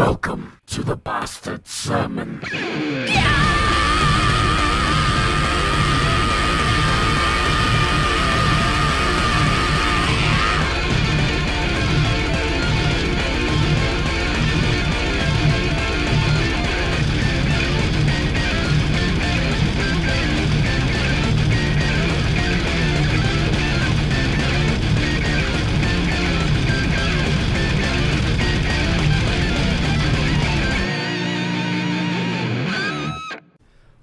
Welcome to the Bastard Sermon.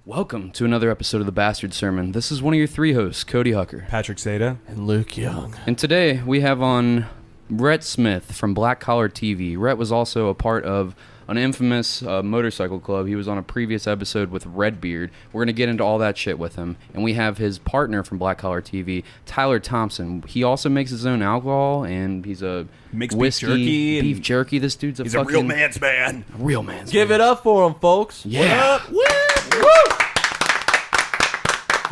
Welcome to another episode of the Bastard Sermon. This is one of your three hosts, Cody Hucker, Patrick Seta, and Luke Young. And today we have on Rhett Smith from BlackCollarTV. Rhett was also a part of an infamous motorcycle club. He was on a previous episode with Redbeard. We're going to get into all that shit with him. And we have his partner from BlackCollarTV, Tyler Thompson. He also makes his own alcohol, and he's a makes whiskey, beef jerky. This dude's he's a real man's man. A real man's Give man. it up for him, folks. Yeah. Woo!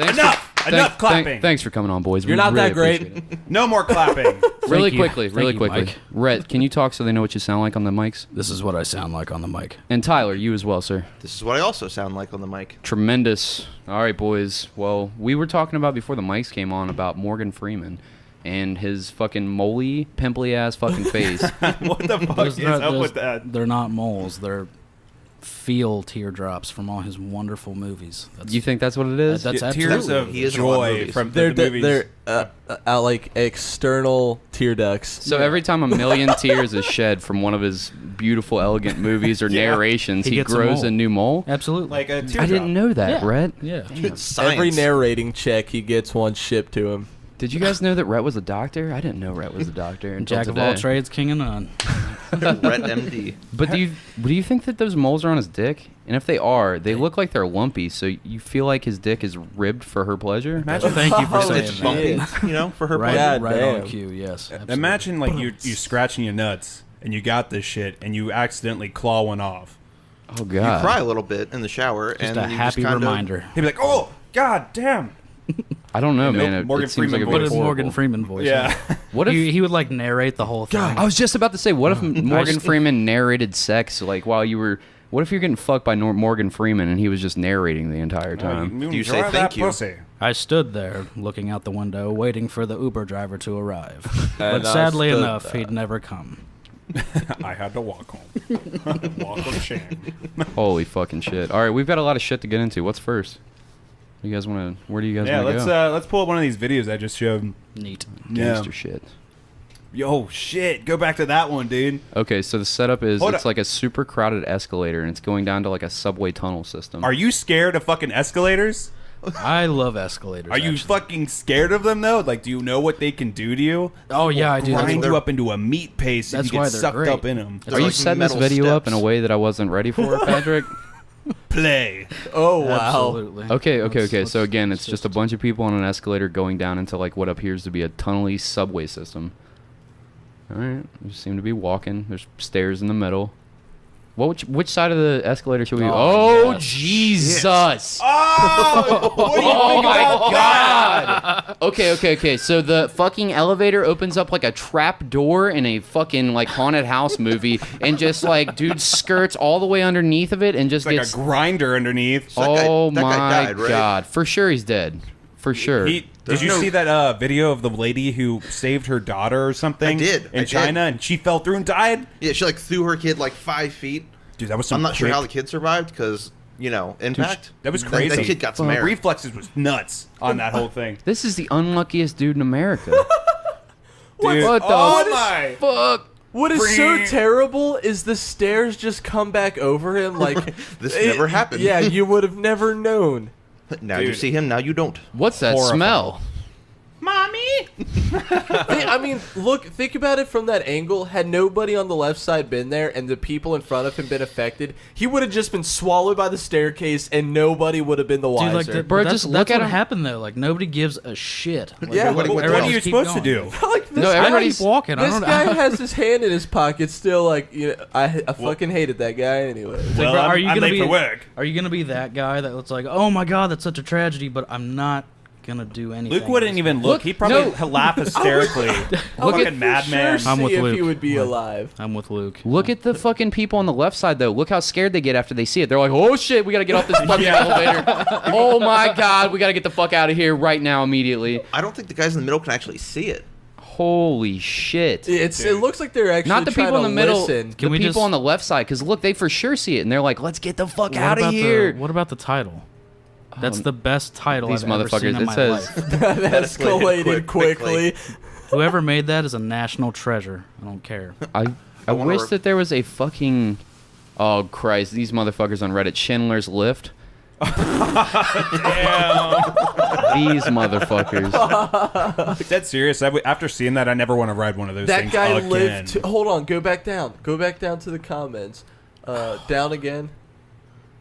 Enough clapping. Thanks for coming on, boys. You're not that great. No more clapping. Really quickly. Mike. Rhett, can you talk so they know what you sound like on the mics? This is what I sound like on the mic. And Tyler, you as well, sir. This is what I also sound like on the mic. Tremendous. All right, boys. Well, we were talking about before the mics came on about Morgan Freeman and his fucking moley, pimply-ass fucking face. What the fuck is up with that? They're not moles. They're feel teardrops from all his wonderful movies. You think that's what it is? That's Tears absolutely. of joy from the movies. They're like external tear ducts. So every time a million tears is shed from one of his beautiful, elegant movies or narrations, He he gets a grows mole. a new mole? Absolutely. Like a teardrop. I didn't know that, Yeah. Rhett. Yeah. It's science. Every narrating check, he gets one shipped to him. Did you guys know that Rhett was a doctor? I didn't know Rhett was a doctor until Jack today. of all trades, king of none. Rhett MD. But do you think that those moles are on his dick? And if they are, they look like they're lumpy, so you feel like his dick is ribbed for her pleasure? Imagine, Thank you for Oh, saying It's that. bumpy, you know, for her Right, pleasure. God right damn. on cue, yes. Absolutely. imagine like you scratching your nuts and you got this shit and you accidentally claw one off. Oh, You God. cry a little bit in the shower, Just and a then you happy just kind reminder. He'd be like, "Oh, god damn!" I don't know, Nope, man. It Morgan seems like Freeman it'd What be is horrible. Morgan Freeman voice? Yeah. What if He would like narrate the whole thing. I was just about to say, what if Morgan just- Freeman narrated sex like while you were? What if you're getting fucked by Morgan Freeman and he was just narrating the entire time? Do you say thank you? Pussy. I stood there looking out the window, waiting for the Uber driver to arrive. And But I sadly stood enough, there. he'd never come. I had to walk home. Walk of shame. Holy fucking shit! All right, we've got a lot of shit to get into. What's first? You guys want to? Where do you guys Yeah, want to go? let's pull up one of these videos I just showed. Neat. Gangster shit. Yo, shit, go back to that one, dude. Okay, so the setup is Hold it's up. like a super crowded escalator and it's going down to like a subway tunnel system. Are you scared of fucking escalators? I love escalators. Are you actually. fucking scared of them though? Like, do you know what they can do to you? Oh yeah, I do. That's Grind why- you up into a meat paste That's if you why get they're sucked great. up in them. Are you like setting this metal video up in a steps. way that I wasn't ready for, Patrick? Play. Oh, wow. Absolutely. Okay. Let's- So again, it's let's just a bunch of people on an escalator going down into like what appears to be a tunnely subway system. All right, we seem to be walking. There's stairs in the middle. Which side of the escalator should we? Oh, yes. Jesus! Oh, what do you Oh think my about God! Okay. So the fucking elevator opens up like a trap door in a fucking like haunted house movie, and just like dude skirts all the way underneath of it and just It's like gets. a grinder underneath. That guy- Oh that my guy died, right? God! For sure he's dead. For sure. Did There's you no- see that video of the lady who saved her daughter or something? I did. In China, and she fell through and died? Yeah, she like threw her kid like 5 feet. Dude, that was some I'm not sure quick- how the kid survived because, you know, impact. That was That crazy. kid got some Her air. reflexes was nuts on that whole thing. This is the unluckiest dude in America. Dude, What the oh my! fuck? What is so terrible is the stairs just come back over him like This never happened. Yeah, you would have never known. Now you Dude. see him, now you don't. What's that Horrifying. smell? Mommy! I mean, think about it from that angle. Had nobody on the left side been there and the people in front of him been affected, he would have just been swallowed by the staircase and nobody would have been the wiser. Dude, like, Bro, that's, just look that's at what him. happened though. Like nobody gives a shit. Like, Yeah, what- What Everyone are you just keep supposed to going. do? like this, No, everybody's keep walking. I This don't guy know. has his hand in his pocket still. Like, you know, I fucking hated that guy anyway. Well, Bro, I'm late for work. Are you gonna be that guy that's like, oh my god, that's such a tragedy, but I'm not gonna do anything. Luke wouldn't even look. He'd probably laugh hysterically. Fucking madman. I'm with if Luke. he would be alive. I'm with Luke. Look at the fucking people on the left side, though. Look how scared they get after they see it. They're like, oh, shit, we got to get off this fucking elevator. Oh, my God, we got to get the fuck out of here right now immediately. I don't think the guys in the middle can actually see it. Holy shit. It looks like they're actually Not the people in the middle, listen. the people on the left side, because look, they for sure see it, and they're like, let's get the fuck out of here. What about the title? That's the best title These I've ever seen motherfuckers, in it my says- life. That escalated quickly. Whoever made that is a national treasure. I don't care. I wanna wish work- that there was a fucking... Oh, Christ, these motherfuckers on Reddit. Schindler's Lift. These motherfuckers. Is that serious? After seeing that, I never want to ride one of those That things guy again. lived. Hold on, go back down. Go back down to the comments. Down again.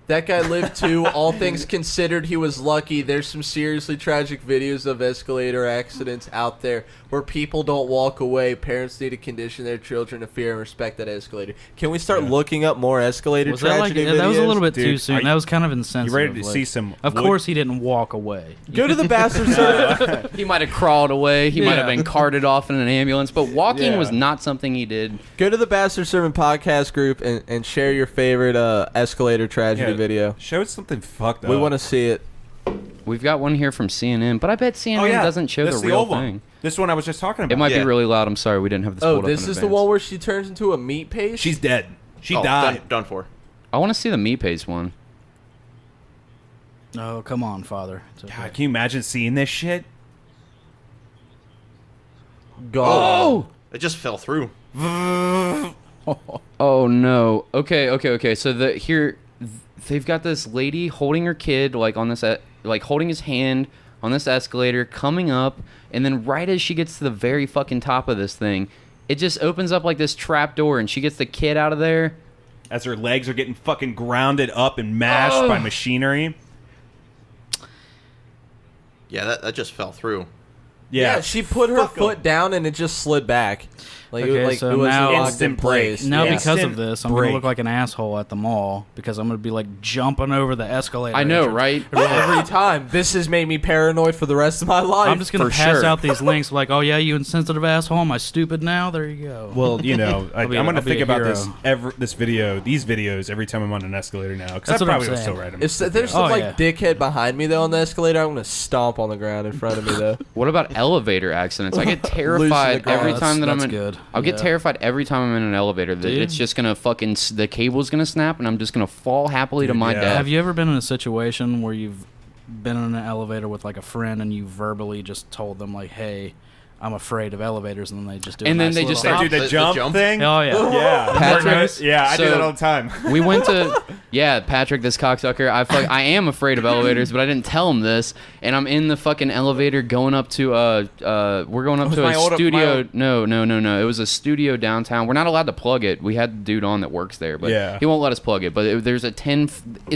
That guy lived too. All things considered, he was lucky. There's some seriously tragic videos of escalator accidents out there where people don't walk away. Parents need to condition their children to fear and respect that escalator. Can we start looking up more escalator Was that tragedy like videos? that was a little bit too Dude, soon. That was kind of insensitive. You ready to like- see some? Of course, he didn't walk away. Go to the bastard server. He might have crawled away. He might have been carted off in an ambulance. But walking Yeah. was not something he did. Go to the Bastard Servant podcast group and share your favorite escalator tragedy video. Show us something fucked up. We want to see it. We've got one here from CNN, but I bet CNN doesn't show That's the real old one. thing. This one I was just talking about. It might Yeah. be really loud. I'm sorry. We didn't have this pulled up in This is the advance. one where she turns into a meat paste? She's dead. She Oh, died. Done for. I want to see the meat paste one. Oh, come on, Father. It's okay. God, can you imagine seeing this shit? gone. It just fell through. Oh no. Okay. So they've got this lady holding her kid like on this like holding his hand on this escalator coming up, and then right as she gets to the very fucking top of this thing, it just opens up like this trap door and she gets the kid out of there. As her legs are getting fucking grounded up and mashed by machinery. Yeah, that just fell through. Yeah, she put her foot down and it just slid back. Like, Okay, it so wasn't now- locked in Instant break. place. Now, Yeah. because of Instant this, I'm going break. to look like an asshole at the mall because I'm going to be like jumping over the escalator. I know, entrance. right? Every time. This has made me paranoid for the rest of my life. I'm just going For to pass sure. out these links like, oh, yeah, you insensitive asshole. Am I stupid now? There you go. Well, you know, I'm going to I'll be think a about hero. these videos every time I'm on an escalator now. Because That's I what I'm probably would saying. still ride them. If there's some Oh, like yeah. dickhead behind me though on the escalator, I'm gonna stomp on the ground in front of me though. What about elevator accidents? I get Losing terrified the ground. every time that I'm That's in. good. I'll get Yeah. terrified every time I'm in an elevator that Dude. it's just gonna fucking the cable's gonna snap and I'm just gonna fall happily to Dude, my yeah. death. Have you ever been in a situation where you've been in an elevator with like a friend and you verbally just told them like, hey, I'm afraid of elevators, and then they just do And a then nice they little just They start do the The jump jump? thing. Oh, yeah. Yeah, Patrick, yeah, I do so- that all the time. We went to Patrick, this cocksucker. I am afraid of elevators, but I didn't tell him this. And I'm in the fucking elevator going up to we're going up to my a old- studio. my No. It was a studio downtown. We're not allowed to plug it. We had the dude on that works there, but Yeah. he won't let us plug it. But there's a 10.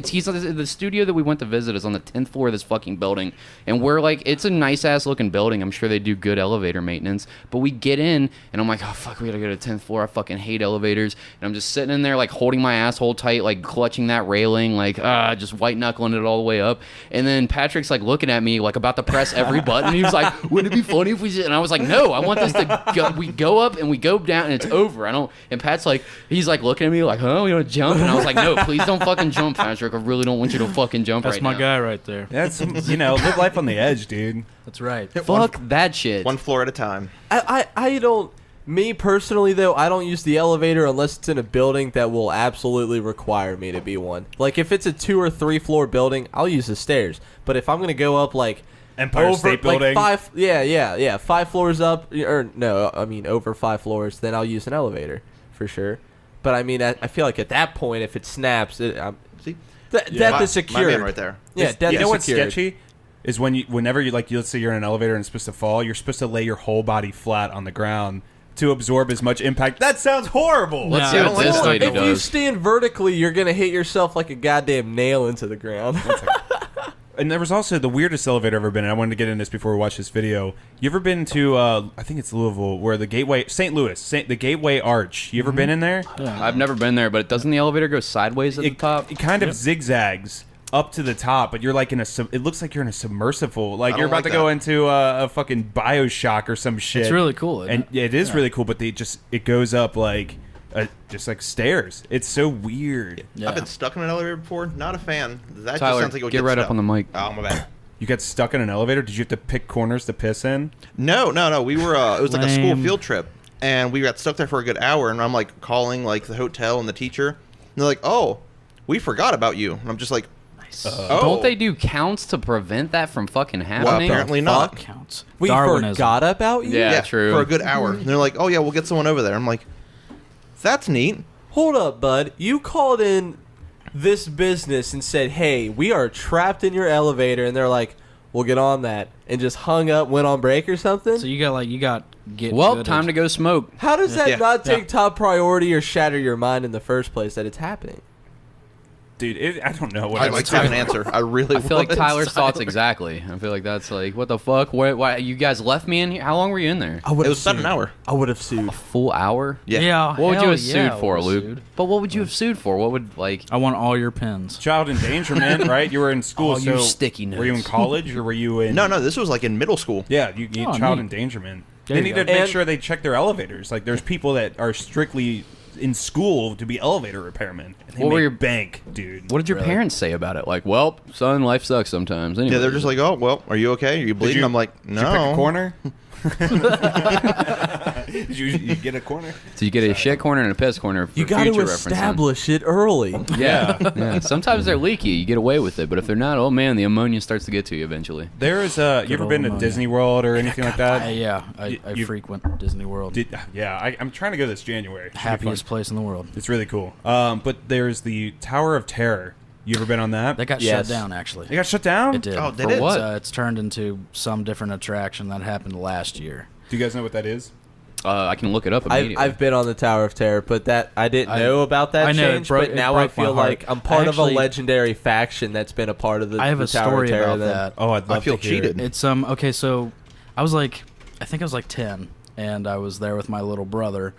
He's the studio that we went to visit is on the 10th floor of this fucking building, and we're like, it's a nice ass looking building. I'm sure they do good elevator maintenance. But we get in, and I'm like, oh fuck, we gotta go to the 10th floor. I fucking hate elevators. And I'm just sitting in there like holding my asshole tight, like clutching that railing, like just white knuckling it all the way up. And then Patrick's like looking at me like about to press every button. He was like, wouldn't it be funny if we just... And I was like, no, I want this to go. We go up and we go down and it's over. I don't... And Pat's like, he's like looking at me like, huh, we want to jump? And I was like, no, please don't fucking jump, Patrick. I really don't want you to fucking jump That's right my now. guy right there. That's live life on the edge, dude. That's right. Fuck that shit. One floor at a time. I don't. Me personally, though, I don't use the elevator unless it's in a building that will absolutely require me to be one. Like, if it's a 2 or 3 floor building, I'll use the stairs. But if I'm going to go up, like, Empire State Building. like 5 floors up, or no, I mean, over 5 floors, then I'll use an elevator, for sure. But, I mean, I feel like at that point, if it snaps, See? death My- is secure. My man right there. Yeah, death You know is what's secured. sketchy? Is whenever you let's say you're in an elevator and it's supposed to fall, you're supposed to lay your whole body flat on the ground to absorb as much impact. That sounds horrible. Let's No, see I what don't this like lady If you does. stand vertically, you're going to hit yourself like a goddamn nail into the ground. And there was also the weirdest elevator I've ever been in. I wanted to get in this before we watch this video. You ever been to, I think it's Louisville, where the Gateway, St. Louis, the Gateway Arch. You ever been in there? I've never been there, but doesn't the elevator go sideways at the top? It kind of zigzags. up to the top, but you're like it looks like you're in a submersible. Like you're don't about like to go that. into a fucking BioShock or some shit. It's really cool. Isn't And it? yeah, it is really cool, but it goes up like just like stairs. It's so weird. Yeah. I've been stuck in an elevator before. Not a fan. That just Tyler, sounds like it would get right stuck. up on the mic. Oh, my bad. You got stuck in an elevator? Did you have to pick corners to piss in? No. We were. It was like a school Lame. field trip, and we got stuck there for a good hour. And I'm like calling like the hotel and the teacher. And they're like, "Oh, we forgot about you." And I'm just like, "Oh, Don't they do counts to prevent that from fucking Well, happening? apparently not. Counts. We Darwinism. forgot about you? Yeah, true. For a good hour. And they're like, "Oh yeah, we'll get someone over there." I'm like, "That's neat." Hold up, bud. You called in this business and said, hey, we are trapped in your elevator. And they're like, we'll get on that. And just hung up, went on break or something? So you got get Well, gooded. time to go smoke. How does that Yeah. not take Yeah. top priority or shatter your mind in the first place that it's happening? Dude, I don't know what I'd I like to have an answer. I really I feel like would. Tyler's thoughts exactly. I feel like that's like, what the fuck? Why you guys left me in here? How long were you in there? I would It was about an hour. I would have sued. Full hour? Yeah. What would you hell have sued yeah, I for, would've Luke? sued. But what would you have sued for? What would like? I want all your pins. Child endangerment, right? You were in school, Oh, so you sticky were you in notes. college or were you in? No, this was like in middle school. Yeah, you need Oh, child neat. endangerment. There They you need to go. make And- sure they check their elevators. Like, there's people that are strictly in school to be elevator repairmen. And they What were make your- bank, dude? What did your Really? parents say about it? Like, well, son, life sucks sometimes. Anyway, Yeah, they're just like, "Oh, well, are you okay? Are you bleeding?" I'm like, Did you pick a "No." corner? Did you get a corner? so you get a shit corner and a piss corner for You got future to referencing. establish it early. Yeah, yeah. Sometimes they're leaky. You get away with it, but if they're not, oh man, the ammonia starts to get to you eventually. There is a. You ever old been to ammonia. Disney World or anything like that? I You- frequent Disney World. I'm trying to go this January. Should be Happiest fun. place in the world. It's really cool. But there's the Tower of Terror. You ever been on that? That got Yes. shut down, actually. It got shut down? It did. Oh, did For it? What? It's turned into some different attraction that happened last year. Do you guys know what that is? I can look it up immediately. I've been on the Tower of Terror, but that I didn't know about that I know, it change. broke- But it now I broke my feel heart. like I'm part of a Actually- legendary faction that's been a part of the. I have the a Tower of story Terror about then. that. Oh, I'd love I feel to hear cheated. it. It's okay, so I think I was like 10, and I was there with my little brother,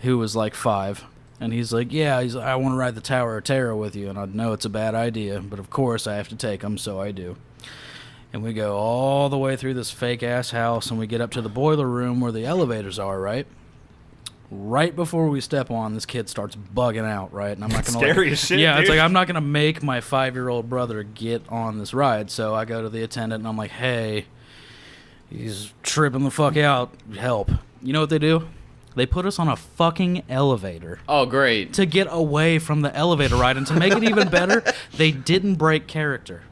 who was like 5, and he's like, "Yeah, I want to ride the Tower of Terror with you," and I know it's a bad idea, but of course I have to take him, so I do. And we go all the way through this fake ass house, and we get up to the boiler room where the elevators are, right? Right before we step on, this kid starts bugging out, right? And I'm not gonna Scary as shit, Yeah, it's dude. like I'm not gonna make my 5-year-old brother get on this ride. So I go to the attendant and I'm like, "Hey, he's tripping the fuck out. Help!" You know what they do? They put us on a fucking elevator oh, great. to get away from the elevator ride, and to make it even better, they didn't break character.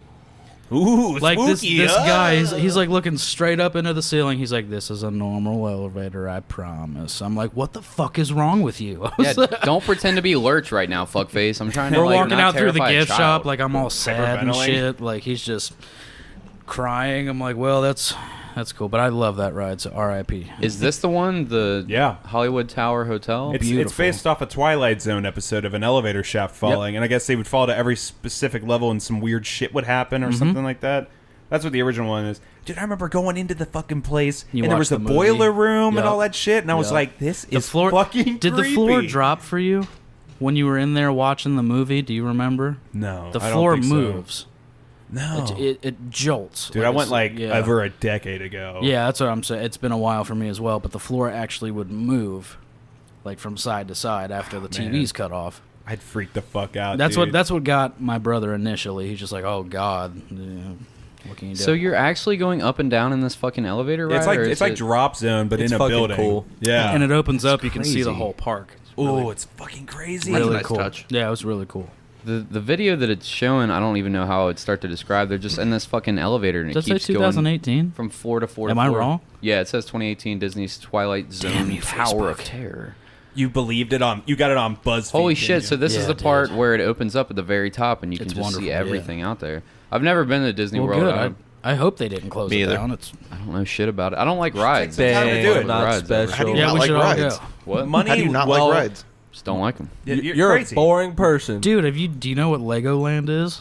Ooh, Like this spooky, guy, he's like looking straight up into the ceiling. He's like, "This is a normal elevator, I promise." I'm like, "What the fuck is wrong with you?" I was Yeah, don't pretend to be Lurch right now, fuckface. I'm trying to We're like walking not out through the terrify a gift child. shop, like I'm all sad and Hyperventilating. shit. Like he's just crying. I'm like, "Well, that's cool," but I love that ride. So R.I.P. Is this the one? The Yeah. Hollywood Tower Hotel. It's Beautiful. based off a Twilight Zone episode of an elevator shaft falling, and I guess they would fall to every specific level and some weird shit would happen or something like that. That's what the original one is. Dude, I remember going into the fucking place, You and there was watched a the boiler movie. room and Yep. all that shit, and I was Yep. like, this The is floor fucking Did the floor creepy. drop for you when you were in there watching the movie? Do you remember? No, The I don't floor think so. moves. No. It jolts. Dude, I went like yeah. over a decade ago. Yeah, that's what I'm saying. It's been a while for me as well, but the floor actually would move, like from side to side after the Man. TV's cut off. I'd freak the fuck out, That's dude. what got my brother initially. He's just like, "Oh God, what can you do?" So you're actually going up and down in this fucking elevator ride? It's like or it's is like it- Drop Zone, but It's in a fucking building. cool. Yeah, and it opens up, you can see the crazy. whole park. oh, it's fucking crazy. That's a Really nice cool. touch. Yeah, it was really cool. the video that it's showing. I don't even know how I'd start to describe. They're just in this fucking elevator and it Does it keeps say going 2018? from floor to floor. Am to I floor. wrong? Yeah, it says 2018 Disney's Twilight Zone you, Tower of Facebook. Terror. You believed it on. You got it on BuzzFeed. Holy didn't shit! you? So this Yeah, is the dude. part where it opens up at the very top, and you can It's just see wonderful, yeah. everything out there. I've never been to Disney Well, World. good. I hope they didn't close Me it either. down. It's I don't know shit about it. I don't like rides. some time to do it. Not Rides ever. special. How do you yeah, not we like should all rides? go. What? Money. How do you not well, like rides? Just don't like them. You're crazy. a boring person. Dude, do you know what Legoland is?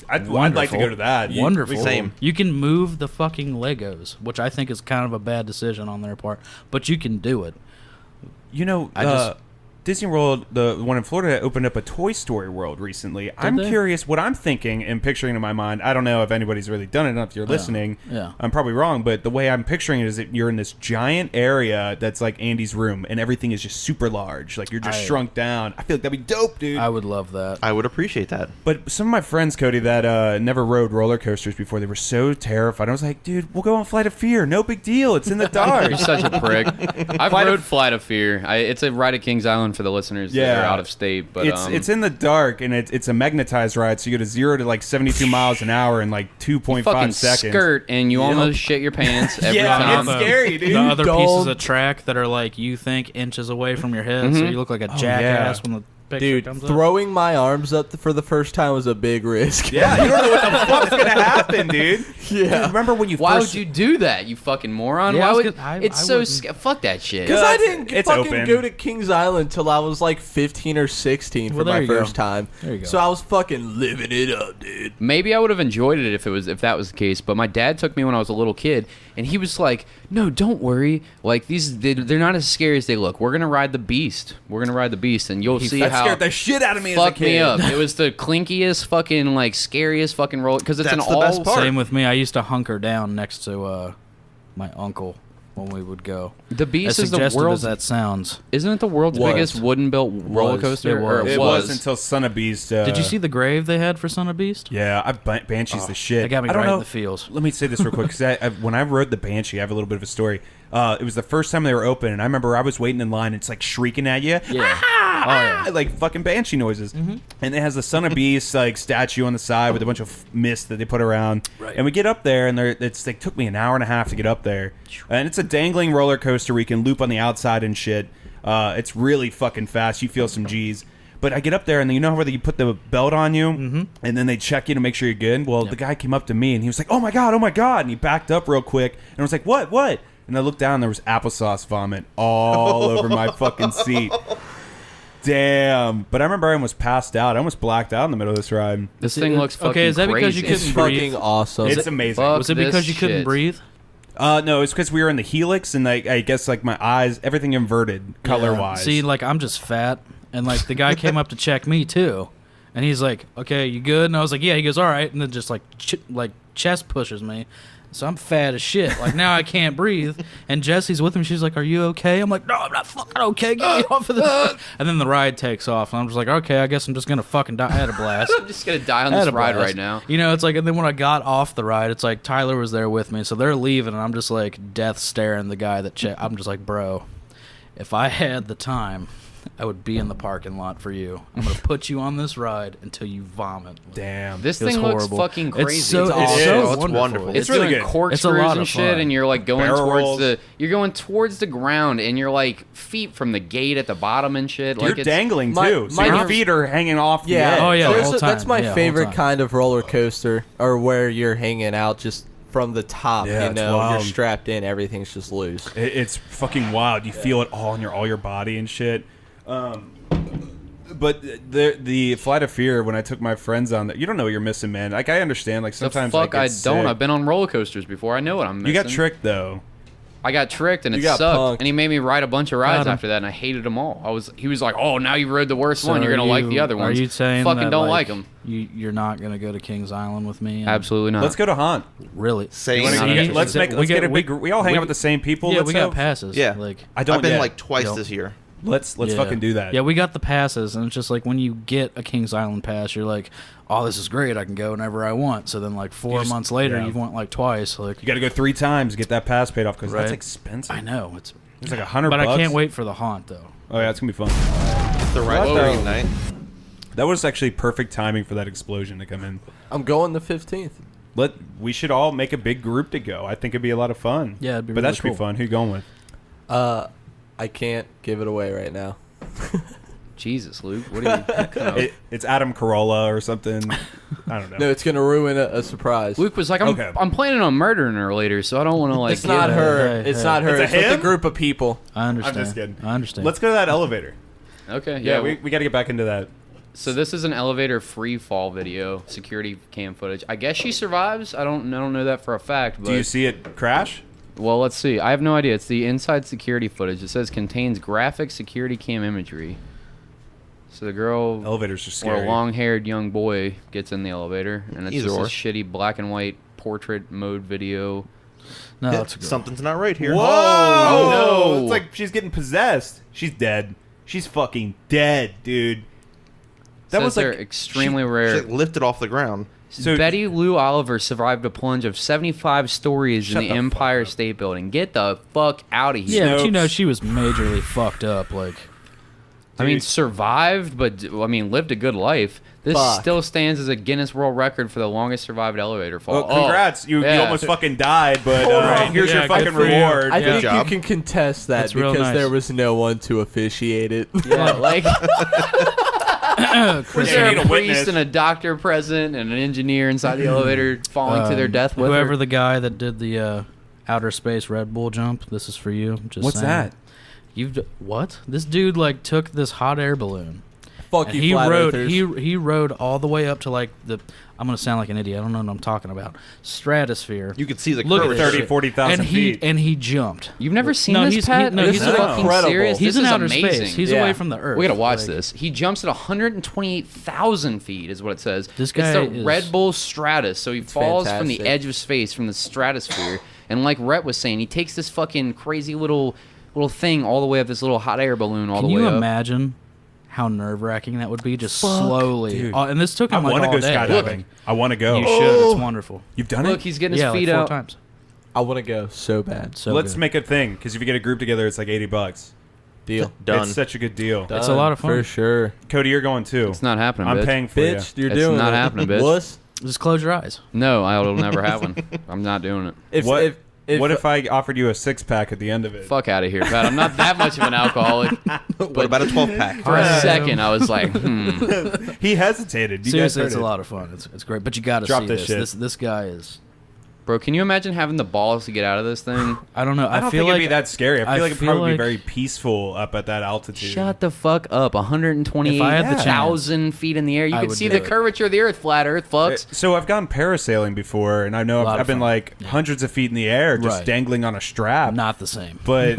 I'd like to go to that. Wonderful. Same. You can move the fucking Legos, which I think is kind of a bad decision on their part, but you can do it. You know, I just- Disney World, the one in Florida, opened up a Toy Story World recently. I'm curious what I'm thinking and picturing in my mind. I don't know if anybody's really done it. If you're listening, I'm probably wrong. But the way I'm picturing it is that you're in this giant area that's like Andy's room, and everything is just super large. Like you're just shrunk down. I feel like that'd be dope, dude. I would love that. I would appreciate that. But some of my friends, Cody, that never rode roller coasters before, they were so terrified. I was like, dude, we'll go on Flight of Fear. No big deal. It's in the dark. You're such a prick. I've rode Flight of Fear. It's a ride at Kings Island for the listeners that are out of state. But it's in the dark, and it's a magnetized ride, so you go to 0 to like 72 miles an hour in like 2.5 seconds. Skirt, and you almost shit your pants every time. It's scary, dude. The other pieces of track that are like you think inches away from your head, so you look like a jackass when the picture comes up. Throwing my arms up for the first time was a big risk. Yeah, you don't know what the fuck's gonna happen, dude. Dude, remember when you Why would you do that, you fucking moron? Yeah, Why would it's so fuck that shit. Because I didn't it's fucking open. go to Kings Island till I was like 15 or 16 for my first time. There you go. So I was fucking living it up, dude. Maybe I would have enjoyed it if that was the case. But my dad took me when I was a little kid, and he was like, "No, don't worry. Like they're not as scary as they look. We're gonna ride the Beast. And you'll see that how." scared the shit out of me as a Fucked kid. me up. It was the clinkiest, fucking like scariest fucking roller because it's That's an the best all. part. Same with me. I used to hunker down next to my uncle when we would go. The Beast As is the suggestive as world's. that sounds. Isn't it the world's biggest wooden built roller coaster? It It was until Son of Beast. Did you see the grave they had for Son of Beast? Yeah, Banshee's the shit. They got me I don't right know. in the feels. Let me say this real quick, because when I rode the Banshee, I have a little bit of a story. It was the first time they were open, and I remember I was waiting in line. It's like shrieking at you, like fucking Banshee noises. And it has the Son of Beast like statue on the side with a bunch of mist that they put around. Right. And we get up there, and it's like took me an hour and a half to get up there, and it's a dangling roller coaster where you can loop on the outside and shit. It's really fucking fast. You feel some G's. But I get up there, and you know where you put the belt on you, and then they check you to make sure you're good? Well, the guy came up to me, and he was like, oh, my God, and he backed up real quick, and I was like, what? And I looked down, and there was applesauce vomit all over my fucking seat. Damn. But I remember I almost passed out. I almost blacked out in the middle of this ride. This thing looks fucking Okay, is that because you crazy. It's couldn't breathe? fucking awesome. It's amazing. fuck Was it because this you couldn't shit. breathe? No, it's because we were in the helix, and I guess like my eyes, everything inverted color-wise. See, like I'm just fat, and like the guy came up to check me too, and he's like, "Okay, you good?" And I was like, "Yeah." He goes, "All right," and then just like chest pushes me. So I'm fat as shit. Like now I can't breathe. And Jessie's with him. She's like, "Are you okay?" I'm like, "No, I'm not fucking okay. Get me off of this." And then the ride takes off, and I'm just like, "Okay, I guess I'm just gonna fucking die." I had a blast. I'm just gonna die on I had this a ride blast. right now. You know, it's like, and then when I got off the ride, it's like Tyler was there with me, so they're leaving, and I'm just like death staring the guy that I'm just like, bro, if I had the time, I would be in the parking lot for you. I'm gonna put you on this ride until you vomit. Damn. This It was thing looks horrible. fucking crazy. It's so, It it's is. so It's wonderful. It's really doing good. corkscrews It's a lot and of shit, fun. and you're like going Barrel towards rolls. you're going towards the ground, and you're like feet from the gate at the bottom and shit. You're Like it's, dangling, my- too. So my- your feet are hanging off the edge. Oh, yeah, the There's whole that's time. my Yeah, the whole favorite time. kind of roller coaster, or where you're hanging out just from the top. Yeah, You it's know, wild. you're strapped in, everything's just loose. It's fucking wild. You feel it all in your body and shit. But the Flight of Fear, when I took my friends on that, you don't know what you're missing, man. Like I understand. Like the sometimes fuck I I get don't. sick. I've been on roller coasters before. I know what I'm missing. You got tricked though. I got tricked, and You it got sucked. punked. And he made me ride a bunch of rides Got him. after that, and I hated them all. He was like, "Oh, now you rode the worst So one. You're are gonna like you- the other ones." Are you saying fucking that, don't like them? You're not gonna go to Kings Island with me? And Absolutely not. Let's go to Haunt. Really? Same. wanna- here. you get- Let's get a big. We all hang out with the same people. Yeah, Let's we got have- passes. Yeah. Like I don't I've been yet. like twice Yep. this year. Let's yeah. fucking do that. Yeah, we got the passes, and it's just like when you get a Kings Island pass, you're like, "Oh, this is great! I can go whenever I want." So then, like 4 months later, yeah. you've went like twice. Like You got to go 3 times to get that pass paid off because that's Right. expensive. I know it's, It's like $100. but I can't wait for the haunt though. Oh yeah, it's gonna be fun. The ride's Whoa. during night. That was actually perfect timing for that explosion to come in. I'm going the 15th. We should all make a big group to go. I think it'd be a lot of fun. Yeah, it'd be but really that should be cool. fun. Who you going with? I can't give it away right now. Jesus, Luke. What are you? It's Adam Carolla or something. I don't know. No, it's gonna ruin a surprise. Luke was like, Okay. I'm planning on murdering her later, so I don't want to like. It's not give- her. Hey, It's hey. not her. It's a It's with a him? group of people. I understand. I'm just kidding. I understand. Let's go to that elevator. Okay. Yeah, Yeah. we got to get back into that. So this is an elevator free fall video, security cam footage. I guess she survives. I don't know that for a fact. But Do you see it crash? well, let's see. I have no idea. It's the inside security footage. It says contains graphic security cam imagery. So the girl Elevators are or scary. a long-haired young boy gets in the elevator, and it's Either just or. a shitty black and white portrait mode video. No, it's a girl. Something's not right here. Whoa! Oh, no. It's like she's getting possessed. She's dead. She's fucking dead, dude. That Says was like they're extremely She rare. like, lifted off the ground. So- Betty Lou Oliver survived a plunge of 75 stories in Shut the the Empire fuck up. State Building. Get the fuck out of here. Yeah, but you know Snopes. she was majorly fucked up. Like, I mean, Dude. survived, but I mean, lived a good life. This Fuck. still stands as a Guinness World Record for the longest survived elevator fall. Well, congrats. You yeah. almost fucking died, but here's Yeah, your good fucking for you. reward. I Yeah. think Good job. you can contest that That's real because nice. there was no one to officiate it. Yeah, like was Yeah, there you a need a priest witness. and a doctor present and an engineer inside the elevator falling to their death with whoever her? the guy that did the outer space Red Bull jump. This is for you. Just What's saying. that? What? This dude like took this hot air balloon. Fuck And you, he flat rode. earthers. He rode all the way up to like the. I'm gonna sound like an idiot. I don't know what I'm talking about. Stratosphere. You could see the Look at curvature. this 30, shit. 40,000 and he feet. and he jumped. You've never seen No, this, he's- Pat? he- no, this he's is not. fucking Incredible. serious. He's this in is outer amazing. space. He's Yeah. away from the Earth. We gotta watch Like, this. He jumps at 128,000 feet, is what it says. This guy it's the is- Red Bull Stratus, so he falls from the fantastic. edge of space, from the stratosphere, and like Rhett was saying, he takes this fucking crazy little thing all the way up this little hot air balloon all Can the way you up. imagine how nerve-wracking that would be? Just slowly. Dude. And this took I him like want to all go day. skydiving. I want to go. You should. It's wonderful. You've done Look, it? he's getting his Yeah, like feet 4 out. times. I want to go so bad. So Let's good. make a thing, because if you get a group together, it's like $80. Deal. Done. It's such a good deal. It's a lot of fun. For sure. Cody, you're going too. It's not happening, I'm bitch. paying for Bitch, you. you're It's doing not it. happening, bitch. Wuss. Just close your eyes. No, it'll never happen. I'm not doing it. If, What if, what if I offered you a 6-pack at the end of it? Fuck out of here, Pat. I'm not that much of an alcoholic. What about a 12-pack? For a second, I was like, He hesitated. You guys Seriously, heard it's a it. lot of fun. It's great, but you got to Drop see this this. shit. This guy is. Bro, can you imagine having the balls to get out of this thing? I don't know. I don't feel think like it'd be that scary. I feel like it'd feel probably be like- very peaceful up at that altitude. Shut the fuck up. If I had the 128,000 feet in the air. You I could would see do the it. curvature of the earth, flat earth, fucks. So I've gone parasailing before, and I know Lot I've of been fun. like hundreds of feet in the air, just Right. dangling on a strap. not the same. But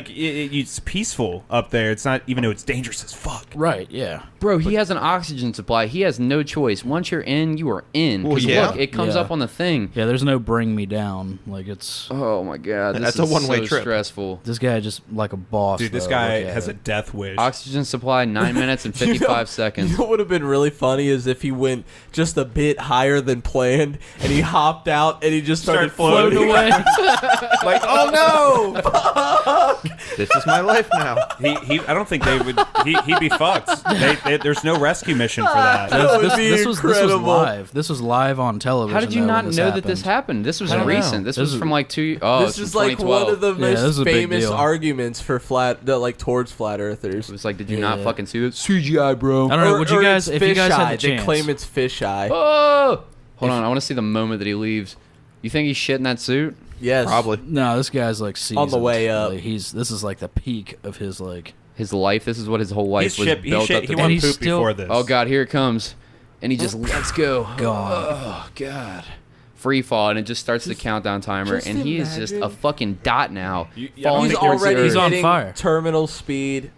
it's peaceful up there. It's not, even though it's dangerous as fuck. Right? Yeah. Bro, he has an oxygen supply. He has no choice. Once you're in, you are in. Well, 'Cause yeah. look, it comes Yeah. up on the thing. Yeah. There's no bring me down. Like it's. Oh my god, this That's a is one-way so trip. stressful. This guy just like a boss. Dude, this though. guy Look at has a it. death wish. Oxygen supply 9 minutes and 55 seconds. You know what would have been really funny is if he went just a bit higher than planned and he hopped out and he just started Started floating. floating away. Like, oh no! This is my life now. I don't think they would. He'd be fucked. There's no rescue mission for that. That would be This was incredible. live. This was live on television. How did you though, not when know that this happened? This was I don't recent. know. This This was is- from like This it's is from like one 2012. of the this is most a big famous deal. arguments for towards flat earthers. It was like, did you not Yeah. fucking see this? CGI, bro. I don't know. Would you guys, it's if you guys fisheye. had the chance, They claim it's fisheye. Oh! Hold on, I want to see the moment that he leaves. You think he's shit in that suit? Yes, Probably. no, this guy's like seasoned. On the way up. Like, this is like the peak of his like. His life. This is what his whole life was built up He to. And won he's poop still- before this. Oh god, here it comes, and he just lets go. Gone. Oh god. Free fall, and it just starts the countdown timer, just and he is just a imagine. fucking dot now, You- I don't falling He's think towards the already earth. He's on hitting fire. terminal speed.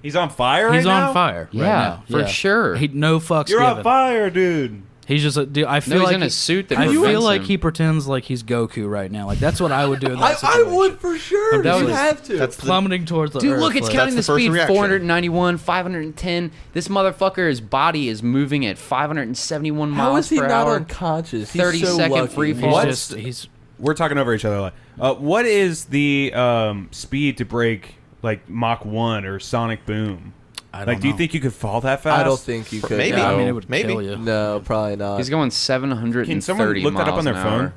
He's on fire right He's now? on fire. Yeah, right now. for sure. He no fucks You're given. on fire, dude. He's just a dude. I feel he's like in a suit that I feel prevents like him. he pretends like he's Goku right now. Like that's what I would do in that I situation. would for sure. That You was- have to. That's the, plummeting towards the Dude, earth. look, it's like, counting the That's the first speed. reaction. 491, 510. This motherfucker's body is moving at 571 How miles is he per not hour. unconscious? He's 30-second so lucky. free He's fall. just he's We're talking over each other. What is the speed to break like Mach 1 or Sonic Boom? I don't Like, do you know. think you could fall that fast? I don't think you could. Maybe. Yeah, I No. mean, it would Maybe. kill you. No, probably not. He's going 730 Can someone look that up on miles their an phone? hour.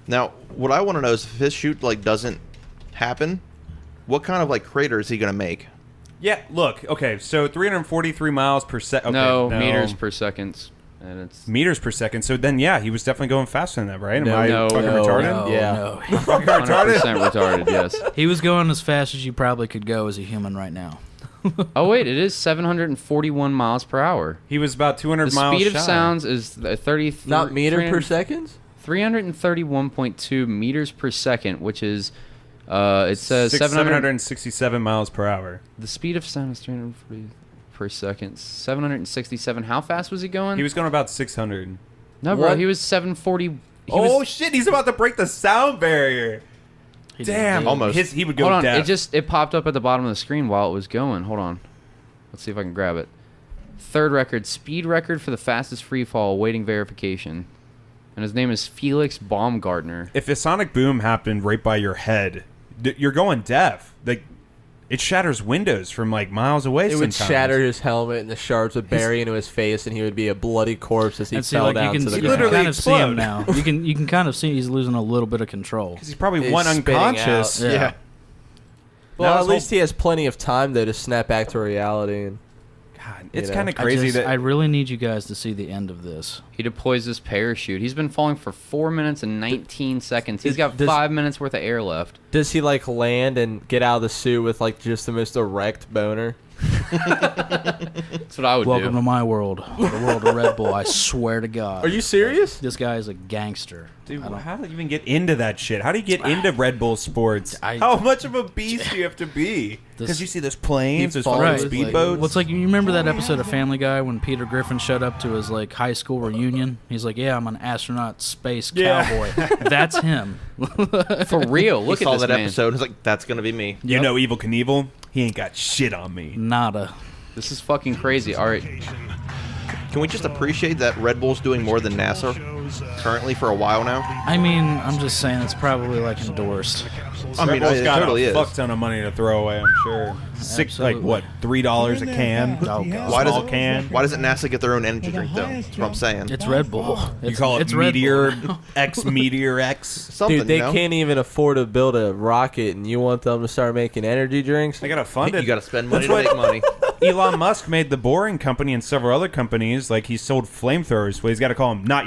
now, what I want to know is if his shoot like doesn't happen, what kind of like crater is he gonna make? Yeah, look. Okay, so 343 miles per second. Okay, No, meters per second. And it's Meters per second. So then, yeah, he was definitely going faster than that, right? Am No, I no, fucking no, retarded? No, Yeah. no. Fucking retarded? 100% retarded, yes. He was going as fast as you probably could go as a human right now. Oh, wait, it is 741 miles per hour. He was about 200 The miles speed of shy. sounds is 33... not meter per second. 331.2 meters per second, which is... it says 700... 767 miles per hour. The speed of sound is 340... per second. 767. How fast was he going? He was going about 600. No, bro. What? He was 740. Shit! He's about to break the sound barrier. Damn, Almost. he would go Hold on. deaf. It popped up at the bottom of the screen while it was going. Hold on. Let's see if I can grab it. Third record, speed record for the fastest free fall, awaiting verification. And his name is Felix Baumgartner. If a sonic boom happened right by your head, you're going deaf. Like, it shatters windows from like miles away. It would sometimes. shatter his helmet, and the shards would bury into his face, and he would be a bloody corpse as he And see, fell like down you to can the He ground. literally kind of see him explode. now. You can kind of see he's losing a little bit of control. Because he's probably He's one spitting unconscious. out. Yeah. Well, Now at his least he has plenty of time though to snap back to reality. And God, it's You know. kind of crazy I that really need you guys to see the end of this. He deploys this parachute. He's been falling for 4 minutes and 19 seconds. He's got does- 5 minutes worth of air left. does he like land and get out of the suit with like just the most erect boner? That's what I would Welcome do. to my world, the world of Red Bull. I swear to God. Are you serious? This guy is a gangster. Dude, I don't- how do you even get into that shit? How do you get into Red Bull sports? How much of a beast do you have to be? Because you see those planes, those fucking Right. speedboats. Well, it's like you remember that episode of Family Guy when Peter Griffin showed up to his like high school reunion. He's like, "Yeah, I'm an astronaut, space cowboy." That's him. For real. Look He at saw this that man. episode. He's like, that's gonna be me. You know Evil Knievel? He ain't got shit on me. Nada. This is fucking crazy. All right. Can we just appreciate that Red Bull's doing more than NASA currently for a while now? I mean, I'm just saying it's probably like endorsed. I mean, Red Bull's it got totally a is. fuck ton of money to throw away, I'm sure. Absolutely. Like what, $3 a can? Oh God. Why Small does can? Why doesn't NASA get their own energy drink though? That's what I'm saying. It's Red Bull. You It's, call it it's Red Meteor Bull. X Meteor X? Something, Dude, they you know? can't even afford to build a rocket, and you want them to start making energy drinks? They gotta fund it. You got to spend money That's to what- make money. Elon Musk made the Boring Company and several other companies. Like he sold flamethrowers. Well, he's got to call them not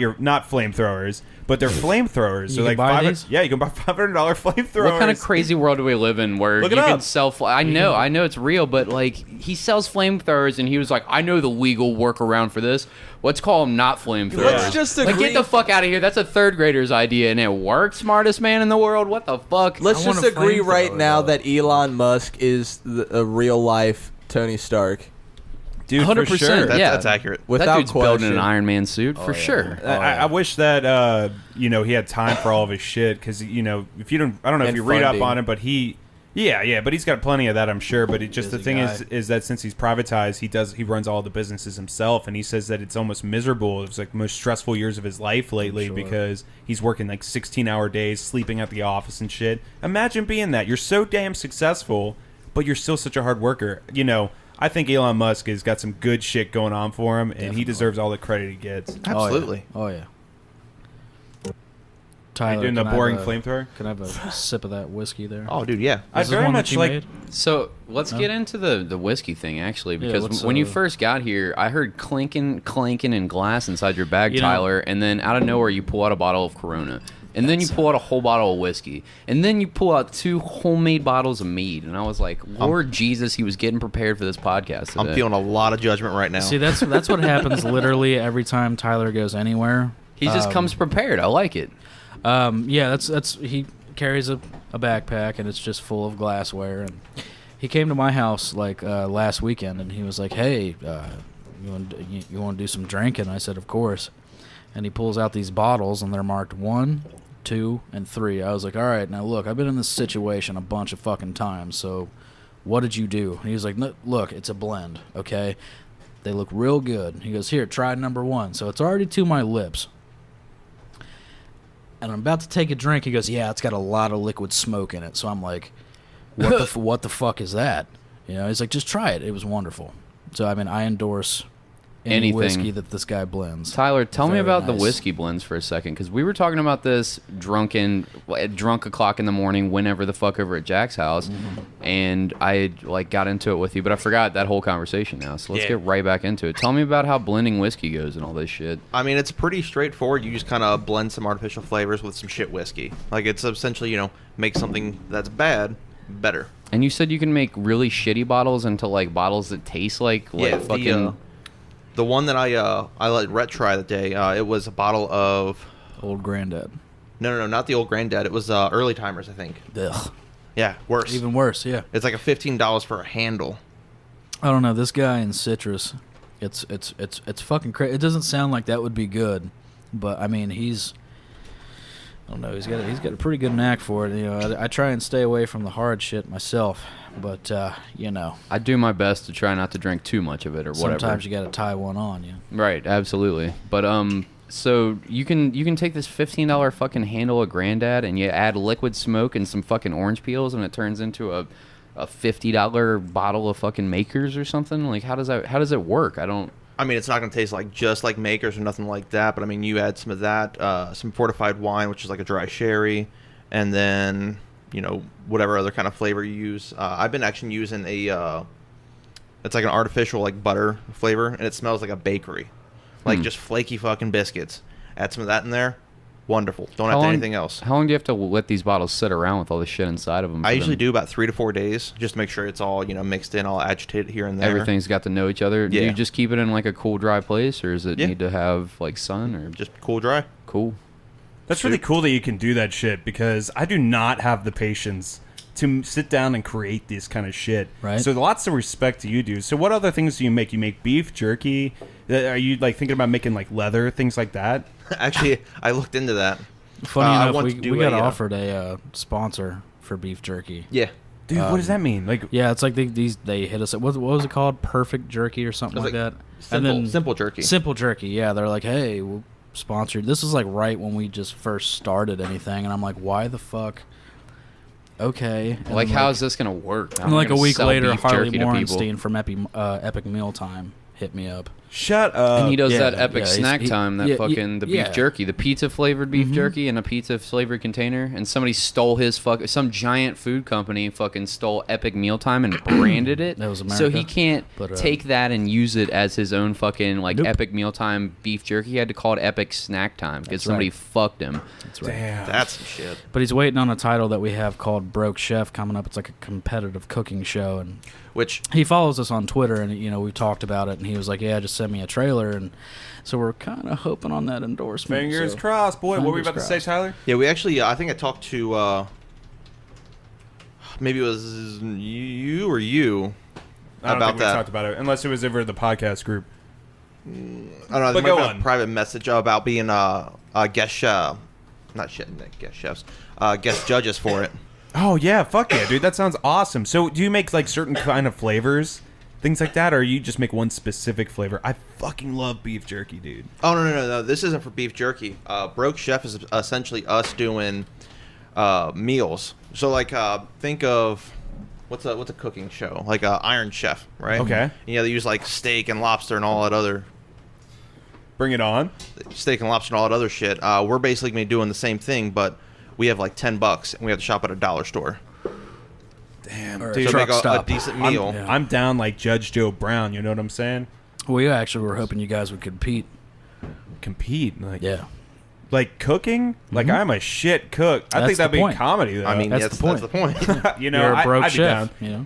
flamethrowers, but they're flamethrowers. You So can like buy these? yeah, you can buy $500 flamethrowers. What kind of crazy world do we live in where Look you it can up. sell? I know it's real, but like he sells flamethrowers, and he was like, "I know the legal workaround for this. Let's call them not flamethrowers." Let's just like, agree- get the fuck out of here. That's a third grader's idea, and it worked. Smartest man in the world. What the fuck? Let's I just want a agree right flamethrower, now though. that Elon Musk is a real life Tony Stark. Dude, 100%. for sure. Yeah. That's accurate. Without that dude's building question. an Iron Man suit for sure. I wish that he had time for all of his shit because if you don't, I don't know if And you read up funding. on it, but but he's got plenty of that, I'm sure. But the Busy thing guy. is that since he's privatized, he runs all the businesses himself, and he says that it's almost miserable. It's like the most stressful years of his life lately Sure. because he's working like 16-hour days, sleeping at the office and shit. Imagine being that. You're so damn successful, but you're still such a hard worker. I think Elon Musk has got some good shit going on for him, and he Definitely. deserves all the credit he gets. Absolutely. Oh yeah. Are Tyler, you doing the can I have boring a- flamethrower? Can I have a sip of that whiskey there? Oh, dude, yeah. I Is this very one that much you like. made? So let's get into the whiskey thing actually, Yeah, because let's, when you uh, first got here, I heard clanking and glass inside your bag, You know- Tyler, and then out of nowhere you pull out a bottle of Corona, and then you pull out a whole bottle of whiskey, and then you pull out 2 homemade bottles of mead, and I was like, Lord Jesus, he was getting prepared for this podcast today. I'm feeling a lot of judgment right now. See, that's what happens literally every time Tyler goes anywhere. He just comes prepared. I like it. Yeah, that's he carries a backpack and it's just full of glassware. And he came to my house like last weekend and he was like, "Hey, you want to do some drinking?" I said, "Of course." And he pulls out these bottles and they're marked 1, 2, and 3. I was like, "All right, now look, I've been in this situation a bunch of fucking times. So, what did you do?" And he was like, "No, look, it's a blend, okay? They look real good." He goes, "Here, try number 1." So it's already to my lips. And I'm about to take a drink. He goes, "Yeah, it's got a lot of liquid smoke in it." So I'm like, what the fuck is that? He's like, "Just try it. It was wonderful." So, I mean, I endorse any Anything. whiskey that this guy blends. Tyler, tell me Very about the nice. whiskey blends for a second, because we were talking about this drunk o'clock in the morning, whenever the fuck over at Jack's house, Mm-hmm. and I got into it with you, but I forgot that whole conversation now. So let's Yeah. get right back into it. Tell me about how blending whiskey goes and all this shit. I mean, it's pretty straightforward. You just kind of blend some artificial flavors with some shit whiskey. Like, it's essentially, make something that's bad better. And you said you can make really shitty bottles into like bottles that taste like fucking. The one that I let Rhett try that day, it was a bottle of... Old Granddad. No, not the old Granddad. It was Early Timers, I think. Ugh. Yeah, worse. Even worse, yeah. It's like a $15 for a handle. I don't know. This guy in citrus, it's fucking crazy. It doesn't sound like that would be good, but I mean I don't know. He's got a pretty good knack for it. You know, I try and stay away from the hard shit myself, but you know, I do my best to try not to drink too much of it or whatever. sometimes you got to tie one on. Yeah. Right, absolutely. But so you can take this $15 fucking handle of Granddad and you add liquid smoke and some fucking orange peels and it turns into a $50 bottle of fucking Makers or something. Like how does it work? I mean, it's not going to taste like just like Makers or nothing like that, but I mean, you add some of that, some fortified wine, which is like a dry sherry, and then, you know, whatever other kind of flavor you use. I've been actually using it's like an artificial like butter flavor, and it smells like a bakery. Like just flaky fucking biscuits. Add some of that in there. Wonderful. Don't have to anything else. How long do you have to let these bottles sit around with all the shit inside of them? I usually do about 3 to 4 days, just to make sure it's all, you know, mixed in, all agitated here and there. Everything's got to know each other. Yeah. Do you just keep it in like a cool, dry place, or does it need to have like sun or just cool, dry? Cool. That's really cool that you can do that shit, because I do not have the patience to sit down and create this kind of shit. Right. So lots of respect to you, dude. So what other things do you make? You make beef jerky? Are you like thinking about making like leather, things like that? Actually, I looked into that. Funny I enough, want we to do got a, offered a sponsor for beef jerky. Yeah. Dude, what does that mean? Like, Yeah, it's like they hit us. What was it called? Perfect jerky or something like that. Simple jerky. Simple jerky. Yeah, they're like, hey, we'll sponsor. This is like right when we just first started anything, and I'm like, why the fuck? Okay. And like, how is this gonna work? And like a gonna week sell later, beef Harley jerky to people. Morenstein from Epic Mealtime hit me up. shut up. And he does Yeah, that epic yeah, snack time, that fucking the beef yeah. jerky, the pizza flavored beef jerky in a pizza flavored container, and somebody stole his some giant food company fucking stole Epic Mealtime and branded it. That was So America. he can't But, take that and use it as his own fucking like Nope. Epic Mealtime beef jerky. He had to call it Epic Snack Time because That's somebody right. fucked him. That's right. Damn. That's some shit. But he's waiting on a title that we have called Broke Chef coming up. It's like a competitive cooking show, and Which, he follows us on Twitter, and you know we talked about it, and he was like, "Yeah, just send me a trailer," and so we're kind of hoping on that endorsement. Fingers so. crossed, boy. What were you Fingers about to say, crossed. Tyler? yeah, we actually, I think I talked to, maybe it was you or you I don't about think we that. talked about it, unless it was over the podcast group. I don't know. But There go might have been on. a private message about being a guest chef, not guest chefs, guest judges for it. Oh yeah, fuck yeah, dude. That sounds awesome. So, do you make like certain kind of flavors, things like that, or you just make one specific flavor? I fucking love beef jerky, dude. Oh no! This isn't for beef jerky. Broke Chef is essentially us doing meals. So like, think of what's a cooking show, like Iron Chef, right? Okay. Yeah, they use like steak and lobster and all that other Bring it on. steak and lobster and all that other shit. We're basically gonna be doing the same thing, but we have like $10 and we have to shop at a dollar store. Damn, Or dude. So truck make a stop. decent meal. I'm down like Judge Joe Brown. You know what I'm saying? We actually were hoping you guys would compete. Compete, like Yeah. like cooking. Like I'm a shit cook. I That's think that'd the be point. comedy though. I mean, That's that's the the point. you know, You're a broke I'd be chef. down. You know.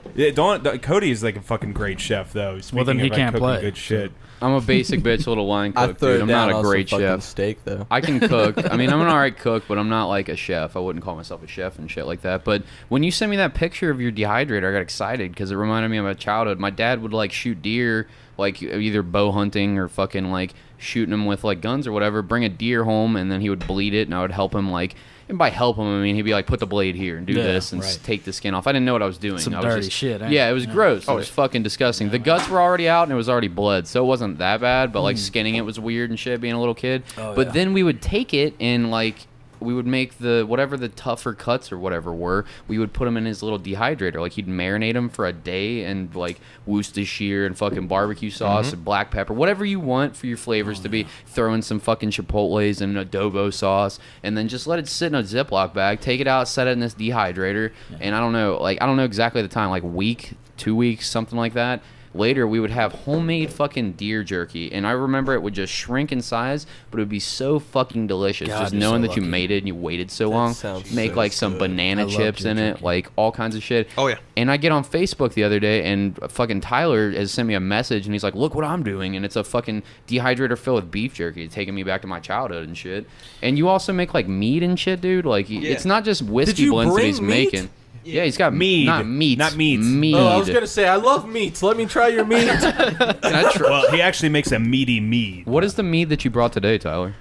Yeah, Cody is like a fucking great chef though. Speaking then he of, like, can't cooking play. good shit. I'm a basic bitch little line I cook, throw dude. it I'm down not a on great some fucking chef. steak though. I can cook. I mean, I'm an alright cook, but I'm not like a chef. I wouldn't call myself a chef and shit like that. But when you sent me that picture of your dehydrator, I got excited because it reminded me of my childhood. My dad would like shoot deer, like either bow hunting or fucking like shooting them with like guns or whatever. Bring a deer home and then he would bleed it, and I would help him like. And by help him, I mean he'd be like, put the blade here and do Yeah, this and right. take the skin off. I didn't know what I was doing. Some I was dirty just, shit, ain't Yeah, it? it was Yeah. gross. It was fucking disgusting. The guts were already out and it was already bled, so it wasn't that bad. But like skinning it was weird and shit, being a little kid. Oh, but yeah. then we would take it and like we would make the whatever the tougher cuts or whatever were. We would put them in his little dehydrator. Like he'd marinate them for a day and like Worcestershire and fucking barbecue sauce and black pepper, whatever you want for your flavors to be. Throw in some fucking chipotles and adobo sauce, and then just let it sit in a Ziploc bag. Take it out, set it in this dehydrator, and I don't know exactly the time, like week, 2 weeks, something like that. Later, we would have homemade fucking deer jerky, and I remember it would just shrink in size, but it would be so fucking delicious. God, just you're knowing so that you lucky. made it and you waited so long. sounds Make so like some good. banana I love chips deer in it, jerky. like all kinds of shit. Oh, yeah. And I get on Facebook the other day, and fucking Tyler has sent me a message, and he's like, "Look what I'm doing," and it's a fucking dehydrator filled with beef jerky, taking me back to my childhood and shit. And you also make like mead and shit, dude. Like it's not just whiskey you blends that bring he's meat? making. Yeah, he's got Mead. Not meat. Not meat. Mead. Oh, I was gonna say I love meats. Let me try your meat. Can I try? Well, he actually makes a meaty mead. What is the mead that you brought today, Tyler?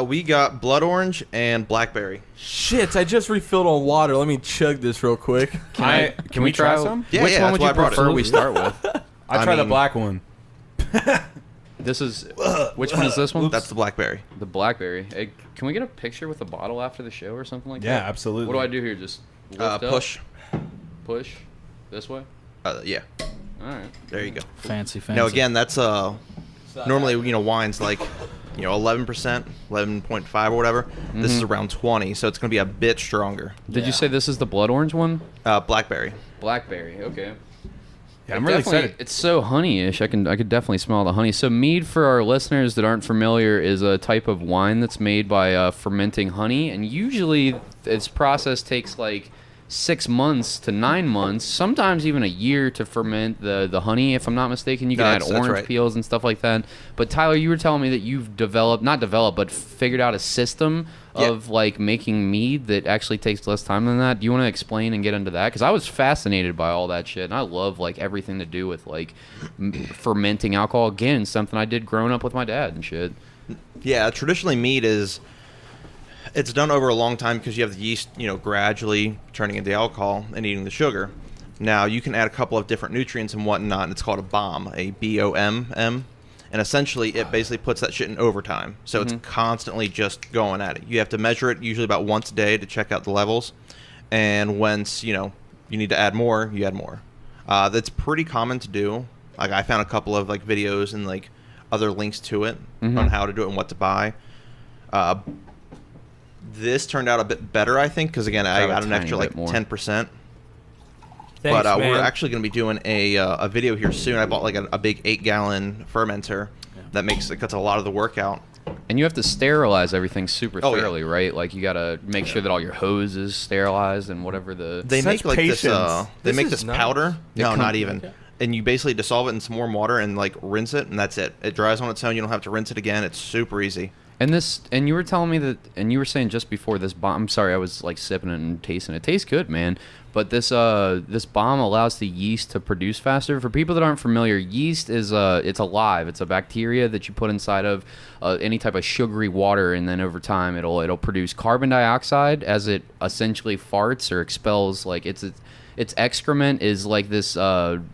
We got blood orange and blackberry. Shit, I just refilled on water. Let me chug this real quick. Can we try some? Yeah, Which yeah, one that's would why you I brought it. prefer we start with? I tried the mean- black one. This is which one is this one? That's the blackberry. The blackberry. Hey, can we get a picture with the bottle after the show or something like that? Yeah, absolutely. What do I do here? Just lift up? Push. Push. This way. Yeah, All right. there you go. Fancy. Now again, that's normally wine's like 11%, 11.5 or whatever. This is around 20, so it's gonna be a bit stronger. Did you say this is the blood orange one? Blackberry. Blackberry. Okay. Yeah, I'm really excited. It's so honey-ish. I could definitely smell the honey. So mead, for our listeners that aren't familiar, is a type of wine that's made by fermenting honey, and usually its process takes like 6 months to 9 months, sometimes even a year to ferment the honey. If I'm not mistaken, you can add That's orange right. peels and stuff like that. But Tyler, you were telling me that you've but figured out a system of like making mead that actually takes less time than that. Do you want to explain and get into that? Because I was fascinated by all that shit, and I love like everything to do with like fermenting alcohol. Again, something I did growing up with my dad and shit. Yeah, traditionally mead it's done over a long time because you have the yeast, gradually turning into alcohol and eating the sugar. Now you can add a couple of different nutrients and whatnot, and it's called a BOM, a BOMM, and essentially it basically puts that shit in overtime. So it's constantly just going at it. You have to measure it usually about once a day to check out the levels, and once you need to add more, you add more. That's pretty common to do. Like I found a couple of like videos and like other links to it on how to do it and what to buy. This turned out a bit better, I think, because again, I got an extra like 10%. Thanks, But man. we're actually going to be doing a video here soon. I bought like a big 8-gallon fermenter that cuts a lot of the work out. And you have to sterilize everything super Oh, yeah. thoroughly, right? Like you gotta make sure that all your hose is sterilized and whatever the. They Such make like this. patience. They This make is this nice. powder. No, comes- not even. And you basically dissolve it in some warm water and like rinse it, and that's it. It dries on its own. You don't have to rinse it again. It's super easy. And you were telling me that, and you were saying just before this bomb. I'm sorry, I was like sipping it and tasting it. It tastes good, man. But this bomb allows the yeast to produce faster. For people that aren't familiar, yeast is it's alive. It's a bacteria that you put inside of any type of sugary water, and then over time it'll produce carbon dioxide as it essentially farts or expels. Like its excrement is like this.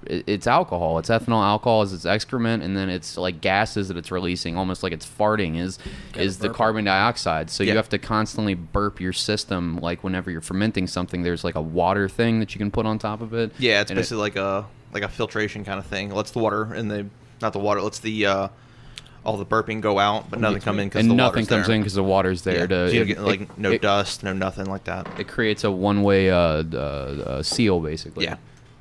It's alcohol. It's ethanol alcohol is its excrement, and then it's like gases that it's releasing, almost like it's farting. Is the carbon dioxide. So you have to constantly burp your system. Like whenever you're fermenting something, there's like a water thing that you can put on top of it. Yeah, it's And basically like a filtration kind of thing. It lets the water lets the all the burping go out, but nothing come in because and the nothing water's comes there. in because the water's there. Yeah. To So you it- get like it- no it- dust, no nothing like that. It creates a one-way seal, basically. Yeah.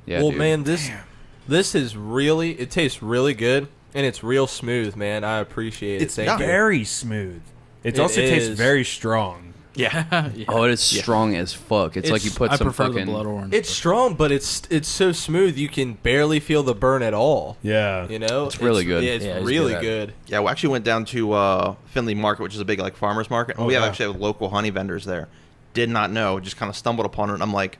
Yeah. Well, dude. man, this is really. It tastes really good, and it's real smooth, man. I appreciate it. It's Thank you. very smooth. It It also tastes is. very strong. Yeah. Oh, it is strong as fuck. It's like you put I some prefer fucking. the blood orange. It's strong, but it's so smooth you can barely feel the burn at all. Yeah. You know, It's really good. Yeah, it's Yeah, he's really good at good. Yeah, we actually went down to Findlay Market, which is a big like farmers market, and we have yeah. actually have local honey vendors there. Did not know, just kind of stumbled upon it. And I'm like,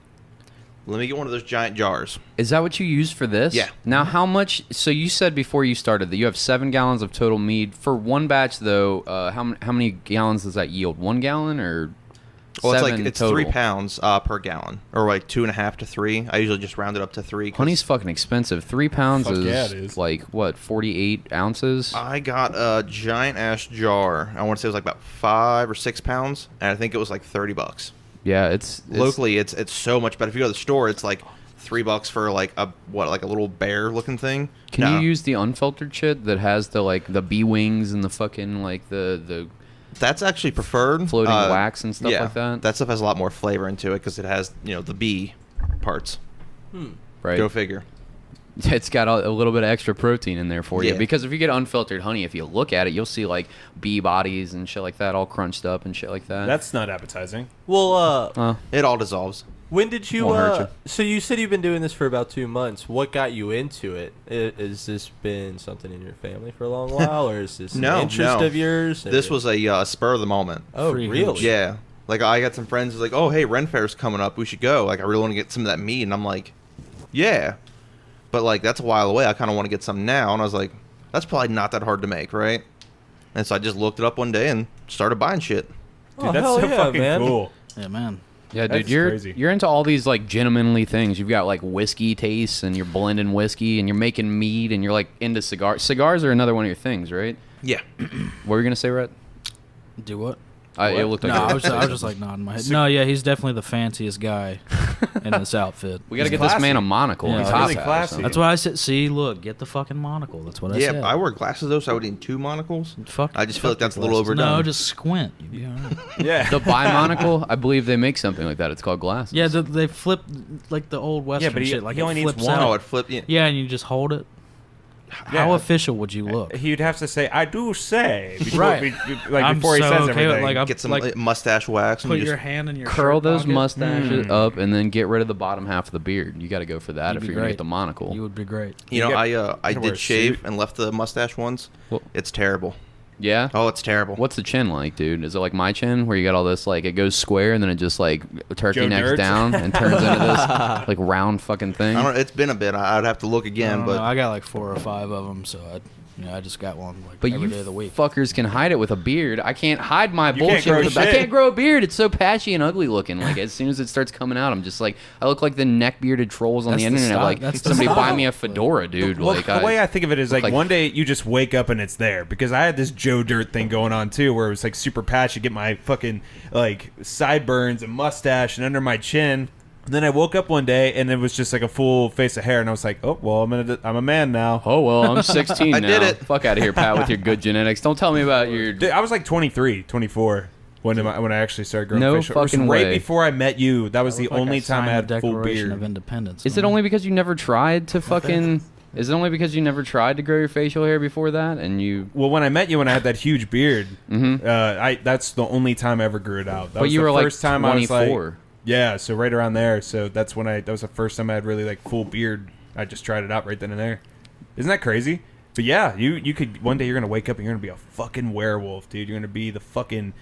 let me get one of those giant jars. Is that what you use for this? Yeah. Now, how much? So you said before you started that you have 7 gallons of total mead for one batch, though. How many gallons does that yield? 1 gallon or? Well, it's 7 like it's total? 3 pounds per gallon, or like 2.5 to 3. I usually just round it up to 3. 'cause Honey's fucking expensive. 3 pounds Fuck is, yeah, it is. like what, 48 ounces? I got a giant ass jar. I want to say it was like about 5 or 6 pounds, and I think it was like $30. Yeah, it's Locally, it's so much better. If you go to the store, it's like $3 for like a little bear looking thing. Can No. you use the unfiltered shit that has the bee wings and the fucking like the That's actually preferred. floating wax and stuff yeah, like that? That stuff has a lot more flavor into it because it has the bee parts. right? Go figure. It's got a little bit of extra protein in there for you. Yeah. Because if you get unfiltered honey, if you look at it, you'll see like bee bodies and shit like that all crunched up and shit like that. That's not appetizing. Well, It all dissolves. when did you? Won't hurt you. So you said you've been doing this for about 2 months. What got you into it? Has this been something in your family for a long while, or is this No, an interest no. of yours? This or- was a spur of the moment. Oh, Free really? hooch. Yeah. Like, I got some friends who's like, oh, hey, Ren Fair's coming up. We should go. Like, I really want to get some of that mead. And I'm like, yeah. But, like, that's a while away. I kind of want to get some now. And I was like, that's probably not that hard to make, right? And so I just looked it up one day and started buying shit. Dude, that's so fucking cool. Yeah, man. Yeah, dude, That's you're crazy. you're into all these like gentlemanly things. You've got like whiskey tastes, and you're blending whiskey, and you're making mead, and you're like into cigars. Cigars are another one of your things, right? Yeah. What were you gonna say, Rhett? Do what? It looked like No, I was just like nodding my head. No, yeah, he's definitely the fanciest guy in this outfit. we gotta He's get this man classy. a monocle. Yeah, and he's top really hat or classy. something. That's what I said. See, look, get the fucking monocle. That's what I Yeah, said. I wear glasses, though, so I would need 2 monocles. Fuck. I just feel like fuck that's a your little glasses. overdone. No, just squint. You'd be all right. Yeah. The bi-monocle, I believe they make something like that. It's called glasses. Yeah, they flip like the old Western but he shit. Like only it needs flips one. out. Oh, it flipped. Yeah. Yeah, and you just hold it. Yeah. How official would you look? He'd have to say, "I do say," before, Right. like I'm before he so says okay with, everything. like, I'm- Get some like, mustache wax and Put just your hand in your Curl shirt those pocket. mustaches up and then get rid of the bottom half of the beard. You got to go for that You'd if be you're gonna great. get the monocle. You would be great. You know, get- I gotta wear did a shave suit. and left the mustache once. Well- It's terrible. Yeah. Oh, it's terrible. What's the chin like, dude? Is it like my chin, where you got all this like it goes square and then it just like turkey Joe necks Dirt? down and turns into this like round fucking thing? I don't. It's been a bit. I'd have to look I again, don't but know, I got like 4 or 5 of them, so I just got one like But every you day of the week. fuckers can hide it with a beard. I can't hide my You can't bullshit grow with a I shit. can't grow a beard. It's so patchy and ugly looking. Like as soon as it starts coming out, I'm just like I look like the neck bearded trolls on That's the the internet. style. Like That's the somebody buy style. me a fedora, dude. Well, like the way I think of it is like, one day you just wake up and it's there, because I had this Joe Dirt thing going on too, where it was like super patchy, get my fucking like sideburns and mustache and under my chin. And then I woke up one day and it was just like a full face of hair, and I was like, oh well, I'm a man now. oh well, I'm 16 I now. did it. Fuck out of here, Pat, with your good genetics. Don't tell me about your. Dude, I was like 23, 24 when I actually started growing No facial. It was fucking right way. before I met you. That was the Look like only time I signed had the full Declaration beard. of Independence. Is it only because you never tried to fucking? Is it only because you never tried to grow your facial hair before that, and you? Well, when I met you, when I had that huge beard, Mhm. that's the only time I ever grew it out. That But was you the were like first time I was 24. like, yeah, so right around there. So that was the first time I had really like full beard. I just tried it out right then and there. Isn't that crazy? But yeah, you could one day you're gonna wake up and you're gonna be a fucking werewolf, dude. You're gonna be the fucking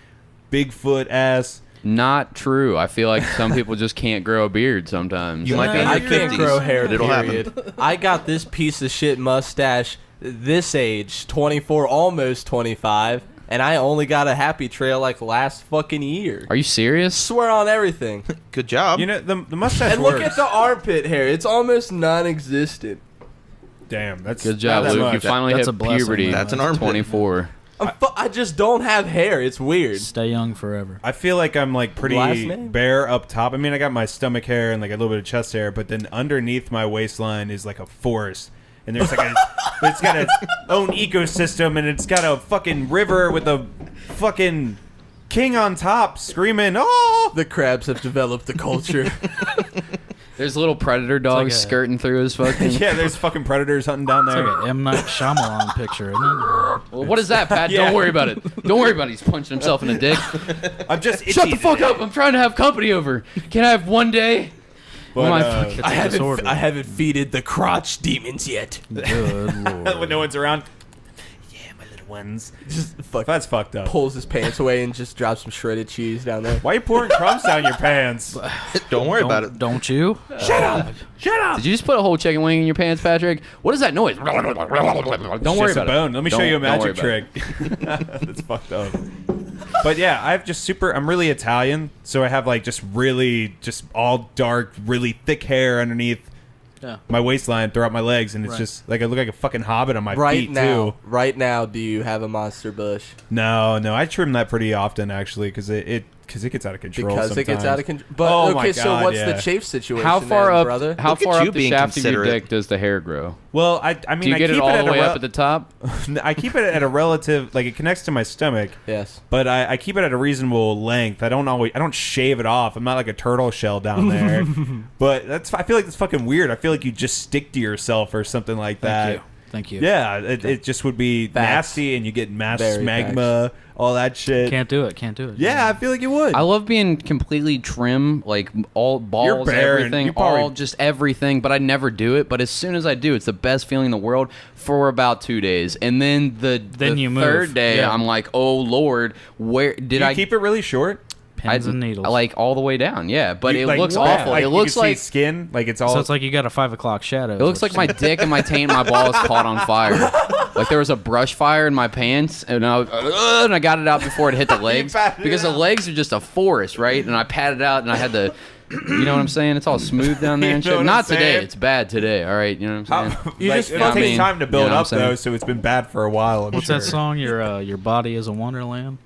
Bigfoot ass. Not true. I feel like some people just can't grow a beard sometimes. You might be in I your can't 50s, grow hair, but it'll period. happen. I got this piece of shit mustache this age, 24, almost 25, and I only got a happy trail like last fucking year. Are you serious? Swear on everything. Good job. You know the mustache And look works. at the armpit hair. It's almost non-existent. Damn, that's Good job, not that Luke. You much. finally That's hit a blessing, puberty. man. That's an armpit. 24. I just don't have hair. It's weird. Stay young forever. I feel like I'm like Last pretty name? bare up top. I mean, I got my stomach hair and like a little bit of chest hair, but then underneath my waistline is like a forest. And there's like it's got its own ecosystem, and it's got a fucking river with a fucking king on top screaming, "Oh!" The crabs have developed the culture. There's little predator dogs like a- skirting through his fucking. Yeah, there's fucking predators hunting down It's there. like an M. Night Shyamalan picture, isn't it? Well, what is that, Pat? Yeah. Don't worry about it. Don't worry about it. He's punching himself in the dick. I'm just itchy Shut the fuck today. up. I'm trying to have company over. Can I have one day? But, my uh, It's a disorder. I haven't feeded the crotch demons yet. Good lord. when no one's around. Yeah, my little ones. Just fuck, That's fucked up. pulls his pants away and just drops some shredded cheese down there. Why are you pouring crumbs down your pants? Don't worry about it. Don't you? Shut up! Shut up! Did you just put a whole chicken wing in your pants, Patrick? What is that noise? Don't worry Just a about bone. it. Let me show you a Don't worry magic about trick. That's fucked up. But yeah, I'm really Italian, so I have like just all dark, really thick hair underneath Yeah. my waistline throughout my legs, and it's Right. just like I look like a fucking hobbit on my Right feet now, right now, do you have a monster bush? too. No, I trim that pretty often actually, because it gets out of control. Because it gets sometimes. out of control. But Oh my okay, so God, what's yeah. the chafe situation? How far then, up? brother? How Look at far you up the being shaft of your considerate. dick does the hair grow? Well, I mean, Do you I get keep it all at the a way up at the top? I keep it at a relative, like it connects to my stomach. Yes. But I keep it at a reasonable length. I don't shave it off. I'm not like a turtle shell down there. But I feel like it's fucking weird. I feel like you just stick to yourself or something like that. Thank you. Yeah, it just would be Facts. nasty, and you get mass Very magma, all that shit. Can't do it. Yeah, I feel like you would. I love being completely trim, like all balls, bare and everything, you probably- all just everything. But I never do it. But as soon as I do, it's the best feeling in the world for about 2 days, and then the you move. third day, Yeah. I'm like, oh Lord, where did Do you I keep it really short? Pins and needles. Like all the way down, yeah. But it looks what? awful. Like, It you looks can see like skin. Like it's all. So it's like you got a 5 o'clock shadow. it looks like my dick and my taint, and my balls caught on fire. Like there was a brush fire in my pants, and I got it out before it hit the legs because the legs are just a forest, right? And I patted out, and I had to. You know what I'm saying? It's all smooth down there and shit. Not today. It's bad today. All right. You know what I'm saying? It takes time to build You know what I'm up saying? though, so it's been bad for a while. What's that song? Your body is a wonderland.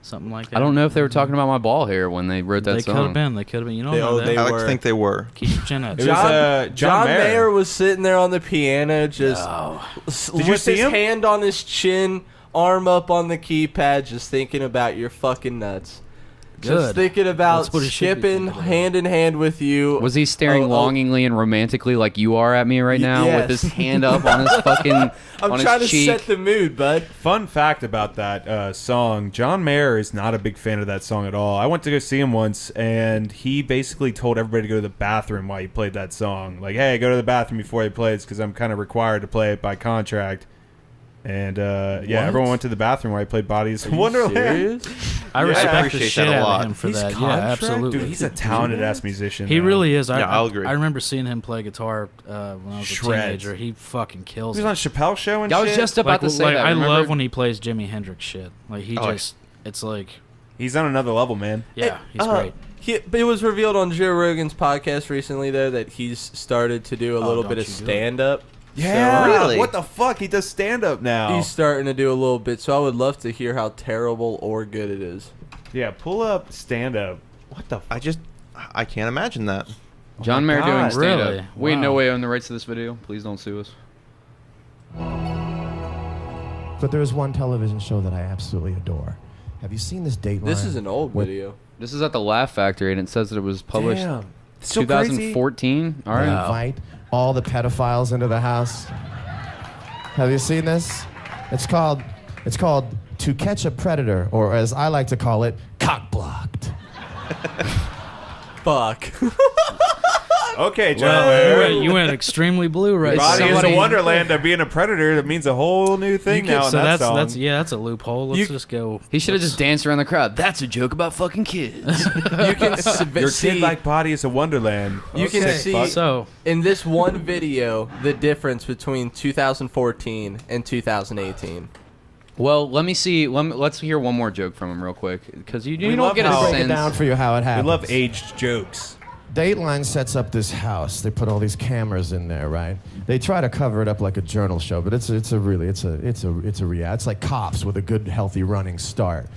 Something like that. I don't know if they were talking about my ball hair when they wrote that They song. could have been. They could have been. You don't know that. I like to think they were. Keep your chin up. It was, John Mayer. Mayer was sitting there on the piano, just Did you with see his him? hand on his chin, arm up on the keypad, just thinking about your fucking nuts. Just Good. thinking about That's what he should be shipping thinking about. hand in hand with you. Was he staring longingly and romantically like you are at me right now with his hand up on his fucking I'm on trying his to cheek? set the mood, bud. Fun fact about that song: John Mayer is not a big fan of that song at all. I went to go see him once, and he basically told everybody to go to the bathroom while he played that song. Like, hey, go to the bathroom before he plays because I'm kind of required to play it by contract. And yeah, everyone went to the bathroom while he played Bodies of Wonderland. I respect the appreciate shit that a out lot. of him for He's that. Yeah, contract? absolutely. Dude, he's a talented ass musician. He though. really is. I'll agree. I remember seeing him play guitar when I was Shreds. a teenager. He fucking kills He it. was on Chappelle's show and I shit. was just about to say that. I remember? love when he plays Jimi Hendrix shit. Like he Oh, just, it's like, He's on another level, man. yeah, he's great. It was revealed on Joe Rogan's podcast recently, though, that he's started to do a little bit don't of you do it. stand-up. Yeah, Really? What the fuck? He does stand up now. He's starting to do a little bit, so I would love to hear how terrible or good it is. Yeah, pull up stand up. What the? I can't imagine that. John Mayer doing God. stand up. Really? We in Wow. no way own the rights to this video. Please don't sue us. But there is one television show that I absolutely adore. Have you seen this Dateline? This is an old with- video. This is at the Laugh Factory, and it says that it was published Damn. So crazy. 2014. All They right. invite all the pedophiles into the house. Have you seen this? It's called To Catch a Predator, or as I like to call it, Cock Blocked. Fuck. Okay, John Well, Mayer. you went extremely blue right Body now. is a wonderland of being a predator. That means a whole new thing now. in So that song. that's a loophole. Let's just go. He should have just danced around the crowd. That's a joke about fucking kids. You can Your see, kid like Body is a wonderland. You can Sick see- fuck. So in this one video the difference between 2014 and 2018. Well, let me see. Let's hear one more joke from him real quick, because you We don't love get a how- Break it down sense. for you how it We happens. love aged jokes. Dateline sets up this house. They put all these cameras in there, right? They try to cover it up like a journal show, but it's a reality. It's like Cops with a good, healthy running start.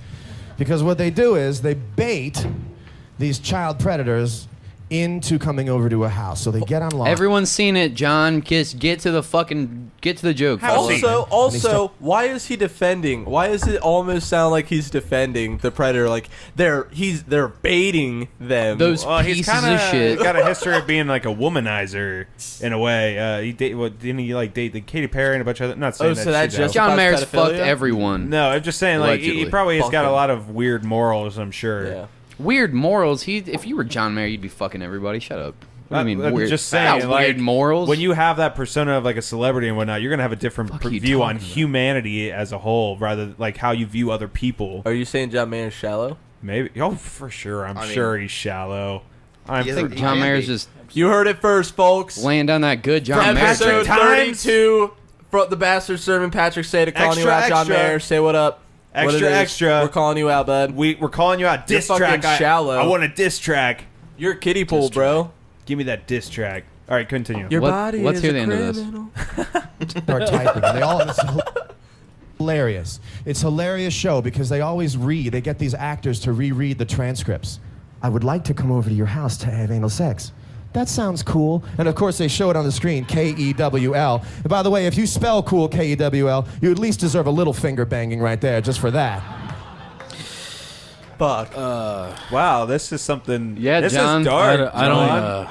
Because what they do is they bait these child predators into coming over to a house. So they get unlocked. Everyone's seen it, John. Get to the joke. fellas. Also, why is he defending? Why does it almost sound like he's defending the predator? Like they're baiting them. Those Well, he's pieces kind of shit. got a history of being like a womanizer in a way. Didn't he like date the Katy Perry and a bunch of other? Not saying so that that shit out. just- John Justifies Mayer's fucked pedophilia? everyone. No, I'm just saying like he Allegedly. probably has got a Fucking. lot of weird morals. I'm sure. yeah. Weird morals. If you were John Mayer, you'd be fucking everybody. Shut up. What do you mean I'm weird? just saying, Not like, weird morals. When you have that persona of like a celebrity and whatnot, you're gonna have a different Fuck you view on talking about? humanity as a whole, rather like how you view other people. Are you saying John Mayer's shallow? Maybe, oh, for sure. I'm I mean- sure he's shallow. I think John Mayer's just You heard it first, folks. laying down that good John Mayer. Episode train. 32 from the Bastard Sermon. Patrick Seta calling you Extra, out. John extra. Mayer, say what up. What Extra, it is. extra. We're calling you out, bud. We're calling you out. You're Diss track. fucking shallow. I want a diss track. You're a kiddie pool, bro. Give me that diss track. All right, continue. Your Let- body let's is hear a the end of this. criminal. Start typing. And they all. It's hilarious. It's a hilarious show because they always read. They get these actors to reread the transcripts. I would like to come over to your house to have anal sex. That sounds cool. And of course, they show it on the screen, K-E-W-L. And by the way, if you spell cool, K-E-W-L, you at least deserve a little finger banging right there, just for that. Fuck. Wow, this is something. Yeah, this John, is dark. I don't. John.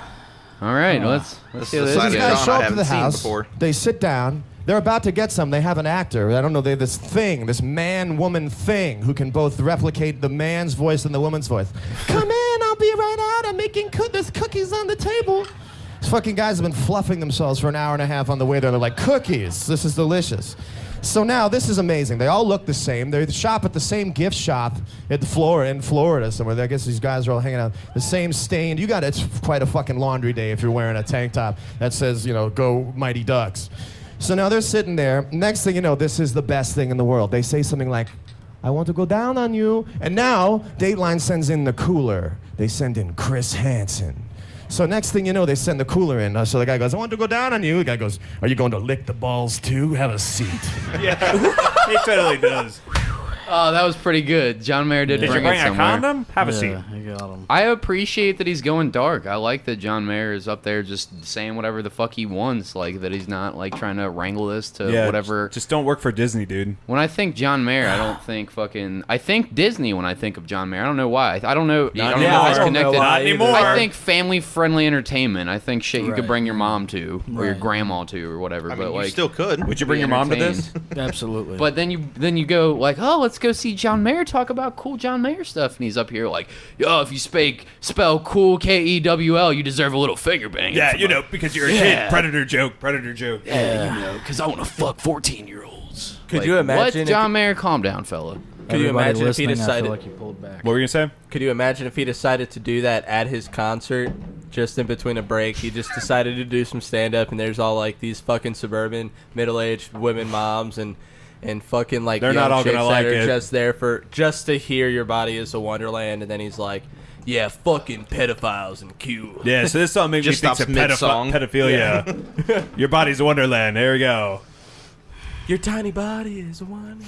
All right, let's see is this. the side These of guy. guys John show I up to haven't the seen house. before. They sit down. They're about to get some. They have an actor. I don't know. They have this thing, this man-woman thing, who can both replicate the man's voice and the woman's voice. Come in, I'll be right out. I'm making there's cookies on the table. These fucking guys have been fluffing themselves for an hour and a half on the way there. They're like, cookies. This is delicious. So now this is amazing. They all look the same. They shop at the same gift shop in Florida somewhere. I guess these guys are all hanging out. The same stained. It's quite a fucking laundry day if you're wearing a tank top that says, go Mighty Ducks. So now they're sitting there. Next thing you know, this is the best thing in the world. They say something like, I want to go down on you. And now Dateline sends in the cooler. They send in Chris Hansen. So next thing you know, they send the cooler in. So the guy goes, I want to go down on you. The guy goes, are you going to lick the balls too? Have a seat. Yeah, he totally does. Oh, that was pretty good. John Mayer did Did you bring bring it a somewhere. condom? Have a seat. Yeah, you got him. I appreciate that he's going dark. I like that John Mayer is up there just saying whatever the fuck he wants. Like, that he's not, like, trying to wrangle this to whatever. Just don't work for Disney, dude. When I think John Mayer, I don't think fucking... I think Disney when I think of John Mayer. I don't know why. I don't know. Not I don't know if it's anymore. connected. Not anymore. I think family-friendly entertainment. I think shit you could Right. bring your mom to or your Right. grandma to or whatever. I but mean, like, you still could. Would you bring your mom to this? Absolutely. But then you go like, oh, let's go see John Mayer talk about cool John Mayer stuff, and he's up here like, yo, if you spell cool Kewl, you deserve a little finger banging. Yeah, from a- because you're a Yeah. kid. Predator joke. Yeah, because I want to fuck 14-year-olds. Could you imagine What? if- John Mayer, calm down, fella. Could you Everybody imagine if he listening, I decided? feel like you pulled back. What were you going to say? Could you imagine if he decided to do that at his concert, just in between a break? He just decided to do some stand-up, and there's all like these fucking suburban middle-aged women moms and fucking like They're young not all chicks gonna that like are it. just there for just to hear your body is a wonderland, and then he's like, yeah, fucking pedophiles and Q. Yeah, so this song makes me Just think stops of mid-song. pedophilia. Your body's a wonderland. There we go. Your tiny body is a wonderland.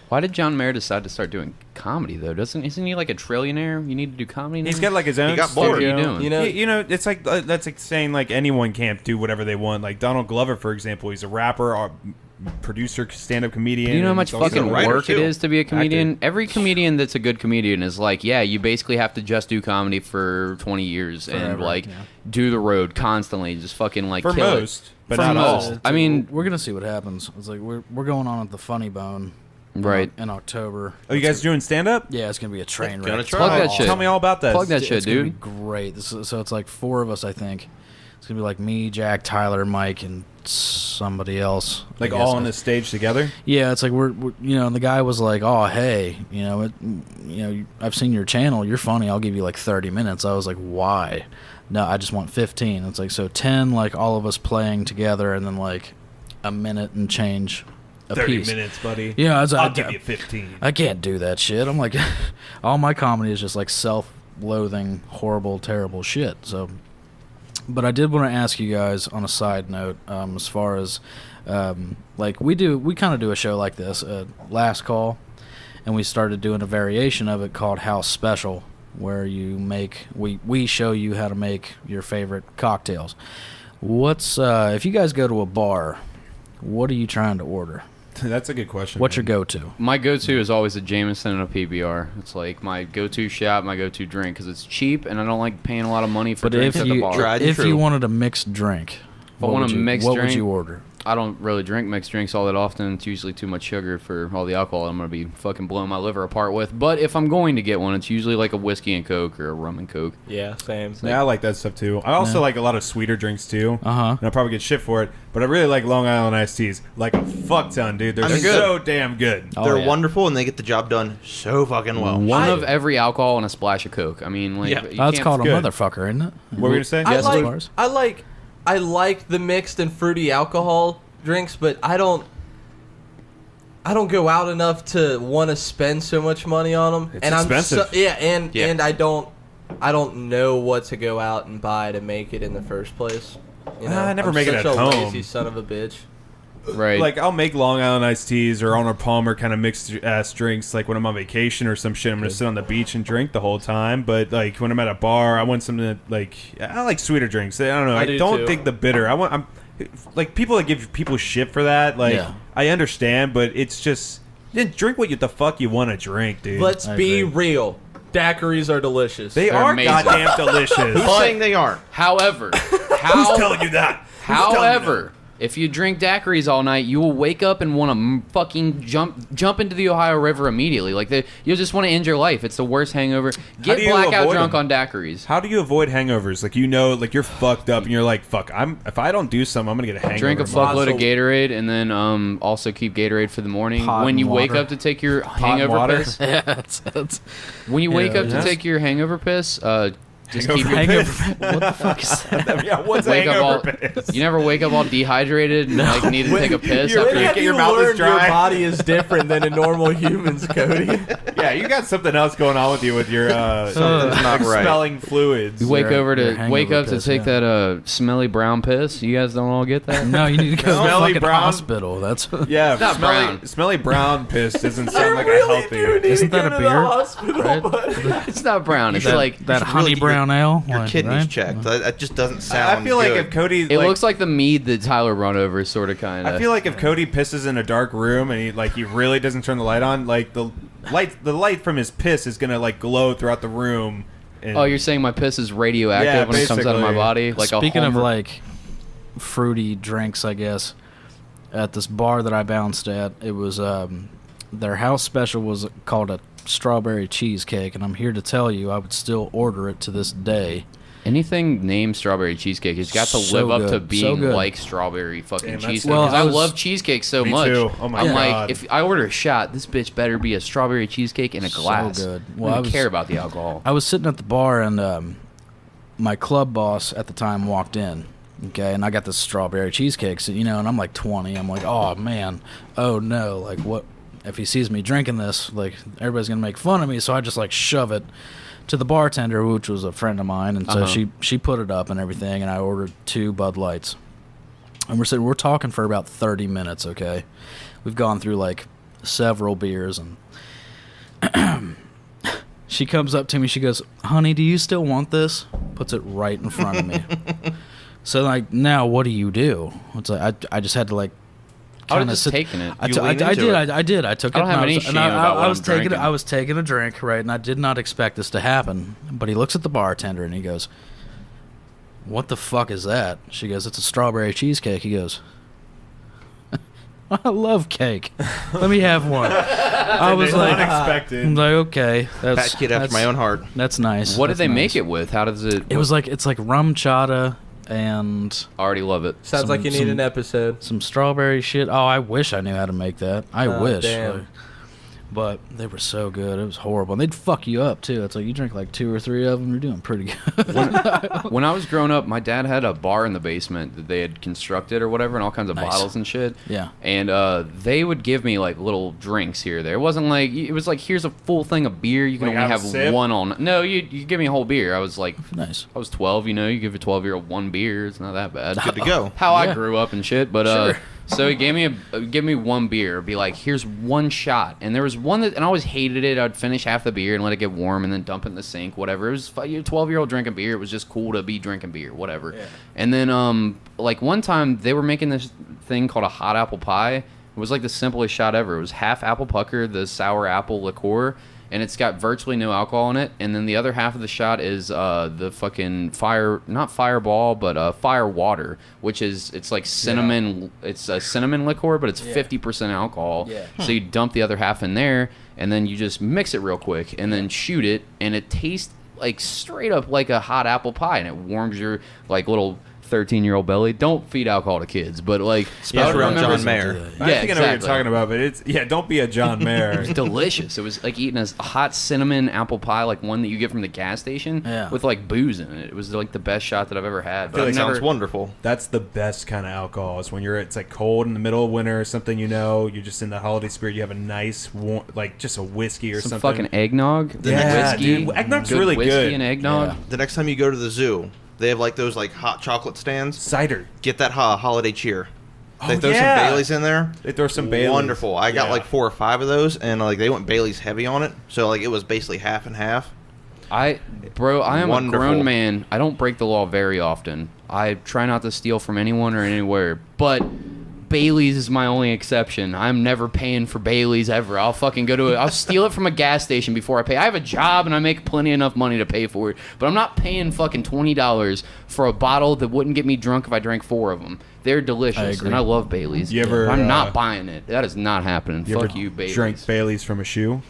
Why did John Mayer decide to start doing comedy though? Isn't he like a trillionaire? You need to do comedy now? He's got like his own. He got studio. bored. What are you doing? You know, It's like that's like saying like anyone can't do whatever they want. Like Donald Glover, for example, he's a rapper, or producer, stand-up comedian. Do you know how much and he's also fucking a writer, work it too. is to be a comedian? Actor. Every comedian that's a good comedian is like, yeah, you basically have to just do comedy for 20 years and Forever, like yeah. do the road constantly, just fucking like For kill most, it. but For not all. most. I mean, we're gonna see what happens. It's like we're going on at the Funny Bone, right. in October. Oh, you guys doing stand-up? Yeah, it's gonna be a train Gonna wreck. try. Plug that shit. Tell me all about that. Plug that It's shit, gonna be dude. great. So it's like 4 of us, I think. It's gonna be like me, Jack, Tyler, Mike, and somebody else. I Like guess. all on the stage together? Yeah, it's like we're and the guy was like, "Oh, hey, I've seen your channel. You're funny. I'll give you like 30 minutes." I was like, "Why?" No, I just want 15. It's like so 10, like all of us playing together, and then like a minute and change a 30 piece. minutes, buddy. Yeah, I'll give you 15. I can't do that shit. I'm like, all my comedy is just like self-loathing, horrible, terrible shit. So, but I did want to ask you guys on a side note, as far as like we kind of do a show like this, Last Call, and we started doing a variation of it called House Special, where we show you how to make your favorite cocktails. What's if you guys go to a bar, what are you trying to order? That's a good question. What's man. your go-to? My go-to is always a Jameson and a PBR. It's like my go-to shot, my go-to drink, because it's cheap, and I don't like paying a lot of money for But drinks if at the you bar. Tried and if true. you wanted a mixed drink, I want a mixed what would drink? you order? I don't really drink mixed drinks all that often. It's usually too much sugar for all the alcohol I'm going to be fucking blowing my liver apart with. But if I'm going to get one, it's usually like a whiskey and Coke or a rum and Coke. Yeah, same. Yeah, I like that stuff too. I also like a lot of sweeter drinks too. Uh-huh. And I'll probably get shit for it, but I really like Long Island iced teas. Like a fuck ton, dude. They're They're so damn good. Oh, They're yeah. wonderful, and they get the job done so fucking well. One of every alcohol and a splash of Coke. I mean, like, Yeah. you That's can't- called a good. motherfucker, isn't it? What were you gonna say? I Yes, like, bars. I like the mixed and fruity alcohol drinks, but I don't go out enough to want to spend so much money on them. It's and expensive. and I don't know what to go out and buy to make it in the first place. You know, I never I'm make it such at a home. lazy son of a bitch. Right. Like I'll make Long Island iced teas or Arnold Palmer kind of mixed ass drinks. Like when I'm on vacation or some shit, I'm gonna sit on the beach and drink the whole time. But like when I'm at a bar, I want something that, like I like sweeter drinks. I don't know. I I do, don't too. think the bitter. I'm like people that give people shit for that. Like Yeah. I understand, but it's just then drink what the fuck you want to drink, dude. Let's I be agree. real. Daiquiris are delicious. They They're are amazing. goddamn delicious. Who's saying they aren't? However, Who's telling you that? Who's telling you however, If you drink daiquiris all night, you will wake up and want to fucking jump into the Ohio River immediately. Like you'll just want to end your life. It's the worst hangover. Get blackout drunk on daiquiris. How do you avoid hangovers? Like like you're fucked up and you're like, fuck. If I don't do something, I'm gonna get a hangover. Drink a fuckload of Gatorade and then also keep Gatorade for the morning. When you wake up to take your hangover piss. Yeah, when you wake up to take your hangover piss, just keep your hangover. What the fuck is that? Yeah, what's a hangover piss? You never wake up all dehydrated and like need to take a piss after When have you learned your body is different than a normal human's, Cody? Yeah, you got something else going on with you with your Something's not right. expelling fluids. You wake up hangover to piss, take that smelly brown piss. You guys don't all get that? No, you need to go to the Smelly fucking brown? hospital. That's Yeah, Not brown. smelly brown piss doesn't sound like a healthy. Isn't that a beer? Right? It's not brown. It's that, like that honey brown ale. Your Like, kidneys right? checked. That just doesn't sound I feel like good. if Cody, it looks like the mead that Tyler run over, sort of, kind of. I feel like if Cody pisses in a dark room and he really doesn't turn the light on, like the light from his piss is gonna like glow throughout the room. And Oh, you're saying my piss is radioactive Yeah, when it comes out of my basically. body? Like Speaking a of Homer- like fruity drinks, I guess at this bar that I bounced at, it was their house special was called a strawberry cheesecake, and I'm here to tell you I would still order it to this day. anything named strawberry cheesecake has got to So live up to good. being So good. like strawberry fucking Damn, that's- cheesecake. Well, Because I I was- love cheesecake so Me much. too. Oh my I'm God. like, if I order a shot, this bitch better be a strawberry cheesecake in a So glass. good. I Well, I don't was- care about the alcohol. I was sitting at the bar, and my club boss at the time walked in. Okay, and I got this strawberry cheesecake, so, and I'm like 20. I'm like, oh man, oh no, like what? If he sees me drinking this, like everybody's gonna make fun of me. So I just like shove it to the bartender, which was a friend of mine, and so she put it up and everything, and I ordered 2 Bud Lights. And we're talking for about 30 minutes. Okay, we've gone through like several beers, and she comes up to me. She goes, "Honey, do you still want this?" Puts it right in front of me. So like, now what do you do? It's like I just had to like I would kind have of just sit. taken it. I You did. lean into it. I did. I took I it. don't have and any was, shame and about what I was I'm taking. drinking. I was taking a drink, right, and I did not expect this to happen. But he looks at the bartender and he goes, "What the fuck is that?" She goes, "It's a strawberry cheesecake." He goes, "I love cake. Let me have one." I was like, unexpected. I'm like, okay, that's Fat kid after my own heart. That's nice. What did That's they make nice. it with? How does it? It was like it's like rum chata and I already love it. Sounds like you need an episode. some strawberry shit. Oh, I wish I knew how to make that. I wish. Damn. Like, but they were so good. It was horrible. And they'd fuck you up too. It's like you drink like 2 or 3 of them, you're doing pretty good. When I was growing up, my dad had a bar in the basement that they had constructed or whatever, and all kinds of Nice. bottles and shit. Yeah. And they would give me like little drinks here or there. It wasn't like it was like here's a full thing of beer. You can Like, only have a have sip? one on. No, you give me a whole beer. I was like, Nice. I was 12. You give a 12-year-old one beer. It's not that bad. Good to go. How I Yeah. grew up and shit. But Sure. so he gave me one beer. Be like, here's one shot. And there was one that, and I always hated it. I'd finish half the beer and let it get warm and then dump it in the sink. Whatever. It was you're a 12-year-old drinking beer. It was just cool to be drinking beer. Whatever. Yeah. And then like one time they were making this thing called a hot apple pie. It was like the simplest shot ever. It was half apple pucker, the sour apple liqueur, and it's got virtually no alcohol in it. And then the other half of the shot is the fucking not fireball, but fire water, which is, it's like cinnamon. Yeah. It's a cinnamon liqueur, but it's 50% alcohol. Yeah. So you dump the other half in there, and then you just mix it real quick, and then shoot it, and it tastes like straight up like a hot apple pie, and it warms your like little 13-year-old belly. Don't feed alcohol to kids, but like Yeah, from remember- John Mayer. Yeah, I think I know what you're exactly. talking about, but don't be a John Mayer. It was delicious. It was like eating a hot cinnamon apple pie, like one that you get from the gas station, with like booze in it. It was like the best shot that I've ever had. But That I've sounds never, wonderful. That's the best kind of alcohol. Is when it's like cold in the middle of winter or something. You're just in the holiday spirit. You have a nice, warm, like just a whiskey or some something. fucking eggnog. Yeah, whiskey, dude, eggnog's really whiskey good. and eggnog. Yeah. The next time you go to the zoo, they have like those like hot chocolate stands. Cider. Get that holiday cheer. They Oh, throw yeah. some Baileys in there. They throw some Baileys. Wonderful. I got Yeah. like 4 or 5 of those, and like they went Bailey's heavy on it, so like it was basically half and half. I am Wonderful. a grown man. I don't break the law very often. I try not to steal from anyone or anywhere, but Bailey's is my only exception. I'm never paying for Bailey's ever. I'll fucking go to it. I'll steal it from a gas station before I pay. I have a job and I make plenty enough money to pay for it, but I'm not paying fucking $20 for a bottle that wouldn't get me drunk if I drank 4 of them. They're delicious, I agree. and I love Baileys. You ever, I'm not buying it. That is not happening. Fuck you, Baileys. Drank Baileys from a shoe?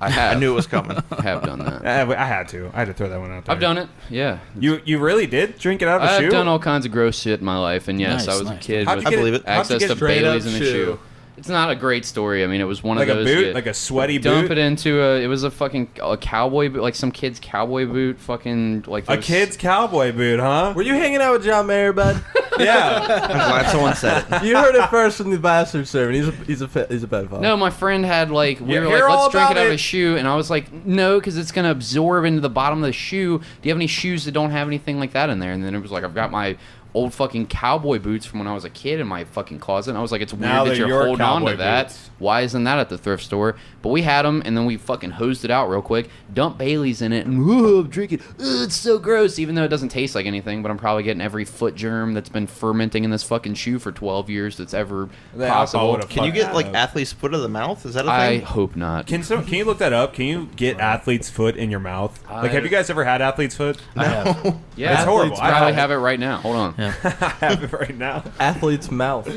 I have. I knew it was coming. I have done that. I had to. I had to throw that one out there. I've done it. Yeah. You really did drink it out of a shoe? I've done all kinds of gross shit in my life, and yes, Nice, I was a nice. kid How'd with you get believe it. How'd you access get to straight Baileys up in the shoe? shoe. It's not a great story. I mean, it was one like of a those. boot, you like a sweaty dump boot. it into a. It was a fucking cowboy boot, like some kid's cowboy boot. Fucking like A those- kid's cowboy boot, huh? Were you hanging out with John Mayer, bud? Yeah. I'm glad someone said it. You heard it first from the bastard servant. He's a pedophile. No, my friend had like we Yeah, were hear like, all let's drink it about out of it. a shoe, and I was like, no, because it's gonna absorb into the bottom of the shoe. Do you have any shoes that don't have anything like that in there? And then it was like, I've got my old fucking cowboy boots from when I was a kid in my fucking closet. And I was like, it's weird Now that they're you're your holding on to cowboy that. boots. Why isn't that at the thrift store? But we had them, and then we fucking hosed it out real quick, dumped Bailey's in it, and whoa, I'm drinking. Ugh, it's so gross, even though it doesn't taste like anything. But I'm probably getting every foot germ that's been fermenting in this fucking shoe for 12 years that's ever The alcohol possible. would've Can you fucked get like that up. athlete's foot of the mouth? Is that a I thing? hope not. Can you look that up? Can you get athlete's foot in your mouth? Like, have you guys ever had athlete's foot? I have. Yeah, It's horrible. athletes I probably have have it right now. Hold on. Yeah. I have it right now. Athlete's mouth.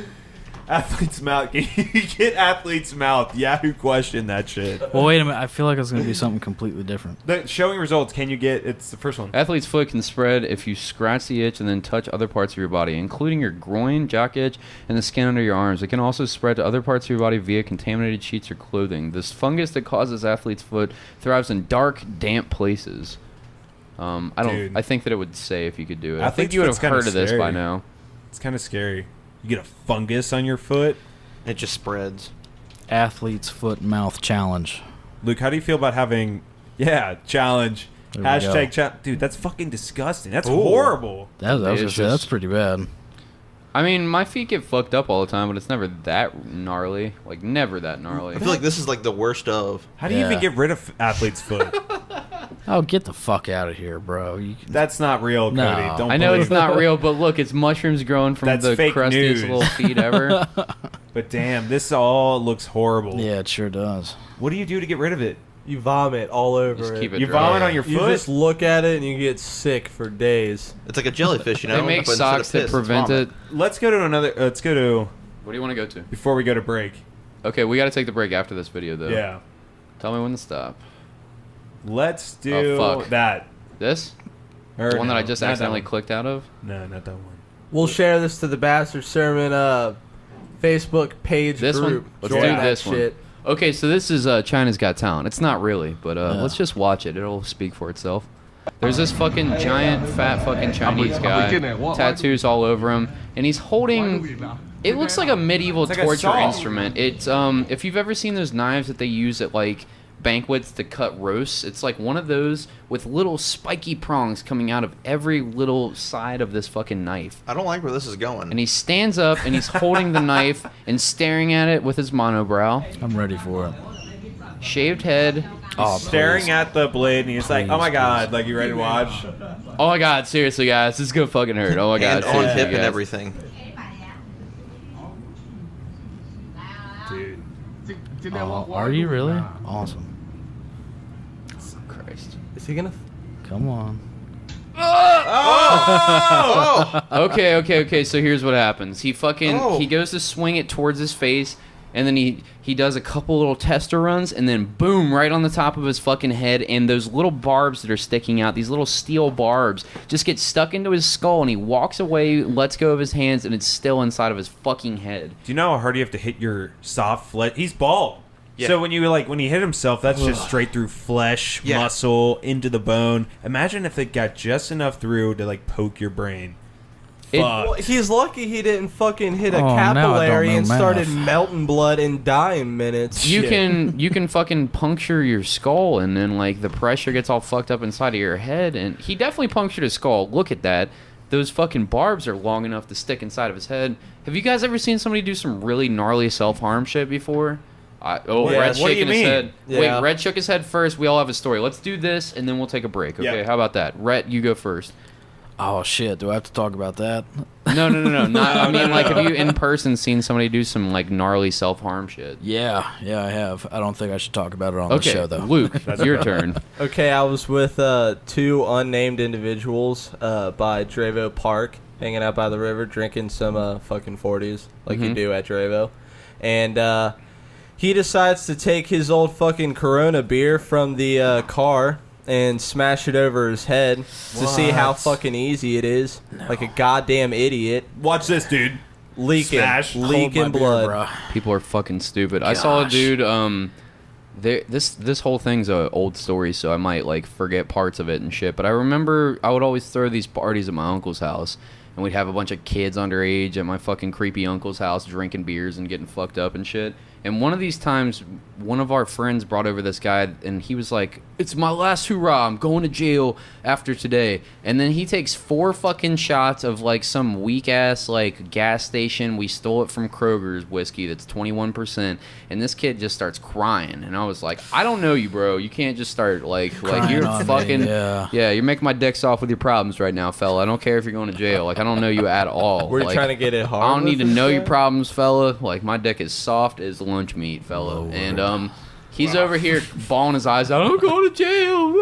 Athlete's mouth. Can you get athlete's mouth? Yahoo question that shit. Well, wait a minute. I feel like it's going to be something completely different. The showing results. Can you get? It's the first one. Athlete's foot can spread if you scratch the itch and then touch other parts of your body, including your groin, jock itch, and the skin under your arms. It can also spread to other parts of your body via contaminated sheets or clothing. This fungus that causes athlete's foot thrives in dark, damp places. I don't. Dude. I think that it would say if you could do it. I Athlete's think you would have foot's kinda heard of this by scary. now. It's kind of scary. You get a fungus on your foot. It just spreads. Athlete's foot mouth challenge. Luke, how do you feel about having? Yeah, challenge. There we Hashtag go. Dude, that's fucking disgusting. That's Ooh. horrible. That was It's gonna say, that's just- pretty bad. I mean, my feet get fucked up all the time, but it's never that gnarly. Like, never that gnarly. I feel like this is like the worst of. How do you even Yeah. get rid of athlete's foot? Oh, get the fuck out of here, bro. You can, That's not real, Cody. No. Don't I know believe it's not real, but look, it's mushrooms growing from That's the fake crustiest news. little feet ever. But damn, this all looks horrible. yeah, it sure does. What do you do to get rid of it? You vomit all over Just it. keep it You dry. vomit on your You foot? just look at it and you get sick for days. It's like a jellyfish, you know. They make but instead of socks that piss, it's prevent vomit. it. Let's go to another. Let's go to What do you want to go to? before we go to break. Okay, we got to take the break after this video, though. Yeah. Tell me when to stop. Let's do Oh, fuck. that. This? Or The one that no, I just not that accidentally one. clicked out of? No, not that one. We'll share this to the Bastard Sermon Facebook page This one? group. Let's Join do that this one. shit. Okay, so this is China's Got Talent. It's not really, but Yeah. let's just watch it. It'll speak for itself. There's this fucking giant, fat fucking Chinese guy. Tattoos all over him. And he's holding... It looks like a medieval It's like a torture saw. instrument. It's, if you've ever seen those knives that they use at, like, banquets to cut roasts, it's like one of those with little spiky prongs coming out of every little side of this fucking knife. I don't like where this is going. And he stands up and he's holding the knife and staring at it with his monobrow. I'm ready for it. Shaved head. Oh, Staring please. at the blade, and he's like, "Oh my Please, god!" Like, you ready to watch? Oh my god, seriously guys, this is gonna fucking hurt. Oh my god, and on seriously, hip and guys. everything. Dude, Oh, are you really? Awesome. Christ. Is he gonna? Come on. Okay, so here's what happens. He fucking Oh. he goes to swing it towards his face, and then he does a couple little tester runs, and then boom, right on the top of his fucking head, and those little barbs that are sticking out, these little steel barbs, just get stuck into his skull, and he walks away, lets go of his hands, and it's still inside of his fucking head. do you know how hard you have to hit your soft flesh? He's bald. Yeah. So when he hit himself, that's just straight through flesh, Yeah. muscle, into the bone. Imagine if it got just enough through to like poke your brain. It- Fuck. Well, he's lucky he didn't fucking hit a Oh, now I don't capillary know and math. started melting blood and dying minutes. You Shit. can fucking puncture your skull, and then like the pressure gets all fucked up inside of your head, and he definitely punctured his skull. Look at that. Those fucking barbs are long enough to stick inside of his head. Have you guys ever seen somebody do some really gnarly self-harm shit before? Yeah, Red's what do you shaking his mean? head. Yeah. Wait, Red shook his head first. We all have a story. Let's do this, and then we'll take a break. Okay, Yeah. how about that? Rhett, you go first. Oh shit! Do I have to talk about that? No. Not, I mean, like, have you in person seen somebody do some like gnarly self-harm shit? Yeah, I have. I don't think I should talk about it on the Okay, show though. Luke, your turn. Okay, I was with two unnamed individuals by Drevo Park, hanging out by the river, drinking some fucking 40s like you do at Drevo. And he decides to take his old fucking Corona beer from the car and smash it over his head to see how fucking easy it is. Like a goddamn idiot. Watch this, dude. Leaking blood. People are fucking stupid. I saw a dude. This whole thing's a old story, so I might like forget parts of it and shit. But I remember I would always throw these parties at my uncle's house, and we'd have a bunch of kids underage at my fucking creepy uncle's house drinking beers and getting fucked up and shit. And one of these times, one of our friends brought over this guy, and he was like, "It's my last hurrah. I'm going to jail after today." And then he takes 4 fucking shots of, like, some weak-ass, like, gas station. We stole it from Kroger's whiskey that's 21%. And this kid just starts crying. And I was like, I don't know you, bro. You can't just start, like you're fucking... Yeah, you're making my dick soft with your problems right now, fella. I don't care if you're going to jail. Like, I don't know you at all. We're like, trying to get it hard. I don't need to know your problems, fella. Like, my dick is soft as lunch meat, fella. And he's over here bawling his eyes out. I'm going to jail.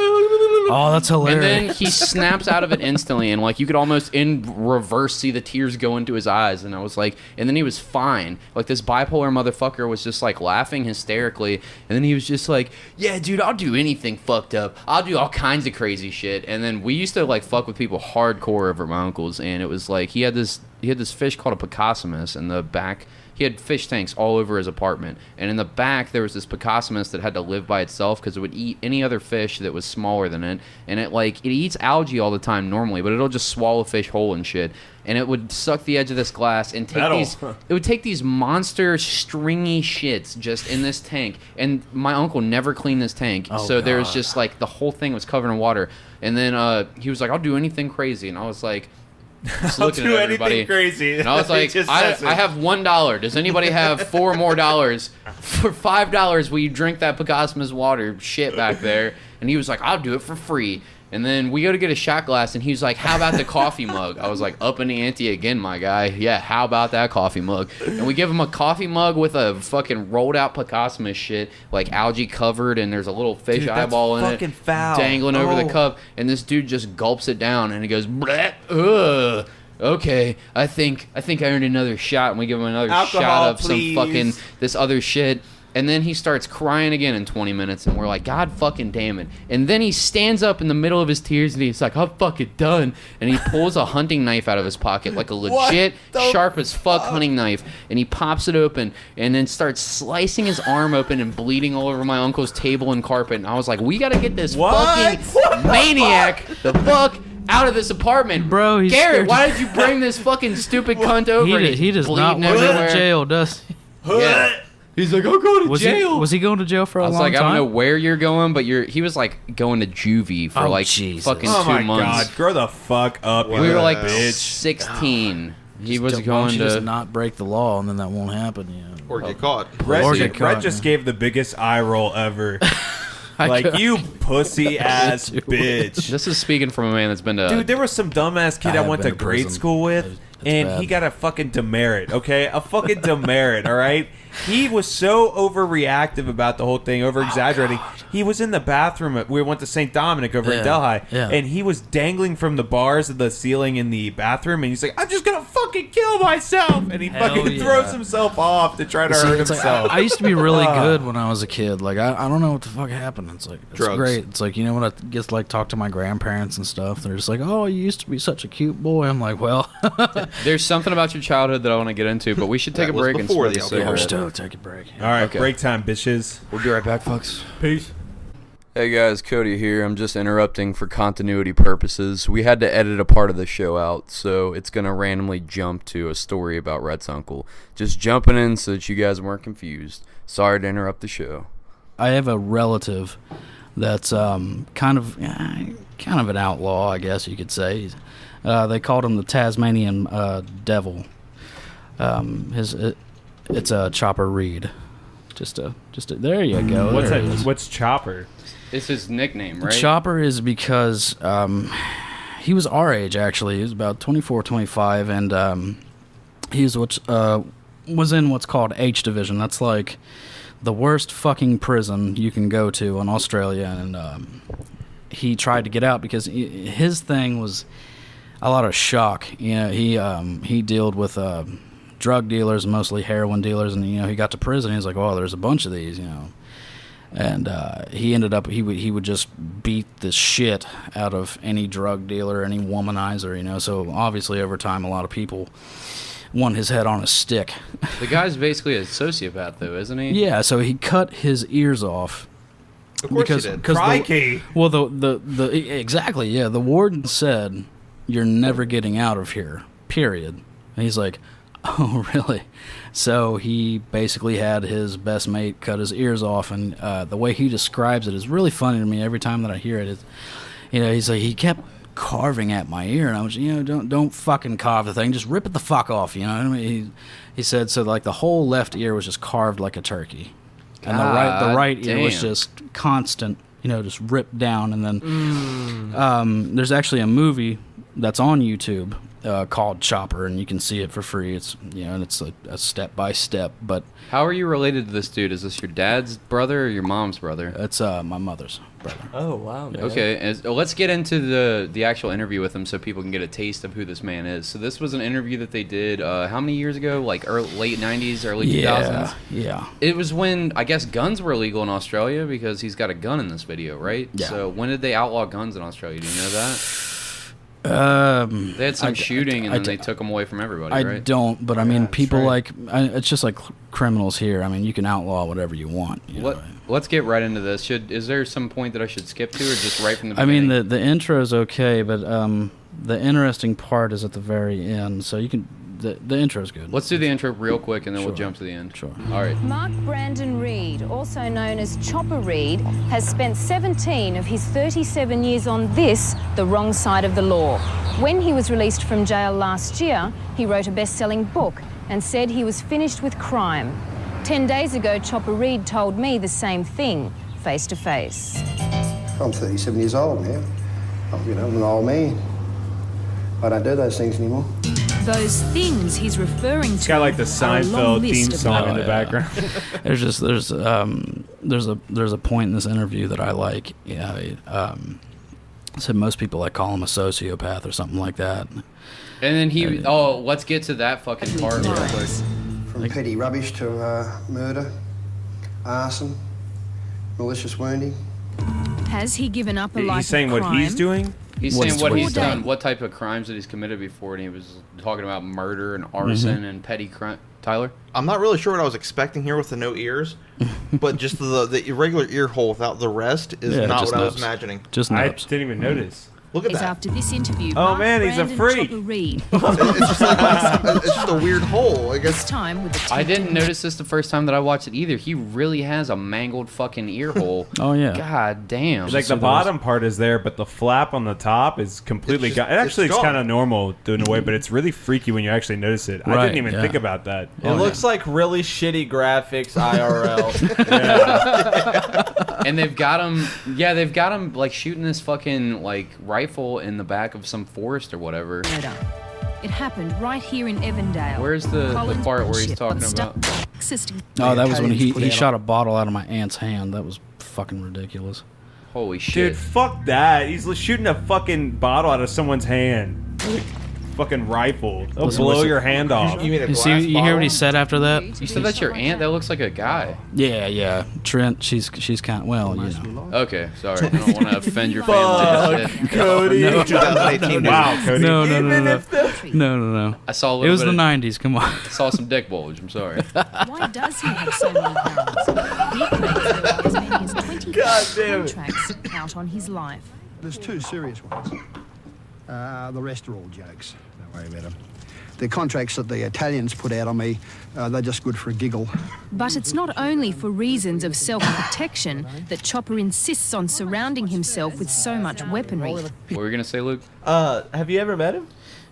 Oh, that's hilarious. And then he snaps out of it instantly, and like you could almost in reverse see the tears go into his eyes. And I was like, and then he was fine. Like this bipolar motherfucker was just like laughing hysterically, and then he was just like, "Yeah, dude, I'll do anything fucked up. I'll do all kinds of crazy shit." And then we used to like fuck with people hardcore over my uncle's, and it was like he had this fish called a Picassomus in the back. He had fish tanks all over his apartment, and in the back there was this Picassomus that had to live by itself because it would eat any other fish that was smaller than it, and it eats algae all the time normally, but it'll just swallow fish whole and shit, and it would suck the edge of this glass and take these monster stringy shits just in this tank, and my uncle never cleaned this tank, so there was just like the whole thing was covered in water, and then he was like, "I'll do anything crazy," and I was like, just looking at everybody, crazy. And I was like, I have $1. Does anybody have $4 more? For $5, will you drink that Picassomus water shit back there? And he was like, I'll do it for free. And then we go to get a shot glass, and he was like, how about the coffee mug? I was like, up in the ante again, my guy. Yeah, how about that coffee mug? And we give him a coffee mug with a fucking rolled out Picassomus shit, like algae covered, and there's a little fish eyeball in it, dangling over the cup. And this dude just gulps it down, and he goes, bleh, ugh. Okay, I think I earned another shot, and we give him another shot of some fucking this other shit. And then he starts crying again in 20 minutes, and we're like, God fucking damn it. And then he stands up in the middle of his tears, and he's like, I'm fucking done. And he pulls a hunting knife out of his pocket, like a legit sharp as fuck hunting knife. And he pops it open, and then starts slicing his arm open and bleeding all over my uncle's table and carpet. And I was like, we gotta get this fucking maniac the fuck out of this apartment. Bro, Garrett, why did you bring this fucking stupid cunt over? He does not want to go to jail, does he? Yeah. He's like, I'm going to jail. Was he going to jail for a long time? I was like, I don't know where you're going, but he was like going to juvie for fucking 2 months. Oh my God, grow the fuck up. We were like 16. He was going to just not break the law, and then that won't happen. Yeah. Or get caught. Brett just gave the biggest eye roll ever. Like, you pussy ass bitch. This is speaking from a man that's been to... Dude, there was some dumbass kid I went to grade school with, and he got a fucking demerit, okay? A fucking demerit, all right? He was so overreactive about the whole thing, over-exaggerating. He was in the bathroom. We went to St. Dominic over in Delhi, and he was dangling from the bars of the ceiling in the bathroom, and he's like, I'm just going to fucking kill myself. And he fucking throws himself off to try to hurt himself. Like, I used to be really good when I was a kid. Like, I don't know what the fuck happened. It's like, it's drugs. Great. It's like, you know, when I get to, like, talk to my grandparents and stuff, they're just like, oh, you used to be such a cute boy. I'm like, well. There's something about your childhood that I want to get into, but we should take a break and smoke a cigarette. Take a break. All right, break time, bitches. We'll be right back, folks. Peace. Hey guys, Cody here. I'm just interrupting for continuity purposes. We had to edit a part of the show out, so it's going to randomly jump to a story about Rhett's uncle. Just jumping in so that you guys weren't confused. Sorry to interrupt the show. I have a relative that's kind of an outlaw, I guess you could say. They called him the Tasmanian Devil. It's a Chopper Reed. Just a. There you go. What's Chopper? It's his nickname, right? Chopper is because he was our age, actually. He was about 24, 25, and he was in what's called H Division. That's like the worst fucking prison you can go to in Australia, and he tried to get out because his thing was... a lot of shock. You know, he dealt with drug dealers, mostly heroin dealers, and you know, he got to prison. He's like, oh, there's a bunch of these, you know. And he ended up he would just beat the shit out of any drug dealer, any womanizer, you know. So obviously over time a lot of people want his head on a stick. The guy's basically a sociopath, though, isn't he? Yeah, so he cut his ears off. Of course he did. Crikey. Well, exactly, yeah. The warden said, "You're never getting out of here." Period. And he's like, "Oh, really?" So he basically had his best mate cut his ears off, and the way he describes it is really funny to me. Every time that I hear it, you know, he's like, he kept carving at my ear, and I was, you know, don't fucking carve the thing, just rip it the fuck off, you know what I mean? He said, so like the whole left ear was just carved like a turkey, and the right ear was just constant, you know, just ripped down. And then there's actually a movie that's on YouTube called Chopper, and you can see it for free. It's, you know, and it's a step by step. But how are you related to this dude? Is this your dad's brother or your mom's brother? It's my mother's brother. Oh wow. Man. Okay, let's get into the actual interview with him so people can get a taste of who this man is. So this was an interview that they did how many years ago? Like late 90s, early 2000s? Yeah. It was when, I guess, guns were illegal in Australia because he's got a gun in this video, right? Yeah. So when did they outlaw guns in Australia? Do you know that? They had some shooting and then they took them away from everybody, right? I don't, but I mean, people right. it's just like criminals here. I mean, you can outlaw whatever you want. You know? Let's get right into this. Is there some point that I should skip to, or just right from the beginning? beginning? I mean, the intro is okay, but the interesting part is at the very end. So you can, the intro is good. Let's do the intro real quick, and then we'll Sure. jump to the end. Sure. All right. Mark Brandon Reed, also known as Chopper Reed, has spent 17 of his 37 years on this, the wrong side of the law. When he was released from jail last year, he wrote a best-selling book and said he was finished with crime. 10 days ago, Chopper Reed told me the same thing, face to face. I'm 37 years old now. I'm an old man. I don't do those things anymore. Those things he's referring to. It's got like the are a long Seinfeld theme list of song in them. the background. There's a point in this interview that I like. Yeah, said most people like call him a sociopath or something like that. And then let's get to that fucking part real quick. From petty rubbish to murder, arson, malicious wounding. Has he given up a life He's saying of what crime? he's doing? He's saying what he's done. done, what type of crimes that he's committed before, and he was talking about murder and arson and petty crime. Tyler? I'm not really sure what I was expecting here with the no ears, but just the irregular ear hole without the rest is not just what I was nubs. imagining. Just I nubs. didn't even notice. Look at Is that. after this interview. Oh, Mark man, he's a Brandon freak. Chopper Reed. It's just like it's just a weird hole. I This guess. time with the I didn't notice this the first time that I watched it either. He really has a mangled fucking ear hole. Oh yeah. God damn. Like the bottom part is there, but the flap on the top is completely It's gone. just- Actually, it's it's gone. kind of normal in a way, but it's really freaky when you actually notice it. I Right, didn't even yeah. think about that. It looks like really shitty graphics IRL. And they've got him like shooting this fucking like rifle in the back of some forest or whatever. murder. It happened right here in Evandale. Where's the Collins part where he's bullshit talking on about? System. Oh, that was when Italians put he out shot a bottle out of my aunt's hand. That was fucking ridiculous. Holy shit. Dude, fuck that. He's shooting a fucking bottle out of someone's hand. Fucking rifle. They'll Listen, blow listen. your hand off. You mean a You glass see, you hear what he bottle? said after that? You said that's your aunt? That looks like a guy. Yeah. Trent, she's kind of, well, you know. Okay, sorry. I don't want to offend your family. Fuck, Cody. 2018. Wow, Cody. No. I saw a It little was bit the of, 90s. Come on. saw some dick bulge. I'm sorry. Why does he have so many pounds? He claims there are as many as 20 God damn it. contracts out on his life. There's two serious ones. The rest are all jokes. Don't worry about them. The contracts that the Italians put out on me, they're just good for a giggle. But it's not only for reasons of self-protection that Chopper insists on surrounding himself with so much weaponry. What were you going to say, Luke? Have you ever met him?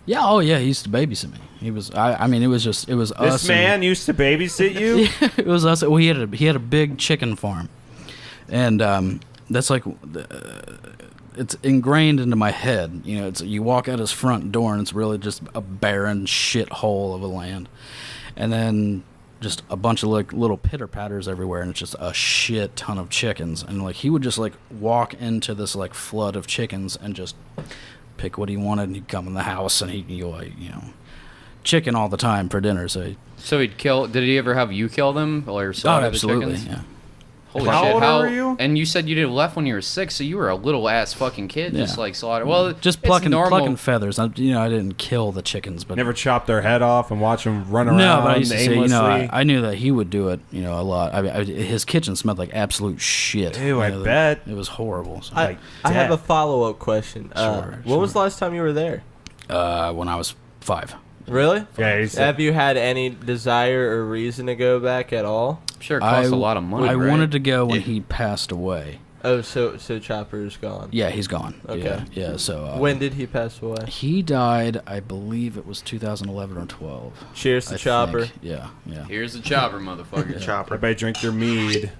Yeah, oh yeah, he used to babysit me. He was, I mean, it was us. This man used to babysit you? It was us. Well, he had a big chicken farm, and that's like, it's ingrained into my head. You know, you walk out his front door and it's really just a barren shithole of a land, and then just a bunch of like little pitter patters everywhere, and it's just a shit ton of chickens. And like he would just like walk into this like flood of chickens and just pick what he wanted, and he'd come in the house, and he'd like, chicken all the time for dinner. So he'd kill. Did he ever have you kill them or slaughter the absolutely, chickens? yeah. Holy How shit! old were you? And you said you did left when you were 6, so you were a little ass fucking kid, Yeah. just like slaughter. Well, Just it's plucking normal. feathers. I didn't kill the chickens, but Never chop their head off and watch them run around no, but I used to aimlessly. say, I knew that he would do it, a lot. His kitchen smelled like absolute shit. Ew, I bet. It was horrible. So. I have a follow-up question. When was the last time you were there? When I was 5. Really? Yeah. Have you had any desire or reason to go back at all? I'm sure it costs a lot of money. I right? wanted to go when he passed away. Oh, so Chopper's gone. Yeah, he's gone. Okay. Yeah. So when did he pass away? He died, I believe it was 2011 or 12. Cheers to I Chopper. think. Yeah. Here's the chopper, motherfucker. Chopper. Everybody drink their mead.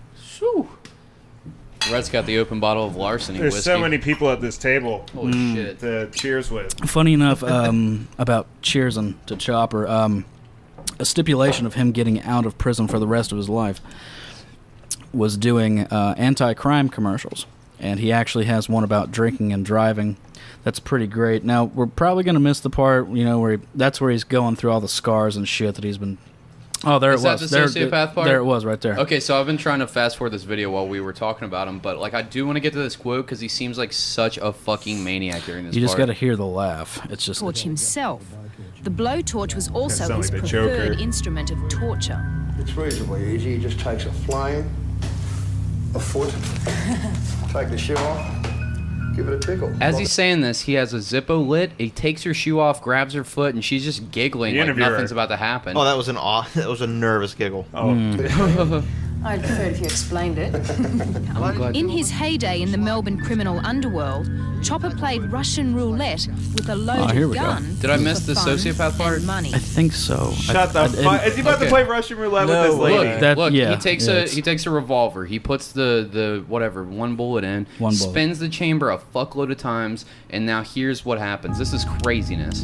Rhett's got the open bottle of larceny There's whiskey. so many people at this table Holy shit. to cheers with. Funny enough, about cheersing to Chopper, a stipulation of him getting out of prison for the rest of his life was doing anti-crime commercials. And he actually has one about drinking and driving. That's pretty great. Now, we're probably going to miss the part, where that's where he's going through all the scars and shit that he's been... Oh, there Is it was. that the sociopath part? There it was, right there. Okay, so I've been trying to fast forward this video while we were talking about him, but I do want to get to this quote because he seems like such a fucking maniac during this You just part. got to hear the laugh. It's just... Torch himself. The blowtorch was also sound his like the preferred Joker. instrument of torture. It's reasonably easy. He just takes a flame, a foot, take the shoe off, give it a tickle. As he's saying this, he has a Zippo lit. He takes her shoe off, grabs her foot, and she's just giggling The like interviewer. nothing's about to happen. Oh, that was a nervous giggle. I'd prefer if you explained it. In his heyday in the Melbourne criminal underworld, Chopper played Russian roulette with a loaded here we go. gun. Did I miss for the fun sociopath part? and money. I think so. Shut the fuck. Is he about to Okay. play Russian roulette with this No, lady? Look, That- look. yeah, He takes a revolver. He puts the whatever one bullet in. One bullet. Spins the chamber a fuckload of times, and now here's what happens. This is craziness.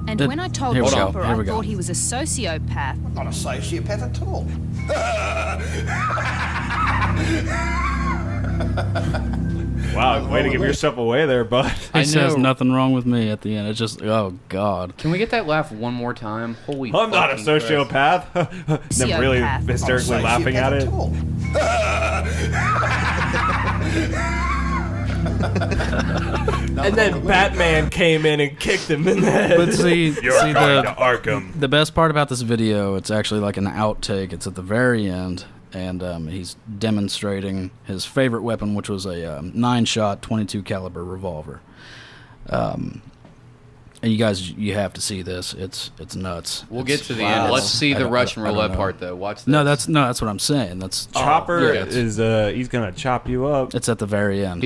And That- when I told here we go, Chopper here I we go. thought he was a sociopath, Not a sociopath at all. Wow, way to give yourself away there, bud. I He says know. nothing wrong with me at the end. It's just, oh, God. Can we get that laugh one more time? Holy I'm not a fucking Christ. sociopath. Them really Sociopath. hysterically laughing at it. And then Batman came in and kicked him in the head. But see You're going to Arkham. the best part about this video, it's actually like an outtake. It's at the very end, and he's demonstrating his favorite weapon, which was a 9-shot 22 caliber revolver. And you guys, you have to see this. It's nuts. We'll It's- get to the end. Let's see I the don't- Russian I don't roulette know. part, though. Watch this. No, that's what I'm saying. That's Chopper yeah. is he's gonna chop you up. it's at the very end.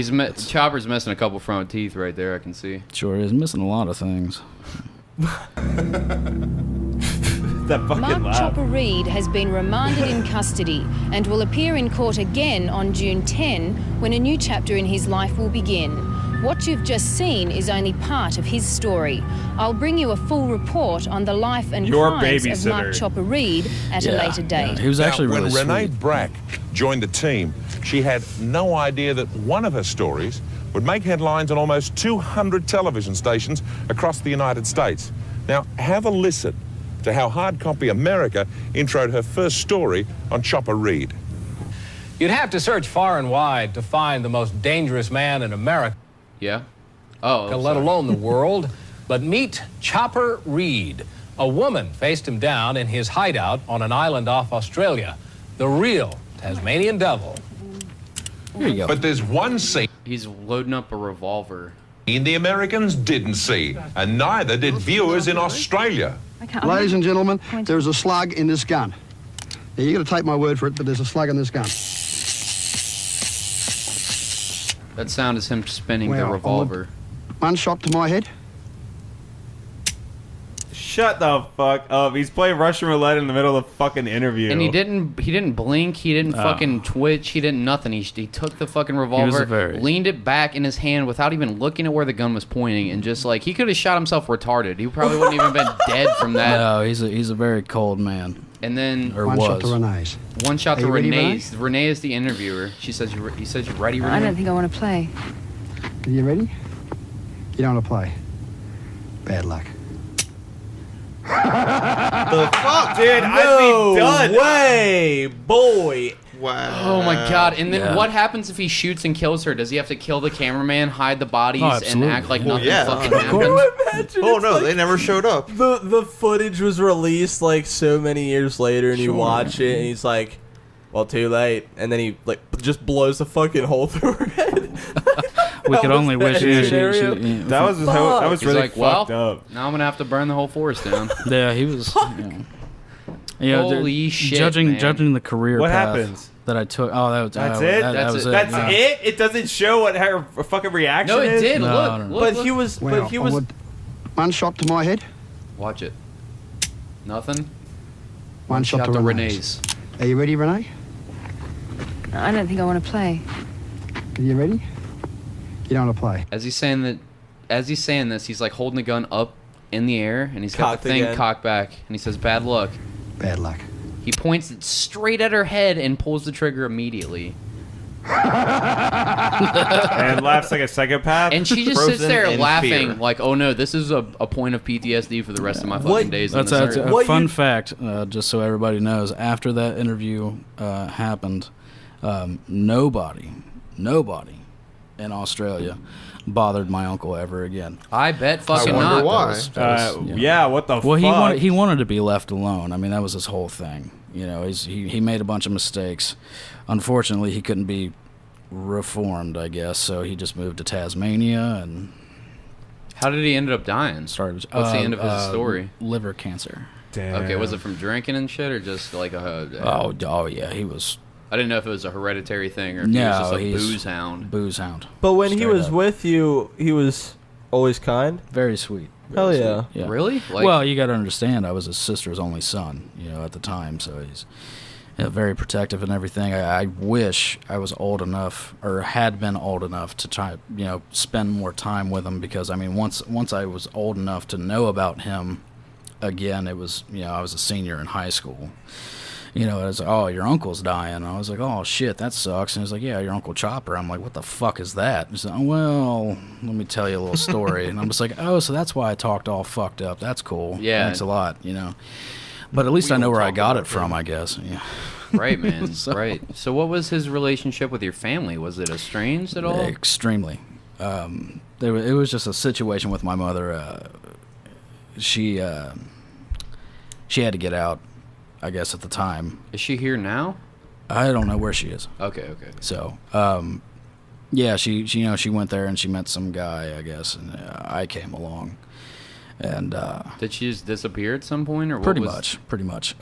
Chopper's missing a couple front teeth right there. I can see. Sure is missing a lot of things. That fucking Mark laugh. Chopper Reed has been remanded in custody and will appear in court again on June 10 when a new chapter in his life will begin. What you've just seen is only part of his story. I'll bring you a full report on the life and Your crimes of babysitter. Mark Chopper Reed at a later date. He was actually Now, really when Renee sweet. Brack joined the team, she had no idea that one of her stories would make headlines on almost 200 television stations across the United States. Now, have a listen to how Hard Copy America introed her first story on Chopper Reed. You'd have to search far and wide to find the most dangerous man in America, Yeah? Oh, let sorry. alone the world. But meet Chopper Reed. A woman faced him down in his hideout on an island off Australia. The real Tasmanian devil. Here you go. But there's one scene He's loading up a revolver. the Americans didn't see, and neither did viewers in Australia. Ladies and gentlemen, there's a slug in this gun. Now, you got to take my word for it, but there's a slug in this gun. That sound is him spinning Well, the on revolver. One shot to my head. Shut the fuck up. He's playing Russian roulette in the middle of the fucking interview. And he didn't blink. He didn't fucking twitch. He didn't nothing. He took the fucking revolver, leaned it back in his hand without even looking at where the gun was pointing, and just like he could have shot himself retarded. He probably wouldn't even been dead from that. No, he's a very cold man. And then Or One was. shot to Renee's. one shot Are to you ready, Renee's. Renee is the interviewer. She says, "He says, you ready, Renee?" I don't think I want to play. Are you ready? You don't want to play. Bad luck. The fuck, Dude, I'd be done. Way, boy. Wow. Oh my god! And then Yeah. what happens if he shoots and kills her? Does he have to kill the cameraman, hide the bodies, and absolutely. act like Well, nothing yeah. fucking Of happened? Imagine Oh it's no, like they never showed up. the footage was released like so many years later, and you watch it, and he's like, "Well, too late," and then he like just blows the fucking hole through her head. We could only wish. scenario. That was He's really like, well, fucked up. now I'm gonna have to burn the whole forest down. Yeah, he was. Yeah, Holy shit, Judging man. the career What path happens? that I took. Oh, that was That's that, it? That was it. That's yeah. it? It doesn't show what her fucking reaction No, it is? did. No, Look, no, no. look, But look. he was. Well, but he was. one shot to my head, Watch it. Nothing. one shot to Renee's. Are you ready, Renee? I don't think I want to play. Are you ready? You don't want to play. As he's saying this, he's like holding the gun up in the air, and he's got Cocked the thing again. cocked back, and he says, "Bad luck." Bad luck. He points it straight at her head and pulls the trigger immediately. And laughs like a psychopath. And she just sits Frozen there in laughing, fear. like, "Oh no, this is a point of PTSD for the rest of my fucking What- days." on That's this a earth." What fun you- fact, just so everybody knows. After that interview happened, nobody in Australia bothered my uncle ever again. I bet fucking wonder not. why. That was, yeah, what the Well, fuck? he wanted to be left alone. I mean, that was his whole thing. You know, he made a bunch of mistakes. Unfortunately, he couldn't be reformed, I guess. So he just moved to Tasmania and How did he end up dying? started. What's the end of his story? Liver cancer. Damn. Okay, was it from drinking and shit, or just like a? Oh yeah, he was I didn't know if it was a hereditary thing or if he was just a he's booze hound. Booze hound. But when he Straight was up. with you, he was always kind. Very sweet. Hell Very yeah. sweet. Really? Like, Well, you got to understand, I was his sister's only son, at the time, so he's very protective and everything. I wish I was old enough, or had been old enough to try, spend more time with him, because I mean, once I was old enough to know about him again, it was, I was a senior in high school. It was like, "Oh, your uncle's dying." And I was like, "Oh shit, that sucks." And he's like, "Yeah, your Uncle Chopper." I'm like, "What the fuck is that?" He's like, "Well, let me tell you a little story." And I'm just like, "Oh, so that's why I talked all fucked up. That's cool. Yeah. Thanks a lot, But at least We I know will where I talk got about it from, I guess. Yeah. Right, man. So- Right. So, what was his relationship with your family? Was it estranged at all? Extremely. It was just a situation with my mother. She had to get out, I guess, at the time. Is she here now? I don't know where she is. Okay. Okay. So, yeah, she went there and she met some guy, I guess, and I came along, and Did she just disappear at some point, or what pretty was... much.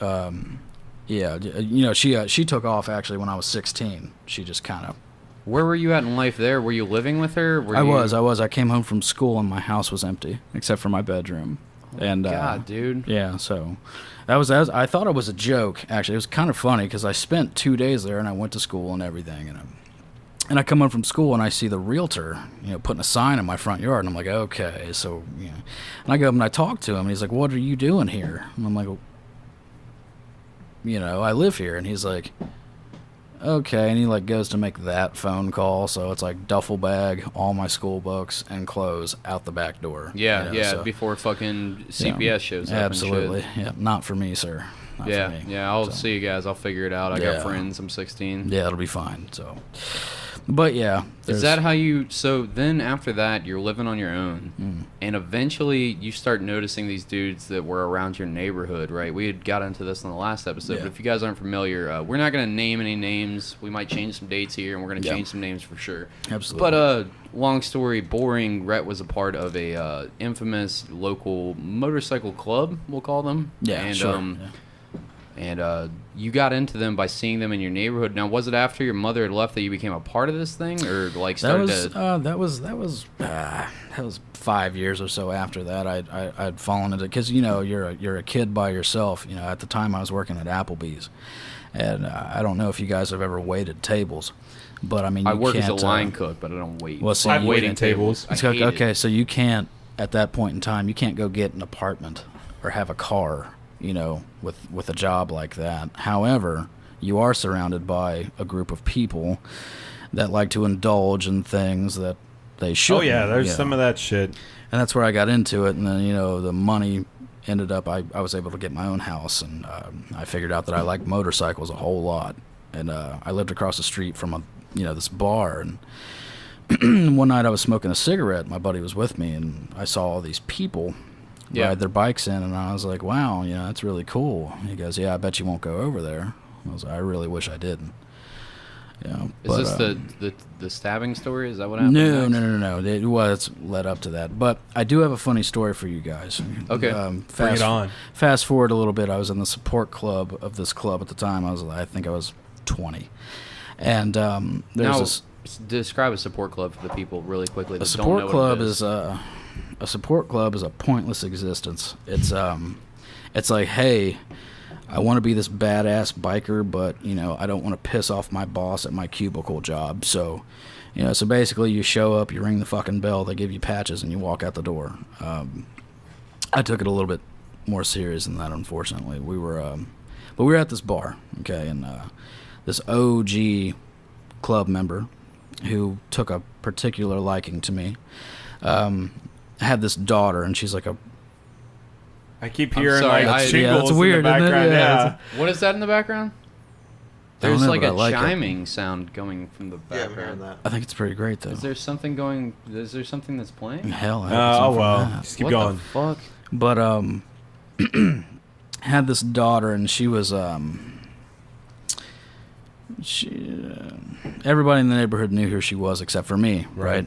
Yeah, she took off actually when I was 16. She just kind of. Where were you at in life there? Were you living with her? I was. I came home from school and my house was empty except for my bedroom. And God, dude. Yeah, so that was I thought it was a joke. Actually, it was kind of funny because I spent 2 days there and I went to school and everything, and I come home from school and I see the realtor, putting a sign in my front yard, and I'm like, okay, so and I go up and I talk to him, and he's like, "What are you doing here?" And I'm like, "I live here," and he's like, "Okay," and he goes to make that phone call, so it's like duffel bag, all my school books and clothes out the back door. Yeah, so, before fucking CPS shows up. absolutely, And shit. yeah, not for me, sir. Not for me. Yeah. I'll So, see you guys. I'll figure it out. I got friends. I'm 16. Yeah, it'll be fine. So, but yeah, Is that how you? So then after that, you're living on your own, and eventually you start noticing these dudes that were around your neighborhood, right? We had got into this in the last episode, Yeah. but if you guys aren't familiar, we're not going to name any names. We might change some dates here, and we're going to change some names for sure. Absolutely. But long story boring, Rhett was a part of a infamous local motorcycle club, we'll call them. Yeah, and, sure. And you got into them by seeing them in your neighborhood. Now, was it after your mother had left that you became a part of this thing, or started that was 5 years or so after that. I'd fallen into, because you're a kid by yourself. At the time I was working at Applebee's, and I don't know if you guys have ever waited tables, but I mean, I you work as a can't, line cook, but I don't wait. Well, see, I'm you- waiting tables. I hate okay, it. so you can't, at that point in time, you can't go get an apartment or have a car, with a job like that. However, you are surrounded by a group of people that like to indulge in things that they should. Oh yeah, there's some of that shit. And that's where I got into it. And then, you know, the money ended up, I was able to get my own house. And I figured out that I liked motorcycles a whole lot. And I lived across the street from this bar. And one night I was smoking a cigarette. My buddy was with me. And I saw all these people ride their bikes in. And I was like, wow, you know, that's really cool. He goes, yeah, I bet you won't go over there. I was like, I really wish I didn't. You know, Is this the stabbing story? Is that what happened? No. It's led up to that. But I do have a funny story for you guys. Okay. Bring it on. Fast forward a little bit. I was in the support club of this club at the time. I think I was 20. And describe a support club for the people really quickly. A support club is a pointless existence. It's like, hey, I want to be this badass biker, but, you know, I don't want to piss off my boss at my cubicle job. So, you know, so basically you show up, you ring the fucking bell, they give you patches, and you walk out the door. I took it a little bit more serious than that, unfortunately. We were at this bar, okay, and this OG club member who took a particular liking to me had this daughter, and she's like I keep hearing it's in weird, the background. Yeah. What is that in the background? There's like a chiming sound going from the background. I think it's pretty great, though. Is there something that's playing? Hell, just keep going. The fuck? But had this daughter, and she was everybody in the neighborhood knew who she was except for me, right?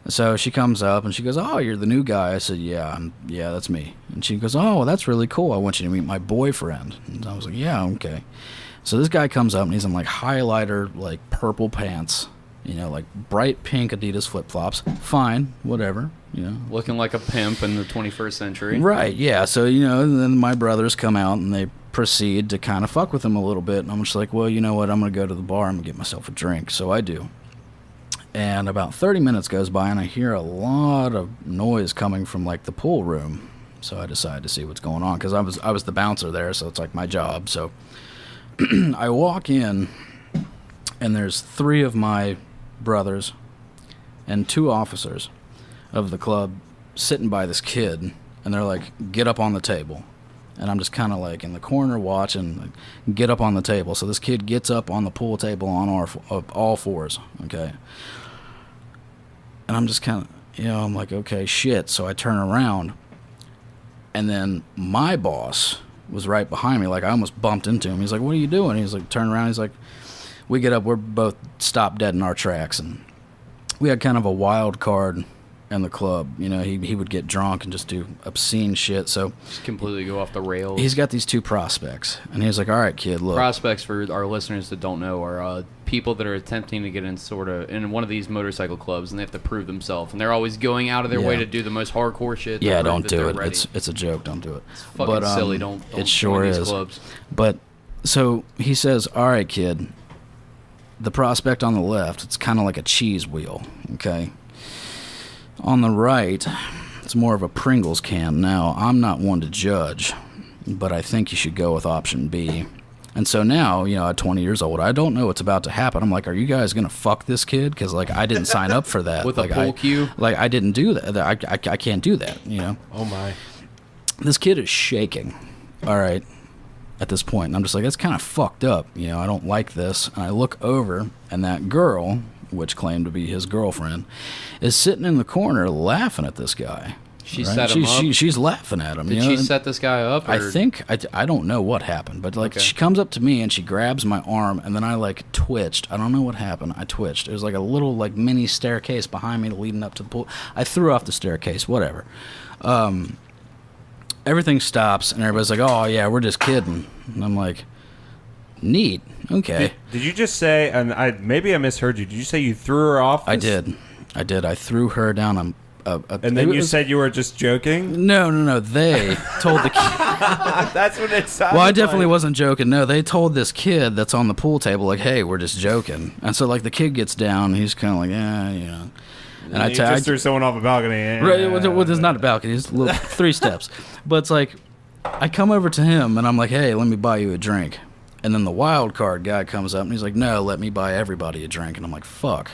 So she comes up and she goes, "Oh, you're the new guy." I said, "Yeah, that's me." And she goes, "Oh, well, that's really cool. I want you to meet my boyfriend." And I was like, "Yeah, okay." So this guy comes up and he's in like highlighter, like purple pants, you know, like bright pink Adidas flip-flops. Fine, whatever, you know. Looking like a pimp in the 21st century. Right, yeah. So, you know, and then my brothers come out and they proceed to kind of fuck with him a little bit. And I'm just like, well, you know what? I'm going to go to the bar. I'm going to get myself a drink. So I do. And about 30 minutes goes by, and I hear a lot of noise coming from, like, the pool room. So I decided to see what's going on, because I was the bouncer there, so it's, like, my job. So I walk in, and there's 3 of my brothers and 2 officers of the club sitting by this kid, and they're like, "Get up on the table." And I'm just kind of, like, in the corner watching, like, get up on the table. So this kid gets up on the pool table on all fours, okay? And I'm just kind of, you know, I'm like, okay, shit. So I turn around, and then my boss was right behind me. Like, I almost bumped into him. He's like, "What are you doing?" He's like, turn around. He's like, we get up. We're both stopped dead in our tracks. And we had kind of a wild card in the club. You know, he would get drunk and just do obscene shit. So just completely go off the rails. He's got these 2 prospects. And he's like, "All right, kid, look." Prospects, for our listeners that don't know, are people that are attempting to get in one of these motorcycle clubs, and they have to prove themselves, and they're always going out of their way to do the most hardcore shit. Yeah, don't do it. It's a joke. Don't do it. It's fucking silly. Don't it sure join is. These clubs. But so he says, "All right, kid, the prospect on the left, it's kind of like a cheese wheel, okay? On the right, it's more of a Pringles can. Now, I'm not one to judge, but I think you should go with option B." And so now, you know, at 20 years old, I don't know what's about to happen. I'm like, "Are you guys going to fuck this kid?" Because, like, I didn't sign up for that. With like, a pool cue? Like, I didn't do that. I can't do that, you know? Oh, my. This kid is shaking, all right, at this point. And I'm just like, that's kind of fucked up. You know, I don't like this. And I look over, and that girl, which claimed to be his girlfriend, is sitting in the corner laughing at this guy. She set him up? She's laughing at him. Did she set this guy up? Or? I think, I don't know what happened, but, like, she comes up to me and she grabs my arm, and then I, like, twitched. I don't know what happened. I twitched. There was, like, a little, like, mini staircase behind me leading up to the pool. I threw off the staircase, whatever. Everything stops, and everybody's like, "Oh, yeah, we're just kidding." And I'm like, neat, okay. Did you just say, and maybe I misheard you, did you say you threw her off? I did. I threw her down and then you said you were just joking? No. They told the kid. That's what it sounded Well, I definitely wasn't joking. No, they told this kid that's on the pool table, like, "Hey, we're just joking." And so, like, the kid gets down, and he's kind of like, "Yeah, you know." And I just threw someone off a balcony. Right, well, there's not a balcony. It's little 3 steps. But it's like, I come over to him, and I'm like, "Hey, let me buy you a drink." And then the wild card guy comes up, and he's like, "No, let me buy everybody a drink." And I'm like, fuck.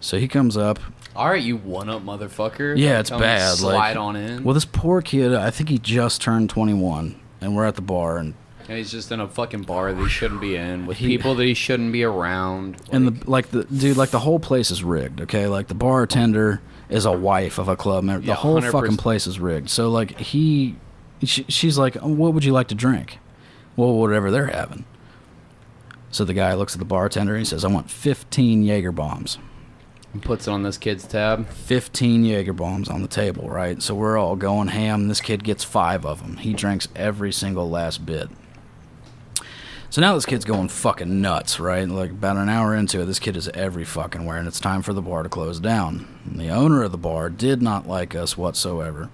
So he comes up. All right, you one-up motherfucker. Yeah, it's Come bad. Slide on in. Well, this poor kid, I think he just turned 21, and we're at the bar, and he's just in a fucking bar that he shouldn't be in with people that he shouldn't be around. And the whole place is rigged. Okay, like the bartender is a wife of a club member. The whole 100%. fucking place is rigged. So like she's like, what would you like to drink? Well, whatever they're having. So the guy looks at the bartender and he says, I want 15 Jaeger bombs. And puts it on this kid's tab. 15 Jaeger bombs on the table, right? So we're all going ham. This kid gets 5 of them. He drinks every single last bit. So now this kid's going fucking nuts, right? Like about an hour into it, this kid is every fucking where, and it's time for the bar to close down. And the owner of the bar did not like us whatsoever.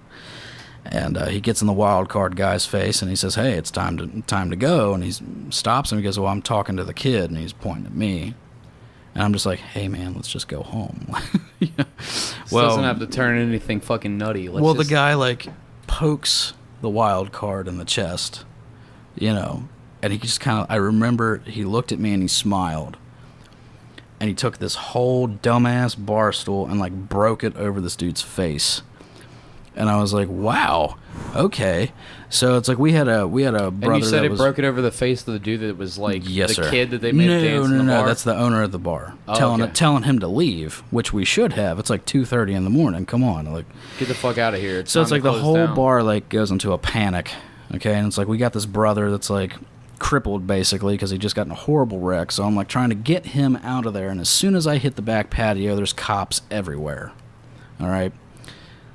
And he gets in the wild card guy's face and he says, hey, it's time to go. And he stops him. He goes, well, I'm talking to the kid. And he's pointing at me. And I'm just like, hey, man, let's just go home. Yeah. Well, doesn't have to turn anything fucking nutty. The guy, like, pokes the wild card in the chest, you know. And he just kind of, I remember he looked at me and he smiled. And he took this whole dumbass bar stool and, like, broke it over this dude's face. And I was like, wow, okay. So it's like we had a brother. And you said it broke it over the face of the dude that was like yes, the sir. kid that they made dance in the bar? No, that's the owner of the bar. Oh, telling him to leave, which we should have. It's like 2:30 in the morning. Come on, like get the fuck out of here. So it's like the whole bar like goes into a panic. Okay, and it's like we got this brother that's like crippled basically because he just got in a horrible wreck. So I'm like trying to get him out of there. And as soon as I hit the back patio, there's cops everywhere. All right.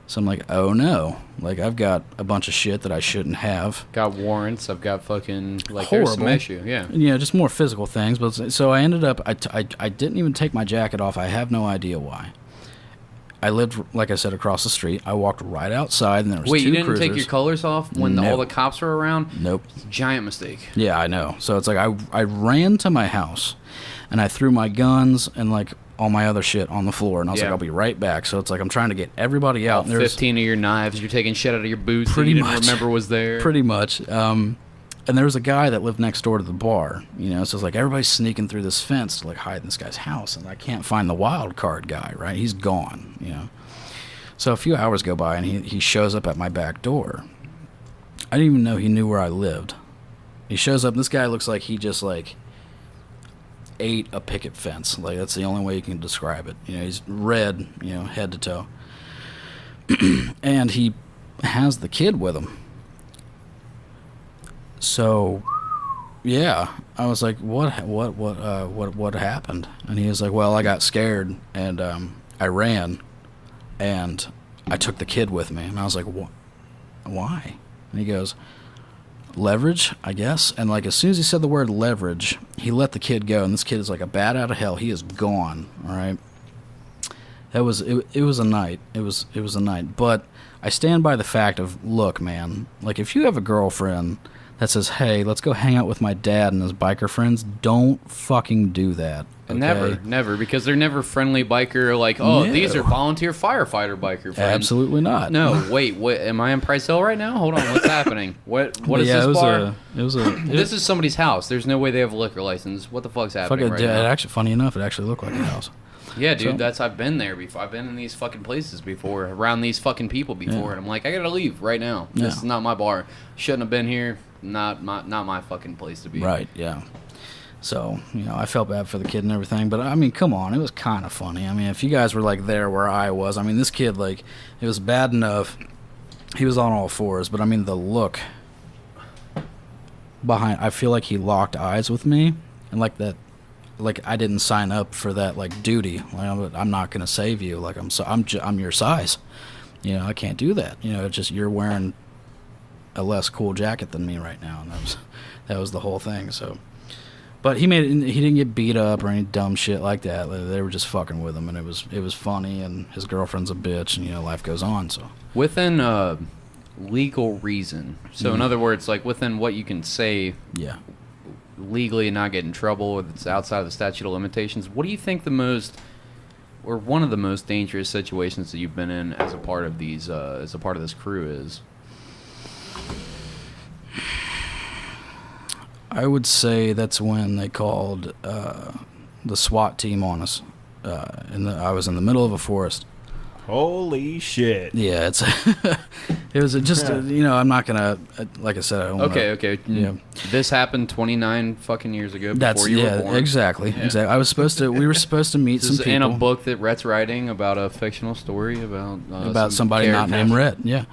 So I'm like, oh no, like I've got a bunch of shit that I shouldn't have. Got warrants. I've got fucking like horrible. There's some issue. Yeah. Yeah, just more physical things. But so I ended up, I didn't even take my jacket off. I have no idea why. I lived, like I said, across the street. I walked right outside, and there was Wait, two you didn't cruisers. take your colors off when all the cops were around? Nope. Giant mistake. Yeah, I know. So it's like I ran to my house, and I threw my guns and like all my other shit on the floor, and I was like, I'll be right back. So it's like I'm trying to get everybody out. All 15 of your knives, you're taking shit out of your boots that you didn't remember was there. Pretty much. And there was a guy that lived next door to the bar, you know, so it's like everybody's sneaking through this fence to like hide in this guy's house, and I can't find the wild card guy, right? He's gone, you know. So a few hours go by, and he shows up at my back door. I didn't even know he knew where I lived. He shows up, and this guy looks like he just like ate a picket fence. Like that's the only way you can describe it. You know, he's red, you know, head to toe. And he has the kid with him. So, yeah, I was like, what happened? And he was like, well, I got scared and I ran and I took the kid with me. And I was like, why? And he goes, leverage, I guess. And like as soon as he said the word leverage, he let the kid go, and this kid is like a bat out of hell. He is gone. All right. It was a night. It was a night. But I stand by the fact of, look, man, like if you have a girlfriend that says, hey, let's go hang out with my dad and his biker friends, don't fucking do that. Okay? Never, because they're never friendly biker, like, these are volunteer firefighter biker friends. Absolutely not. No, wait, am I in Price Hill right now? Hold on, what's happening? What is this bar? This is somebody's house. There's no way they have a liquor license. What the fuck's happening right now? Actually, funny enough, it actually looked like a house. Yeah, dude, I've been there before. I've been in these fucking places before, around these fucking people before, and I'm like, I gotta leave right now. This is not my bar. Shouldn't have been here. Not my fucking place to be. Right, yeah. So, you know, I felt bad for the kid and everything, but I mean, come on, it was kind of funny. I mean, if you guys were like there where I was, I mean, this kid, like, it was bad enough. He was on all fours, but I mean, the look behind, I feel like he locked eyes with me, and like that, like I didn't sign up for that like duty. Like, I'm not gonna save you. Like I'm your size. You know, I can't do that. You know, it's just you're wearing a less cool jacket than me right now, and that was the whole thing. So. But he didn't get beat up or any dumb shit like that. They were just fucking with him, and it was funny. And his girlfriend's a bitch, and you know life goes on. So within legal reason. So in other words, like within what you can say, legally and not get in trouble, if it's outside of the statute of limitations. What do you think one of the most dangerous situations that you've been in as a part of these as a part of this crew is? I would say that's when they called the SWAT team on us. I was in the middle of a forest. Holy shit. Yeah, it's it was just I'm not gonna like I said. I don't Okay. Yeah. This happened 29 fucking years ago. Before That's you were born. Exactly. Yeah. Exactly. We were supposed to meet This some is people in a book that Rhett's writing about a fictional story about somebody not named Rhett. Yeah.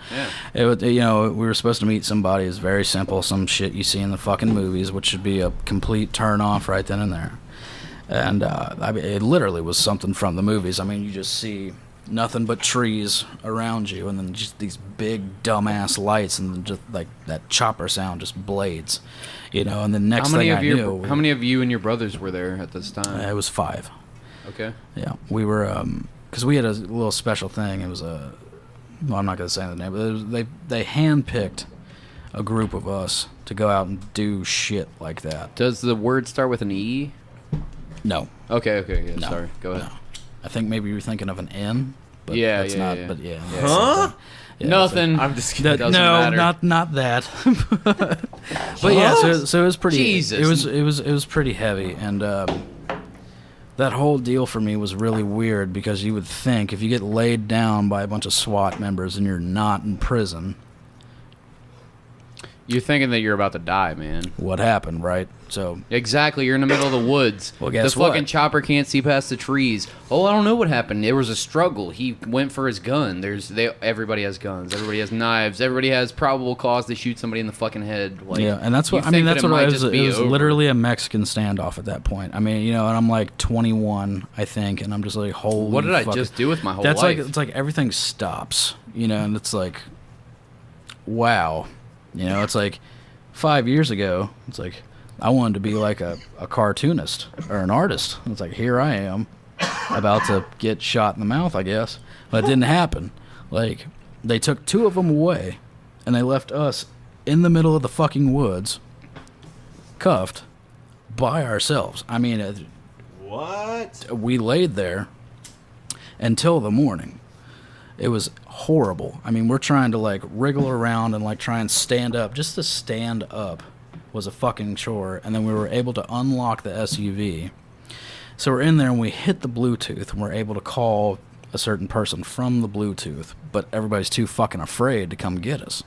Yeah. We were supposed to meet somebody. It's very simple. Some shit you see in the fucking movies, which should be a complete turn off right then and there. And it literally was something from the movies. I mean, you just see nothing but trees around you, and then just these big dumbass lights, and then just like that chopper sound, just blades, And the next thing I knew, how many of you and your brothers were there at this time? It was 5. Okay. Yeah, we were because we had a little special thing. It was I'm not gonna say the name, but they handpicked a group of us to go out and do shit like that. Does the word start with an E? No. Okay. Yeah, No, sorry. Go ahead. no. I think maybe you're thinking of an N. But Yeah, that's yeah, not. yeah. But yeah. Huh? Yeah, Nothing. I'm just kidding. Doesn't no, matter. not that. But yeah, so it was pretty. Jesus. It was pretty heavy, and that whole deal for me was really weird because you would think if you get laid down by a bunch of SWAT members and you're not in prison, You're thinking that you're about to die, man. what happened, right? So Exactly. You're in the middle of the woods. Well, guess the fucking what? chopper can't see past the trees. Oh, I don't know what happened. There was a struggle. He went for his gun. Everybody has guns. Everybody has knives. Everybody has probable cause to shoot somebody in the fucking head. Like, yeah, and that's you what I mean. think That's that what might it was. just It be was over. literally a Mexican standoff at that point. I mean, and I'm like 21, I think, and I'm just like, holy. What did I fuck. just do with my whole That's life? like it's like everything stops, and it's like, wow, it's like 5 years ago. It's like I wanted to be like a cartoonist or an artist. It's like here I am, about to get shot in the mouth, I guess, but it didn't happen. Like they took 2 of them away, and they left us in the middle of the fucking woods, cuffed, by ourselves. I mean, What? we laid there until the morning. It was horrible. I mean, we're trying to like wriggle around and like try and stand up. Just to stand up was a fucking chore. And then we were able to unlock the SUV. So we're in there and we hit the Bluetooth and we're able to call a certain person from the Bluetooth, but everybody's too fucking afraid to come get us.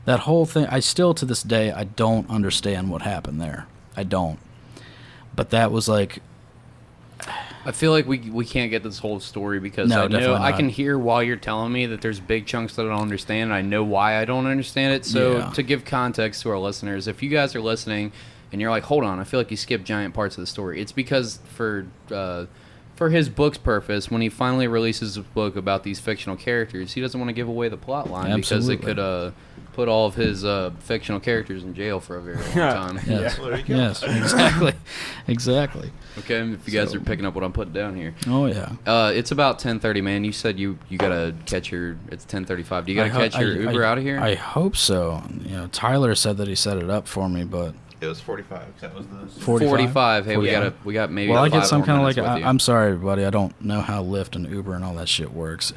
That whole thing, I still to this day, I don't understand what happened there. I don't. But that was like, I feel like we can't get this whole story because No, I know definitely I not. can hear while you're telling me that there's big chunks that I don't understand. And I know why I don't understand it. So Yeah. to give context to our listeners, if you guys are listening and you're like, hold on, I feel like you skipped giant parts of the story. It's because for his book's purpose, when he finally releases a book about these fictional characters, he doesn't want to give away the plot line because it could put all of his fictional characters in jail for a very long time. yes, Well, there you go. yes, exactly. Okay, if you guys are picking up what I'm putting down here. Oh yeah. It's about 10:30, man. You said you gotta catch your. It's 10:35. Do you gotta catch your Uber out of here? I hope so. Tyler said that he set it up for me, but It was 45. That was the 45. Hey, Yeah. we got maybe. well, I about get some 5 kind of more like. minutes with you. I'm sorry, everybody. I don't know how Lyft and Uber and all that shit works.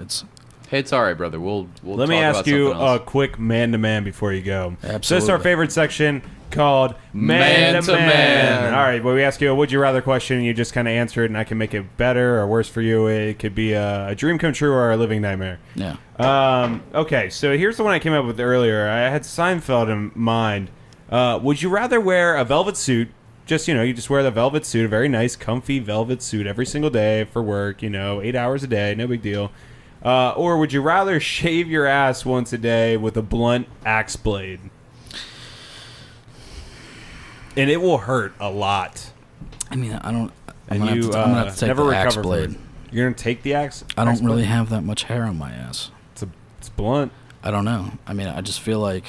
Hey, it's all right, brother. We'll Let me talk ask about you something else. a quick man-to-man before you go. So this is our Absolutely. favorite section called Man-to-Man. Man-to-Man. All right, well, we ask you a would you rather question, and you just kind of answer it, and I can make it better or worse for you. It could be a dream come true or a living nightmare. Yeah. Okay, so here's the one I came up with earlier. I had Seinfeld in mind. Would you rather wear a velvet suit? Just, you just wear the velvet suit, a very nice, comfy velvet suit every single day for work, 8 hours a day, no big deal. Or would you rather shave your ass once a day with a blunt axe blade? And it will hurt a lot. I mean, I don't. I'm And gonna you have to, I'm gonna have to take never the recover axe from blade. it. You're going to take the axe? I don't axe really blade? have that much hair on my ass. It's blunt. I don't know. I mean, I just feel like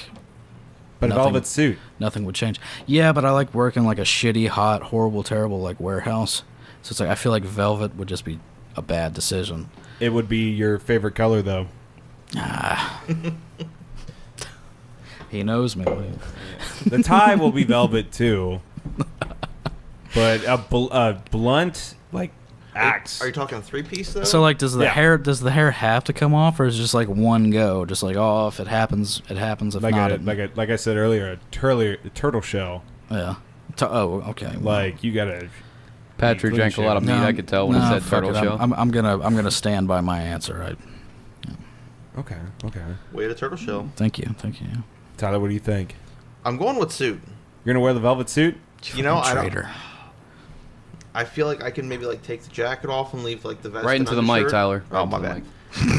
But nothing- a velvet suit. nothing would change. Yeah, but I like working like a shitty, hot, horrible, terrible like warehouse. So it's like I feel like velvet would just be a bad decision. It would be your favorite color, though. He knows me. The tie will be velvet, too. But a blunt, like, axe. Are you talking 3-piece though? So like, does the Yeah. hair have to come off, or is it just like one go? Just like, oh, if it happens, it happens. If like not, like I said earlier, a turtle shell. yeah. Oh, okay. Like, you gotta Patrick drank a lot of mead. I could tell when he said fuck turtle it. shell. I'm gonna stand by my answer. Okay. Way to turtle shell. Thank you. Tyler, what do you think? I'm going with suit. You're gonna wear the velvet suit? You know, Traitor. I feel like I can maybe like take the jacket off and leave like the vest Right and into the mic, undershirt. Tyler. Oh, my bad.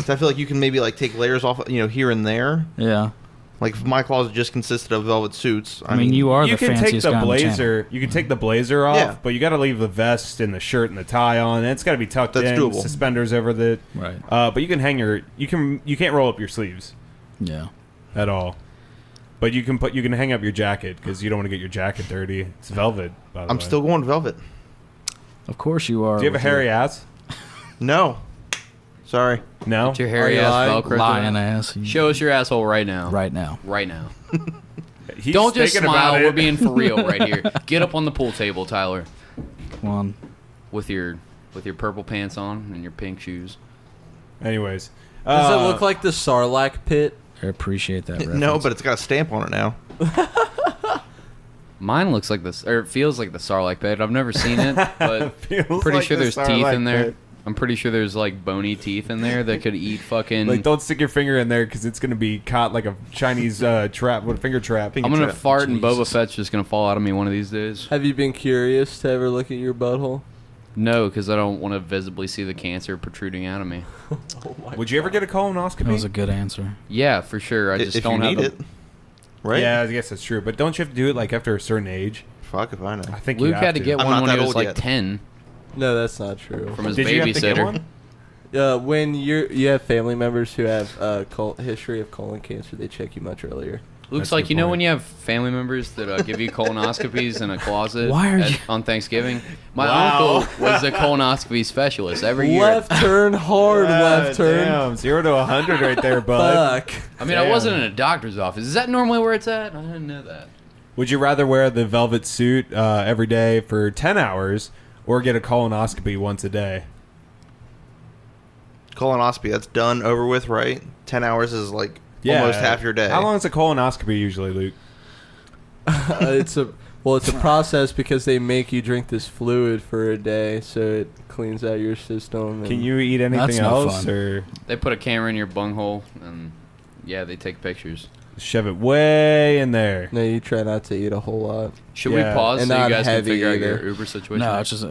So I feel like you can maybe like take layers off, here and there. Yeah. Like if my closet just consisted of velvet suits. I mean, you are you the can take fanciest the guy on the channel. blazer. You can take the blazer off, Yeah. but you got to leave the vest and the shirt and the tie on. And it's got to be tucked That's in. doable. Suspenders over the Right. But you can hang your. You can't roll up your sleeves Yeah. at all. But you can hang up your jacket because you don't want to get your jacket dirty. It's velvet. By the I'm way. still going velvet. Of course you are. Do you have a hairy ass? No. Sorry. No. It's your hairy ass Velcro. lying ass. Show us your asshole right now. Right now. Right now. He's Don't just thinking smile. about it. We're being for real right here. Get up on the pool table, Tyler, Come on. with your purple pants on and your pink shoes. Anyways, Does it look like the Sarlacc pit? I appreciate that reference. No, but it's got a stamp on it now. Mine looks like this, or it feels like the Sarlacc pit. I've never seen it, but Feels pretty like sure the there's teeth Sarlacc in there. pit. I'm pretty sure there's like bony teeth in there that could eat fucking. Like, don't stick your finger in there because it's gonna be caught like a Chinese trap. What a finger trap. I'm gonna fart and Boba Jesus. Fett's just gonna fall out of me one of these days. Have you been curious to ever look at your butthole? No, because I don't want to visibly see the cancer protruding out of me. Would you ever get a colonoscopy? That was a good answer. Yeah, for sure. I just if don't you have need the. it. Right? Yeah, I guess that's true. But don't you have to do it like after a certain age? Fuck if I know. I think Luke you have had to get I'm one not when he that was old like yet. 10 No, that's not true. from his Did you have to get babysitter. one? When you have family members who have history of colon cancer, they check you much earlier. Luke's That's a like, good you know point. when you have family members that give you colonoscopies in a closet Why are you- on Thanksgiving? My Wow. uncle was a colonoscopy specialist every year. Left turn hard, left turn. Damn, 0 to 100 right there, bud. Fuck. I mean, I wasn't in a doctor's office. Is that normally where it's at? I didn't know that. Would you rather wear the velvet suit every day for 10 hours or get a colonoscopy once a day? Colonoscopy, that's done, over with, right? 10 hours is like almost half your day. How long is a colonoscopy usually, Luke? It's a process because they make you drink this fluid for a day, so it cleans out your system. Can you eat anything That's no else fun. or They put a camera in your bunghole, and yeah, they take pictures. shove it way in there? No, you try not to eat a whole lot. Should Yeah. we pause And so you not guys can heavy figure out either. your Uber situation? No, it's just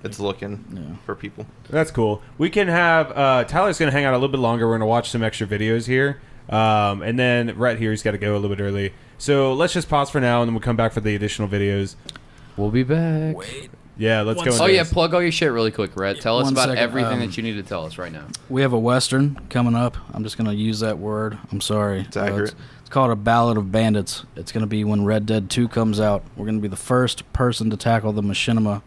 It's looking Yeah. for people. That's cool. We can have Tyler's going to hang out a little bit longer. We're going to watch some extra videos here. And then Rhett here, he's got to go a little bit early. So let's just pause for now, and then we'll come back for the additional videos. We'll be back. Yeah, let's go. Oh into yeah, this. plug all your shit really quick, Rhett. Tell us One about second, everything that you need to tell us right now. We have a Western coming up. I'm just going to use that word. I'm sorry. It's accurate. It's called A Ballad of Bandits. It's going to be when Red Dead 2 comes out. We're going to be the first person to tackle the machinima.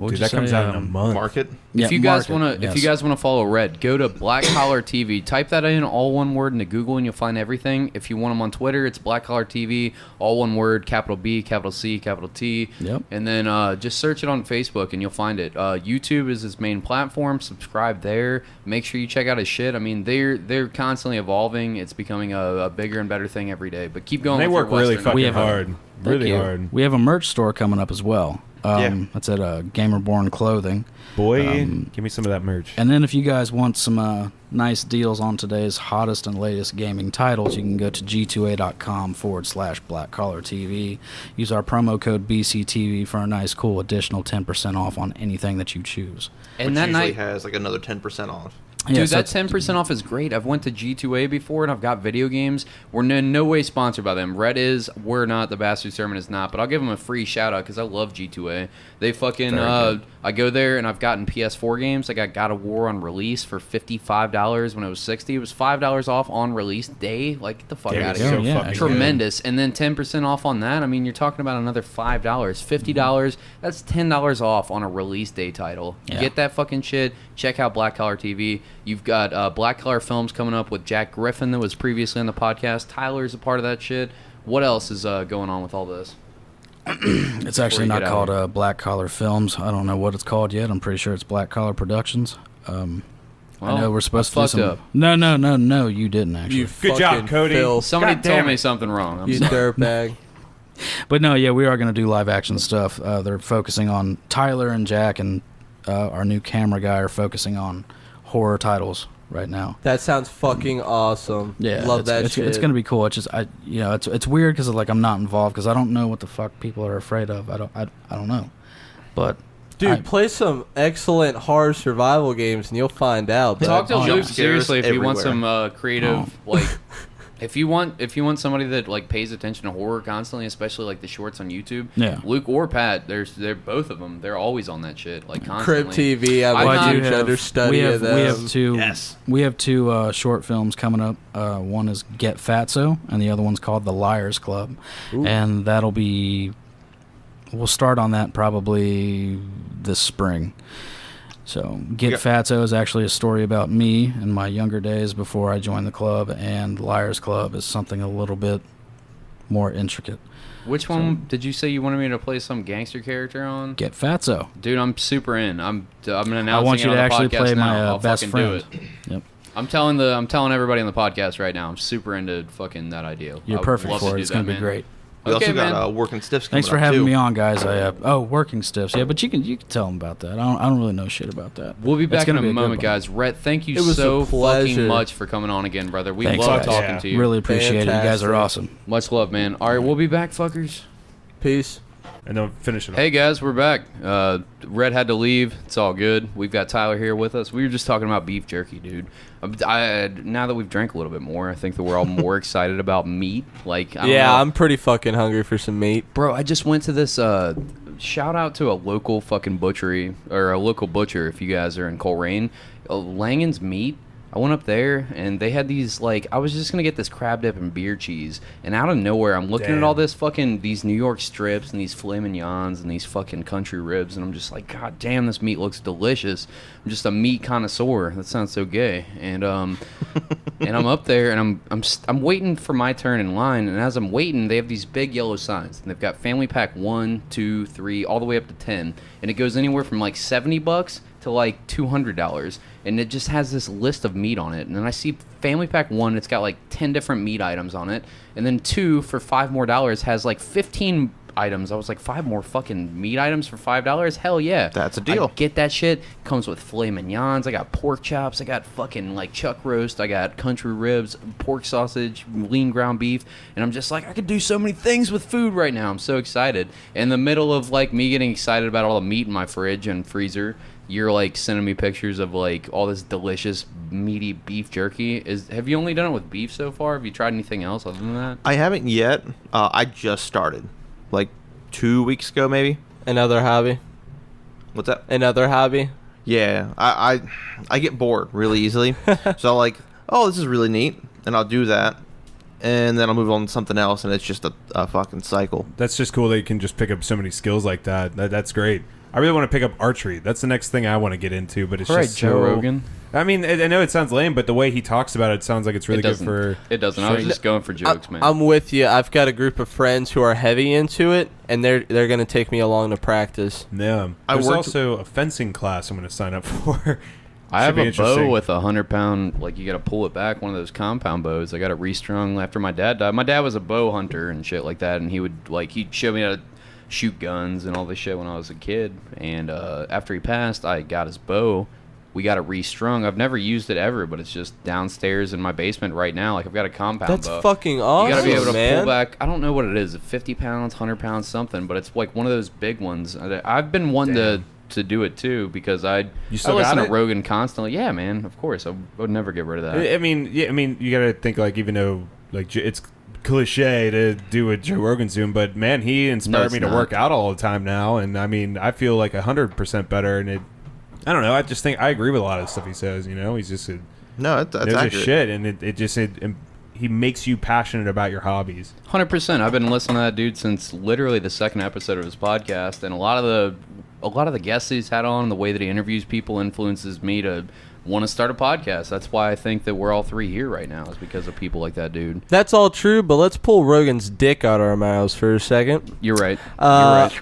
Dude, that comes out in a month. Market. Yeah, If you guys market, want to, if yes. you guys want to follow Red, go to BlackCollarTV. Type that in all one word into Google, and you'll find everything. If you want them on Twitter, it's BlackCollarTV, all one word, capital B, capital C, capital T. Yep. And then just search it on Facebook, and you'll find it. YouTube is his main platform. Subscribe there. Make sure you check out his shit. I mean, they're constantly evolving. It's becoming a bigger and better thing every day. But keep going. They with work your really Western. fucking have a- hard. Really you. hard. We have a merch store coming up as well. Yeah. That's at Gamerborn Clothing. Boy, give me some of that merch. And then if you guys want some nice deals on today's hottest and latest gaming titles, you can go to g2a.com/BlackCollarTV. Use our promo code BCTV for a nice, cool additional 10% off on anything that you choose. And which that usually night, has like another 10% off. dude, Yeah, so that 10% off is great. I've went to G2A before, and I've got video games. We're in no way sponsored by them. Red is, we're not. The Bastard Sermon is not. But I'll give them a free shout-out because I love G2A. They fucking, I go there, and I've gotten PS4 games. I got God of War on release for $55 when it was $60. It was $5 off on release day. Like, get the fuck Dude, out of it's here. so Yeah, fucking Tremendous. And then 10% off on that. I mean, you're talking about another $5. $50. That's $10 off on a release day title. Yeah. Get that fucking shit. Check out Black Collar TV. You've got Black Collar Films coming up with Jack Griffin that was previously on the podcast. Tyler's a part of that shit. What else is going on with all this? It's actually you not get out called here. Black Collar Films. I don't know what it's called yet. I'm pretty sure it's Black Collar Productions. I know we're supposed to do fucked some. up. No, you didn't actually. You Good job, fucking Cody. filth. Somebody God damn told me it. something wrong. I'm You sorry. dirtbag. But no, yeah, we are going to do live action stuff. They're focusing on Tyler and Jack, and our new camera guy are focusing on horror titles right now. That sounds fucking awesome. Yeah, love that shit. It's gonna be cool. It's just it's weird because like I'm not involved because I don't know what the fuck people are afraid of. I don't know, but dude, play some excellent horror survival games and you'll find out. Talk to Luke scares seriously if you want everywhere. some creative like. If you want somebody that like pays attention to horror constantly, especially like the shorts on YouTube, yeah. Luke or Pat, they're both of them. They're always on that shit, like constantly. Crib TV, I'm a huge understudy of them. We have two short films coming up. One is Get Fatso, and the other one's called The Liars Club. Ooh. And we'll start on that probably this spring. So, Get Fatso is actually a story about me and my younger days before I joined the club, and Liars Club is something a little bit more intricate. Which one did you say you wanted me to play some gangster character on? Get Fatso. Dude, I'm super in. I'm announcing I want you it on to actually the podcast play my now. best friend. Do it. Yep. I'm telling everybody on the podcast right now. I'm super into fucking that idea. You're perfect for it. It's going to be great. We okay, also got Working Stiffs coming Thanks for up, having too. me on, guys. Working Stiffs. Yeah, but you can tell them about that. I don't really know shit about that. We'll be back in a moment, guys. Rhett, thank you so fucking much for coming on again, brother. We love talking to you. Really appreciate it. You guys are awesome. Much love, man. All right, we'll be back, fuckers. Peace. And then finish it up. Hey, guys, we're back. Rhett had to leave. It's all good. We've got Tyler here with us. We were just talking about beef jerky, dude. Now that we've drank a little bit more, I think that we're all more excited about meat. Like, I'm pretty fucking hungry for some meat. Bro, I just went to this shout out to a local fucking butchery, or a local butcher if you guys are in Coleraine. Langen's Meat. I went up there, and they had these, like, I was just going to get this crab dip and beer cheese, and out of nowhere, I'm looking at all this fucking, these New York strips, and these filet mignons, and these fucking country ribs, and I'm just like, God damn, this meat looks delicious. I'm just a meat connoisseur. That sounds so gay. And and I'm up there, and I'm waiting for my turn in line, and as I'm waiting, they have these big yellow signs, and they've got family pack 1, 2, 3, all the way up to 10, and it goes anywhere from like $70 to like $200, and it just has this list of meat on it. And then I see family pack 1, it's got like 10 different meat items on it, and then 2 for $5 more has like 15 items. I was like, 5 more fucking meat items for $5? Hell yeah, that's a deal. I get that shit. Comes with filet mignons, I got pork chops, I got fucking like chuck roast, I got country ribs, pork sausage, lean ground beef, and I'm just like, I could do so many things with food right now. I'm so excited. In the middle of like me getting excited about all the meat in my fridge and freezer, you're like sending me pictures of like all this delicious meaty beef jerky. Have you only done it with beef so far? Have you tried anything else other than that? I haven't yet. I just started like 2 weeks ago, maybe. Another hobby. What's that? Another hobby. Yeah, I get bored really easily. So I'm like, oh, this is really neat, and I'll do that, and then I'll move on to something else, and it's just a fucking cycle. That's just cool that you can just pick up so many skills like that. That's great. I really want to pick up archery. That's the next thing I want to get into, but it's just Joe Rogan. I mean, I know it sounds lame, but the way he talks about it sounds like it's really good for... It doesn't. I was just going for jokes, man. I'm with you. I've got a group of friends who are heavy into it, and they're going to take me along to practice. Yeah. There's also a fencing class I'm going to sign up for. I have a bow with 100-pound, like you got to pull it back, one of those compound bows. I got it restrung after my dad died. My dad was a bow hunter and shit like that, and he'd show me how to shoot guns and all this shit when I was a kid. And after he passed, I got his bow. We got it restrung. I've never used it ever, but it's just downstairs in my basement right now. Like, I've got a compound bow. That's fucking awesome, You got to be able to man. pull back. I don't know what it is, 50 pounds, 100 pounds, something, but it's like one of those big ones. I've been wanting to do it too because I listen to Rogan constantly. Yeah, man, of course. I would never get rid of that. I mean, you got to think, like, even though like it's cliche to do what Joe Rogan's doing, but man, he inspired me to work out all the time now, and I mean, I feel like 100% better, and I don't know. I just think I agree with a lot of stuff he says. You know, he's just that's accurate. Shit, and he makes you passionate about your hobbies. 100%. I've been listening to that dude since literally the second episode of his podcast, and a lot of the guests he's had on, the way that he interviews people, influences me to want to start a podcast. That's why I think that we're all three here right now, is because of people like that dude. That's all true, but let's pull Rogan's dick out our mouths for a second. You're right.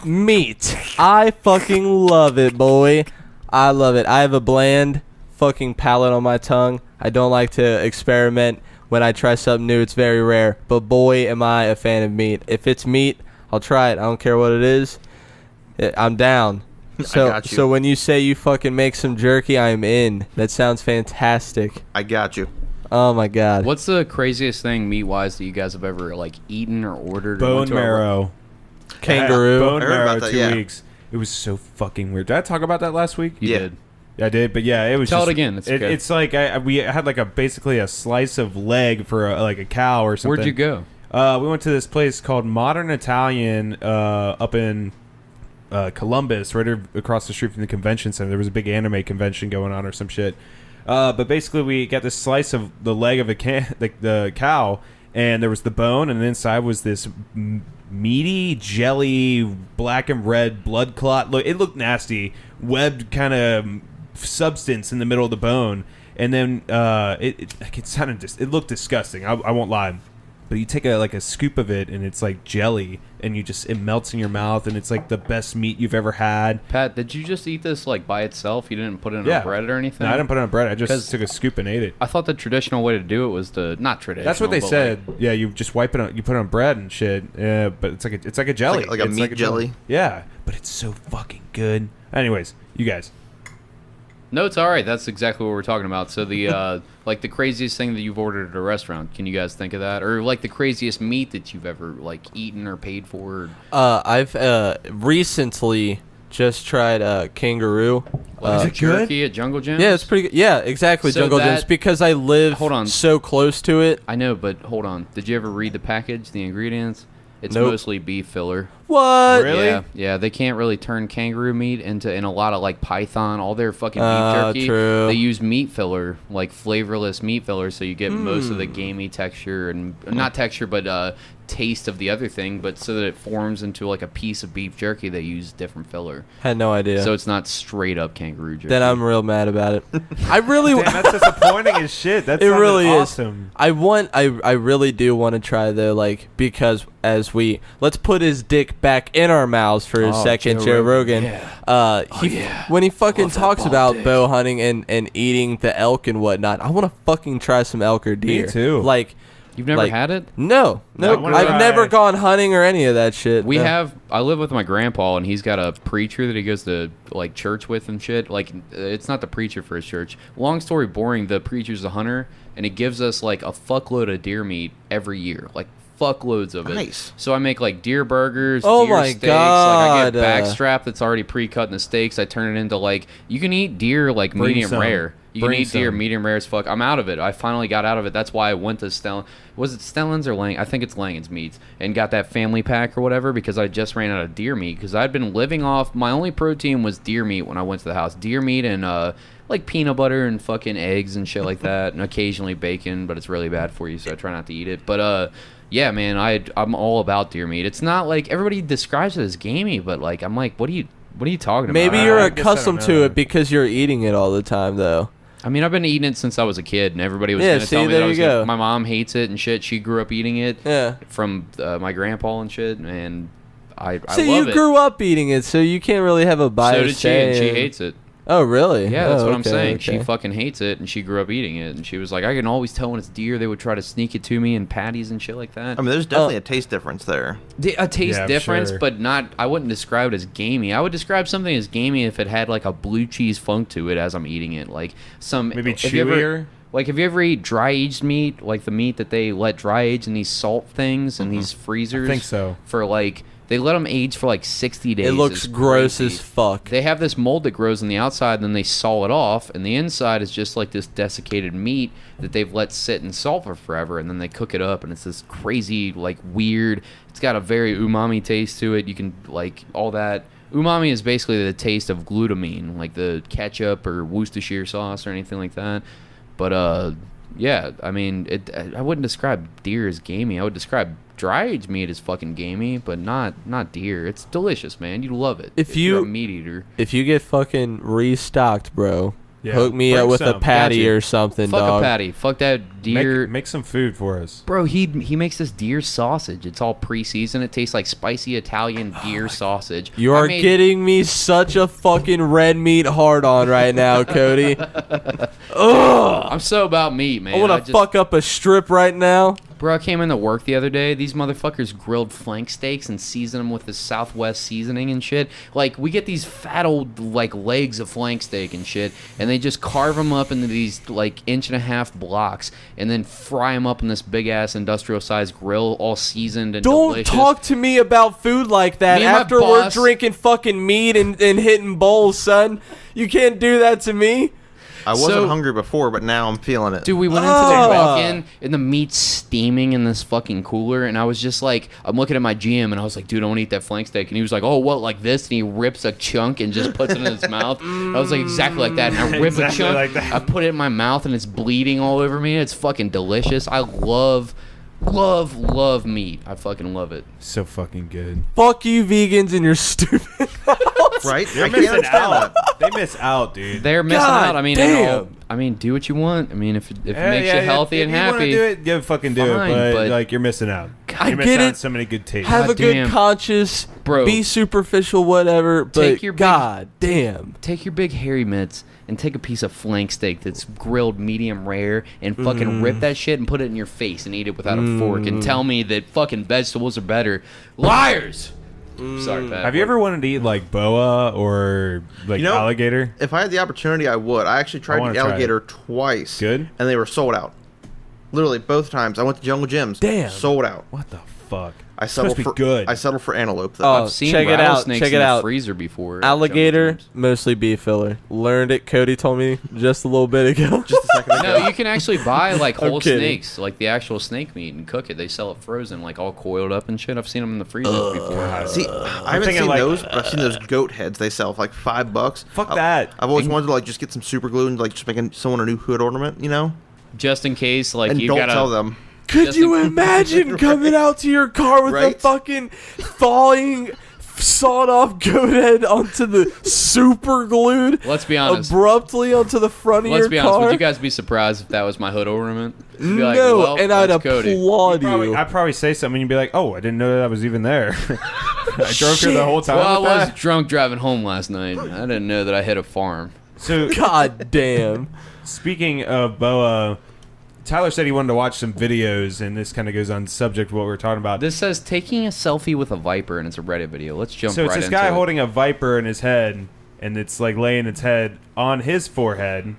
Meat. I fucking love it, boy. I love it. I have a bland fucking palate on my tongue. I don't like to experiment. When I try something new, it's very rare. But boy, am I a fan of meat. If it's meat, I'll try it. I don't care what it is. I'm down. So, got you. so when you say you fucking make some jerky, I'm in. That sounds fantastic. I got you. Oh my god. What's the craziest thing meat-wise that you guys have ever like eaten or ordered? or went Bone to a- marrow. Kangaroo. Bone I heard marrow, about that, 2 yeah. weeks. It was so fucking weird. Did I talk about that last week? You Yeah. did. I did, but yeah, it was. Tell just, it again. It's okay. It's like we had like basically a slice of leg for like a cow or something. Where'd you go? We went to this place called Modern Italian up in Columbus, right across the street from the convention center. There was a big anime convention going on or some shit. But basically, we got this slice of the leg of the cow, and there was the bone, and inside was this meaty jelly, black and red blood clot. It looked nasty, webbed kind of substance in the middle of the bone, and then it looked disgusting. I won't lie. But you take a scoop of it, and it's like jelly, and it melts in your mouth, and it's like the best meat you've ever had. Pat, did you just eat this like by itself? You didn't put it in a bread or anything? No, I didn't put it on bread. I just took a scoop and ate it. I thought the traditional way to do it was to not traditional. That's what they but, said. like, Yeah, you just wipe it on. You put it on bread and shit. But it's like a jelly, like a It's meat jelly. Yeah, but it's so fucking good. Anyways, you guys. No, it's all right. That's exactly what we're talking about. So the like the craziest thing that you've ordered at a restaurant. Can you guys think of that? Or like the craziest meat that you've ever like eaten or paid for? I've recently just tried kangaroo. Is it jerky at Jungle Jim's? Yeah, it's pretty good. Yeah, exactly. So Jungle Jim's, because I live so close to it. I know, but hold on. Did you ever read the package, the ingredients? It's Nope. mostly beef filler. What? Really? Yeah. They can't really turn kangaroo meat in a lot of like Python, all their fucking beef jerky. True. They use meat filler, like flavorless meat filler, so you get most of the gamey texture and not texture, but taste of the other thing, but so that it forms into like a piece of beef jerky. They use different filler, Had no idea. so it's not straight up kangaroo jerky. Then I'm real mad about it. I really. Damn, that's disappointing as shit. That It really awesome. is. I really do want to try though, like, because let's put his dick back in our mouths for a second, Joe Rogan. When he fucking talks about bow hunting and eating the elk and whatnot, I want to fucking try some elk or deer. Me too. Like, You've never had it? No, I wanna I've try. never gone hunting or any of that shit. No. I live with my grandpa, and he's got a preacher that he goes to like church with and shit. Like, it's not the preacher for his church. Long story boring, the preacher's a hunter, and he gives us like a fuckload of deer meat every year. Like, fuckloads of it. Nice. So I make like deer burgers, Oh deer my steaks. Like, I God. get backstrap that's already pre-cut in the steaks. I turn it into like, you can eat deer like Bring medium some. rare. You can Bring eat deer some. medium rare as fuck. I'm out of it. I finally got out of it. That's why I went to Stellan. Was it Stellan's or Lang? I think it's Langen's Meats. And got that family pack or whatever because I just ran out of deer meat. Because I'd been living off, my only protein was deer meat when I went to the house. Deer meat and like peanut butter and fucking eggs and shit like that. And occasionally bacon, but it's really bad for you, so I try not to eat it. But yeah, man, I'm all about deer meat. It's not like everybody describes it as gamey, but like I'm like, what are you talking about? Maybe you're I guess I don't accustomed know. to it because you're eating it all the time, though. I mean, I've been eating it since I was a kid, and everybody was Yeah, going to tell see, me there that I you was go. My mom hates it and shit. She grew up eating it Yeah. from my grandpa and shit, and I So love you it. grew up eating it, so you can't really have a So bias. did she, and she hates it. Oh, really? Yeah, that's Oh, what I'm okay, saying. okay. She fucking hates it, and she grew up eating it. And she was like, I can always tell when it's deer. They would try to sneak it to me in patties and shit like that. I mean, there's definitely a taste difference there. A taste Yeah, I'm difference, sure. but not. I wouldn't describe it as gamey. I would describe something as gamey if it had like a blue cheese funk to it as I'm eating it, like some Maybe if you ever- chewier? Like, if you ever eat dry aged meat, like the meat that they let dry age in these salt things and these freezers, I think so. For like, they let them age for like 60 days. It looks It's gross crazy. as fuck. They have this mold that grows on the outside, and then they saw it off, and the inside is just like this desiccated meat that they've let sit in salt for forever, and then they cook it up, and it's this crazy, like, weird. It's got a very umami taste to it. You can like all that. Umami is basically the taste of glutamine, like the ketchup or Worcestershire sauce or anything like that. But yeah, I mean, I wouldn't describe deer as gamey. I would describe dry aged meat as fucking gamey, but not deer. It's delicious, man. You love it. If you're a you- meat eater. If you get fucking restocked, bro, Yeah, hook me bring up with some. a patty Gotcha. or something, Fuck dog. a patty. Fuck that deer. Make some food for us. Bro, he makes this deer sausage. It's all pre-seasoned. It tastes like spicy Italian deer sausage. You are getting me such a fucking red meat hard on right now, Cody. I'm so about meat, man. I want to fuck up a strip right now. Bro, I came into work the other day. These motherfuckers grilled flank steaks and seasoned them with the Southwest seasoning and shit. Like, we get these fat old, like, legs of flank steak and shit, and they just carve them up into these, like, 1.5-inch blocks and then fry them up in this big-ass industrial-sized grill, all seasoned and delicious. Don't talk to me about food like that after we're drinking fucking mead and hitting bowls, son. You can't do that to me. I wasn't hungry before, but now I'm feeling it. Dude, we went into the walk-in, and the meat's steaming in this fucking cooler, and I was just like, I'm looking at my GM, and I was like, dude, I want to eat that flank steak. And he was like, oh, what, like this? And he rips a chunk and just puts it in his mouth. I was like, exactly like that. And I rip a chunk, like I put it in my mouth, and it's bleeding all over me. It's fucking delicious. I love meat. I fucking love it. So fucking good. Fuck you, vegans, and your stupid right? They're missing out. They miss out, dude. They're missing out. I mean, do what you want. I mean, if it makes you healthy and happy, you want to do it, fucking do it. But like, you're missing out. I you're get missing it. out on so many good tastes. Have a good conscience, bro. Be superficial, whatever. But Take your damn. Take your big hairy mitts and take a piece of flank steak that's grilled medium rare and fucking rip that shit and put it in your face and eat it without a fork and tell me that fucking vegetables are better. Liars! Sorry, Pat. Have you ever wanted to eat like boa or like alligator? If I had the opportunity, I would. I actually tried to eat alligator twice. Good? And they were sold out. Literally, both times. I went to Jungle Gyms. Damn. Sold out. What the fuck? I settled for good. I settled for antelope though. I've seen rattlesnakes in the freezer before. Alligator, mostly beef filler. Learned it. Cody told me just a little bit ago. Just a second ago. No, you can actually buy like whole snakes, like the actual snake meat, and cook it. They sell it frozen, like all coiled up and shit. I've seen them in the freezer before. See, I haven't seen those, but I've seen those goat heads they sell for like $5. Fuck that. I've always wanted to like just get some super glue and like just make someone a new hood ornament, you know? Just in case, like and you don't gotta tell them. Could you imagine coming out to your car with a fucking thawing, sawed-off goat head onto the super glued? Let's be honest. Abruptly onto the front of your car? Let's be honest. Would you guys be surprised if that was my hood ornament? Be like, no, well, and I'd Cody. applaud you. I'd probably say something and you'd be like, oh, I didn't know that was even there. I drove here the whole time. Well, with I was that. drunk driving home last night. I didn't know that I hit a farm. So, God damn. Speaking of boa, Tyler said he wanted to watch some videos, and this kind of goes on subject of what we were talking about. This says taking a selfie with a viper, and it's a Reddit video. Let's jump right into it. So it's this guy holding a viper in his head, and it's like laying its head on his forehead,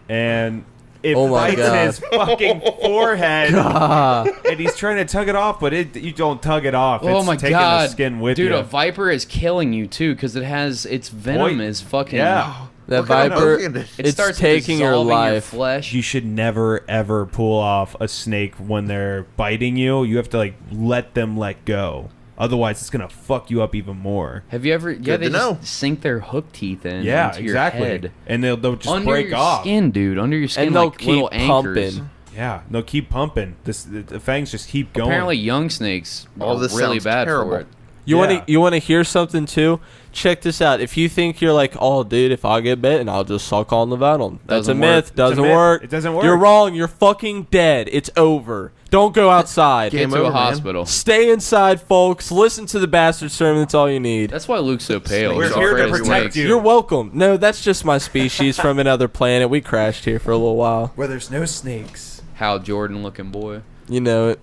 and it bites his fucking forehead, and he's trying to tug it off, but you don't tug it off. Oh it's my taking god, the skin with dude! you. A viper is killing you too because it has its venom is fucking. Yeah. That viper, it's starts taking your dissolving life. Your flesh. You should never ever pull off a snake when they're biting you. You have to like let them let go. Otherwise, it's gonna fuck you up even more. Have you ever? Yeah, they just sink their hook teeth in. Yeah, into exactly. Your head. And they'll just under break your off. Skin, dude, under your skin, and they'll like keep little anchors. pumping. Yeah, they'll keep pumping. The fangs just keep going. Apparently, young snakes All are this really sounds bad terrible. for it. You want to hear something too? Check this out. If you think you're like, oh, dude, if I get bitten, I'll just suck on the venom. That's a Doesn't myth. work. Doesn't myth. work. It doesn't work. You're wrong. You're fucking dead. It's over. Don't go outside. Get to a hospital. Stay inside, folks. Listen to the bastard sermon. That's all you need. That's why Luke's so pale. We're He's here afraid to of protect snakes. you. You're welcome. No, that's just my species from another planet. We crashed here for a little while. Where there's no snakes. Hal Jordan looking boy. You know it.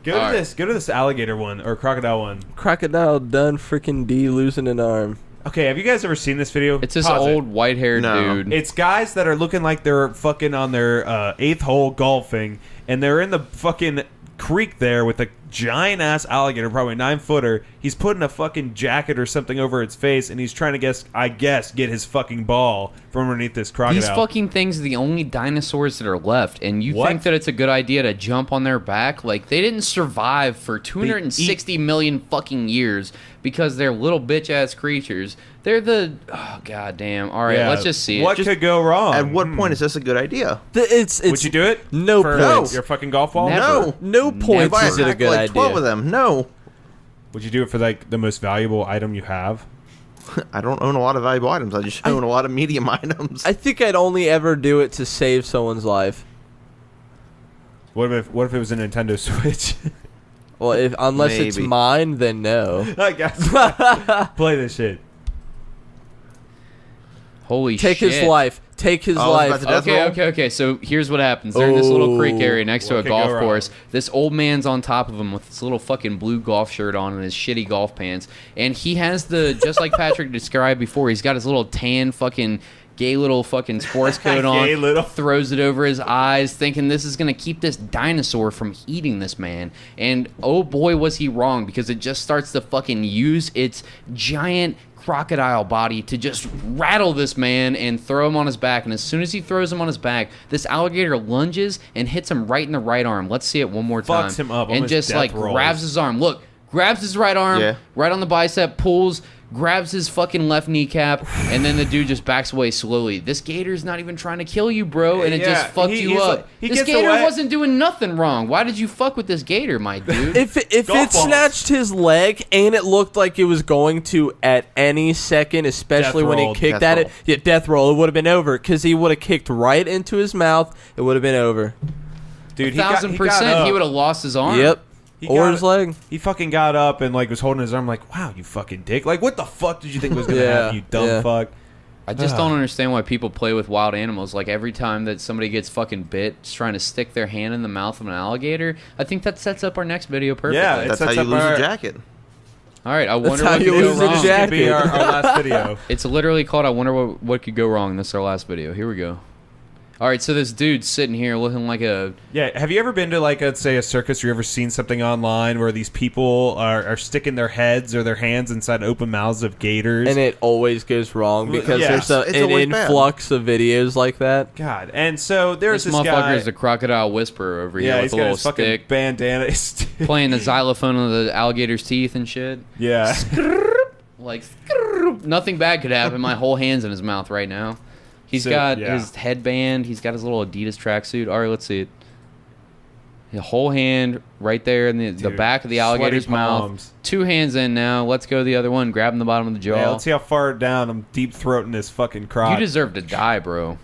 Go to this alligator one or crocodile one. Crocodile done freaking D losing an arm. Okay, have you guys ever seen this video? It's this old white-haired dude. It's guys that are looking like they're fucking on their 8th hole golfing, and they're in the fucking creek there with a giant-ass alligator, probably 9-footer. He's putting a fucking jacket or something over its face, and he's trying to get his fucking ball from underneath this crocodile. These fucking things are the only dinosaurs that are left, and you think that it's a good idea to jump on their back? Like, they didn't survive for 260 million fucking years because they're little bitch-ass creatures. They're the... Oh, goddamn. All right, let's just see it. What could go wrong? At what point is this a good idea? It's Would you do it? No for points. your fucking golf ball? Never. No points is it a good idea. 12 of them. No. Would you do it for like the most valuable item you have? I don't own a lot of valuable items. I just own a lot of medium items. I think I'd only ever do it to save someone's life. What if it was a Nintendo Switch? Well, unless it's mine, then no. I guess. Play this shit. Holy Take shit. his life. take his Oh, life. about to death roll? Okay. So here's what happens. They're in this little creek area next to a What could golf go wrong? course. This old man's on top of him with this little fucking blue golf shirt on and his shitty golf pants. And he has just like Patrick described before, he's got his little tan fucking gay little fucking sports coat on. Gay little. Throws it over his eyes, thinking this is going to keep this dinosaur from eating this man. And oh boy, was he wrong, because it just starts to fucking use its giant crocodile body to just rattle this man and throw him on his back. And as soon as he throws him on his back, this alligator lunges and hits him right in the right arm. Let's see it one more time. Fucks him up, and almost just death like rolls. grabs his arm. Look, grabs his right arm, right on the bicep, pulls, grabs his fucking left kneecap, and then the dude just backs away slowly. This gator's not even trying to kill you, bro, and it just fucked you up. This gator wasn't doing nothing wrong. Why did you fuck with this gator, my dude? If it snatched his leg and it looked like it was going to at any second, especially when he kicked at it, death roll, it would have been over, because he would have kicked right into his mouth. It would have been over. Dude, 1,000%, he would have lost his arm. Yep. Or his leg. He fucking got up and like was holding his arm like, wow, you fucking dick. Like, what the fuck did you think was going to happen, you dumb fuck? I just don't understand why people play with wild animals. Like, every time that somebody gets fucking bit, just trying to stick their hand in the mouth of an alligator. I think that sets up our next video perfectly. Yeah, that's how you lose a jacket. All right, I wonder what could go wrong. This could be our last video. It's literally called I Wonder What Could Go Wrong. This is our last video. Here we go. All right, so this dude's sitting here looking like a... Yeah, have you ever been to, like, let's say, a circus, or you ever seen something online where these people are sticking their heads or their hands inside open mouths of gators? And it always goes wrong because there's an influx of videos like that. God, and so there's this motherfucker guy... is the crocodile whisperer over here with he's a got little his fucking stick. bandana. Playing the xylophone on the alligator's teeth and shit. Yeah. Like, nothing bad could happen. My whole hand's in his mouth right now. He's got his headband. He's got his little Adidas tracksuit. All right, let's see it. The whole hand right there in the back of the alligator's mouth. 2 hands in now. Let's go the other one. Grabbing the bottom of the jaw. Yeah, let's see how far down I'm deep throating this fucking crotch. You deserve to die, bro.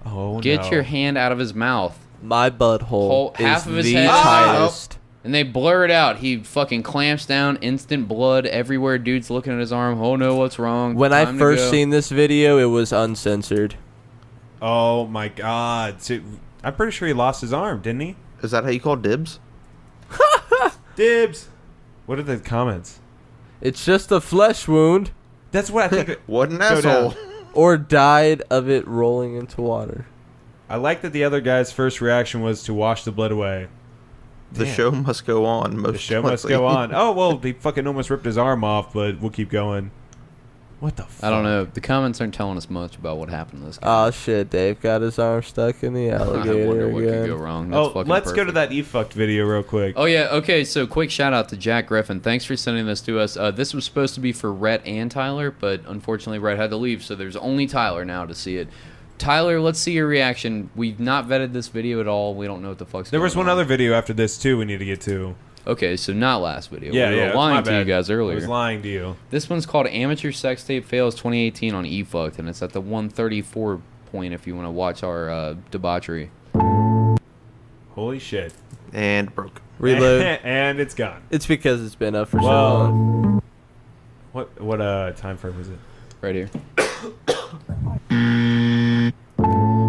Oh, Get your hand out of his mouth. My butthole half is of his the head tightest. And they blur it out. He fucking clamps down. Instant blood everywhere. Dude's looking at his arm. Oh no, what's wrong? When I first seen this video, it was uncensored. Oh my god. So, I'm pretty sure he lost his arm, didn't he? Is that how you call dibs? Dibs. What are the comments? It's just a flesh wound. That's what I think. What an asshole. Or died of it rolling into water. I like that the other guy's first reaction was to wash the blood away. The show must go on. The show must go on. Oh, well, he fucking almost ripped his arm off, but we'll keep going. What the fuck? I don't know. The comments aren't telling us much about what happened to this guy. Oh, shit. Dave got his arm stuck in the alligator I wonder what again. could go wrong. That's let's go to that E-fucked video real quick. Oh, yeah. Okay, so quick shout-out to Jack Griffin. Thanks for sending this to us. This was supposed to be for Rhett and Tyler, but unfortunately Rhett had to leave, so there's only Tyler now to see it. Tyler, let's see your reaction. We've not vetted this video at all. We don't know what the fuck's going on. There was one other video after this, too, we need to get to. Okay, so not last video. Yeah, we were lying to you guys earlier. I was lying to you. This one's called Amateur Sex Tape Fails 2018 on eFucked, and it's at the 134 point if you want to watch our debauchery. Holy shit. And broke. Reload. And it's gone. It's because it's been up for so long. What time frame was it? Right here.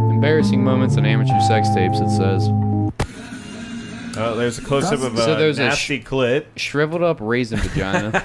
Embarrassing moments in amateur sex tapes, it says. Oh, there's a close-up of a nasty clit. Shriveled up raisin vagina.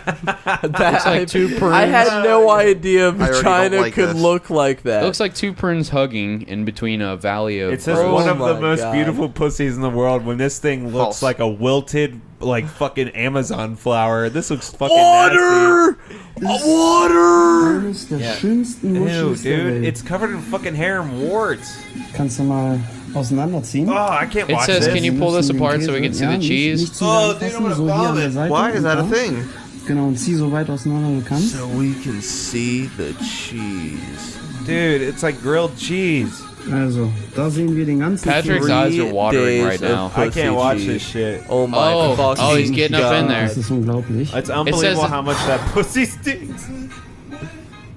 Looks like 2 prunes. I had no idea vagina could look like that. It looks like 2 prunes hugging in between a valley of... It says one of the most beautiful pussies in the world when this thing looks like a wilted, like, fucking Amazon flower. This looks fucking nasty. Water! Yeah. Ew, dude. It's covered in fucking hair and warts. Kannst du mal auseinanderziehen? Oh, I can't watch this. this. Can you pull this apart so we can see the cheese? Oh, dude, I'm gonna vomit. Why is that a thing? Genau, und zieh so weit auseinander du kannst. So we can see the cheese. Dude, it's like grilled cheese. Also, da sehen wir den ganzen Patrick's eyes are watering right now. I can't watch this shit. Oh my fucking Oh, he's getting up in there. Das ist unglaublich. It's unbelievable how much that pussy stinks.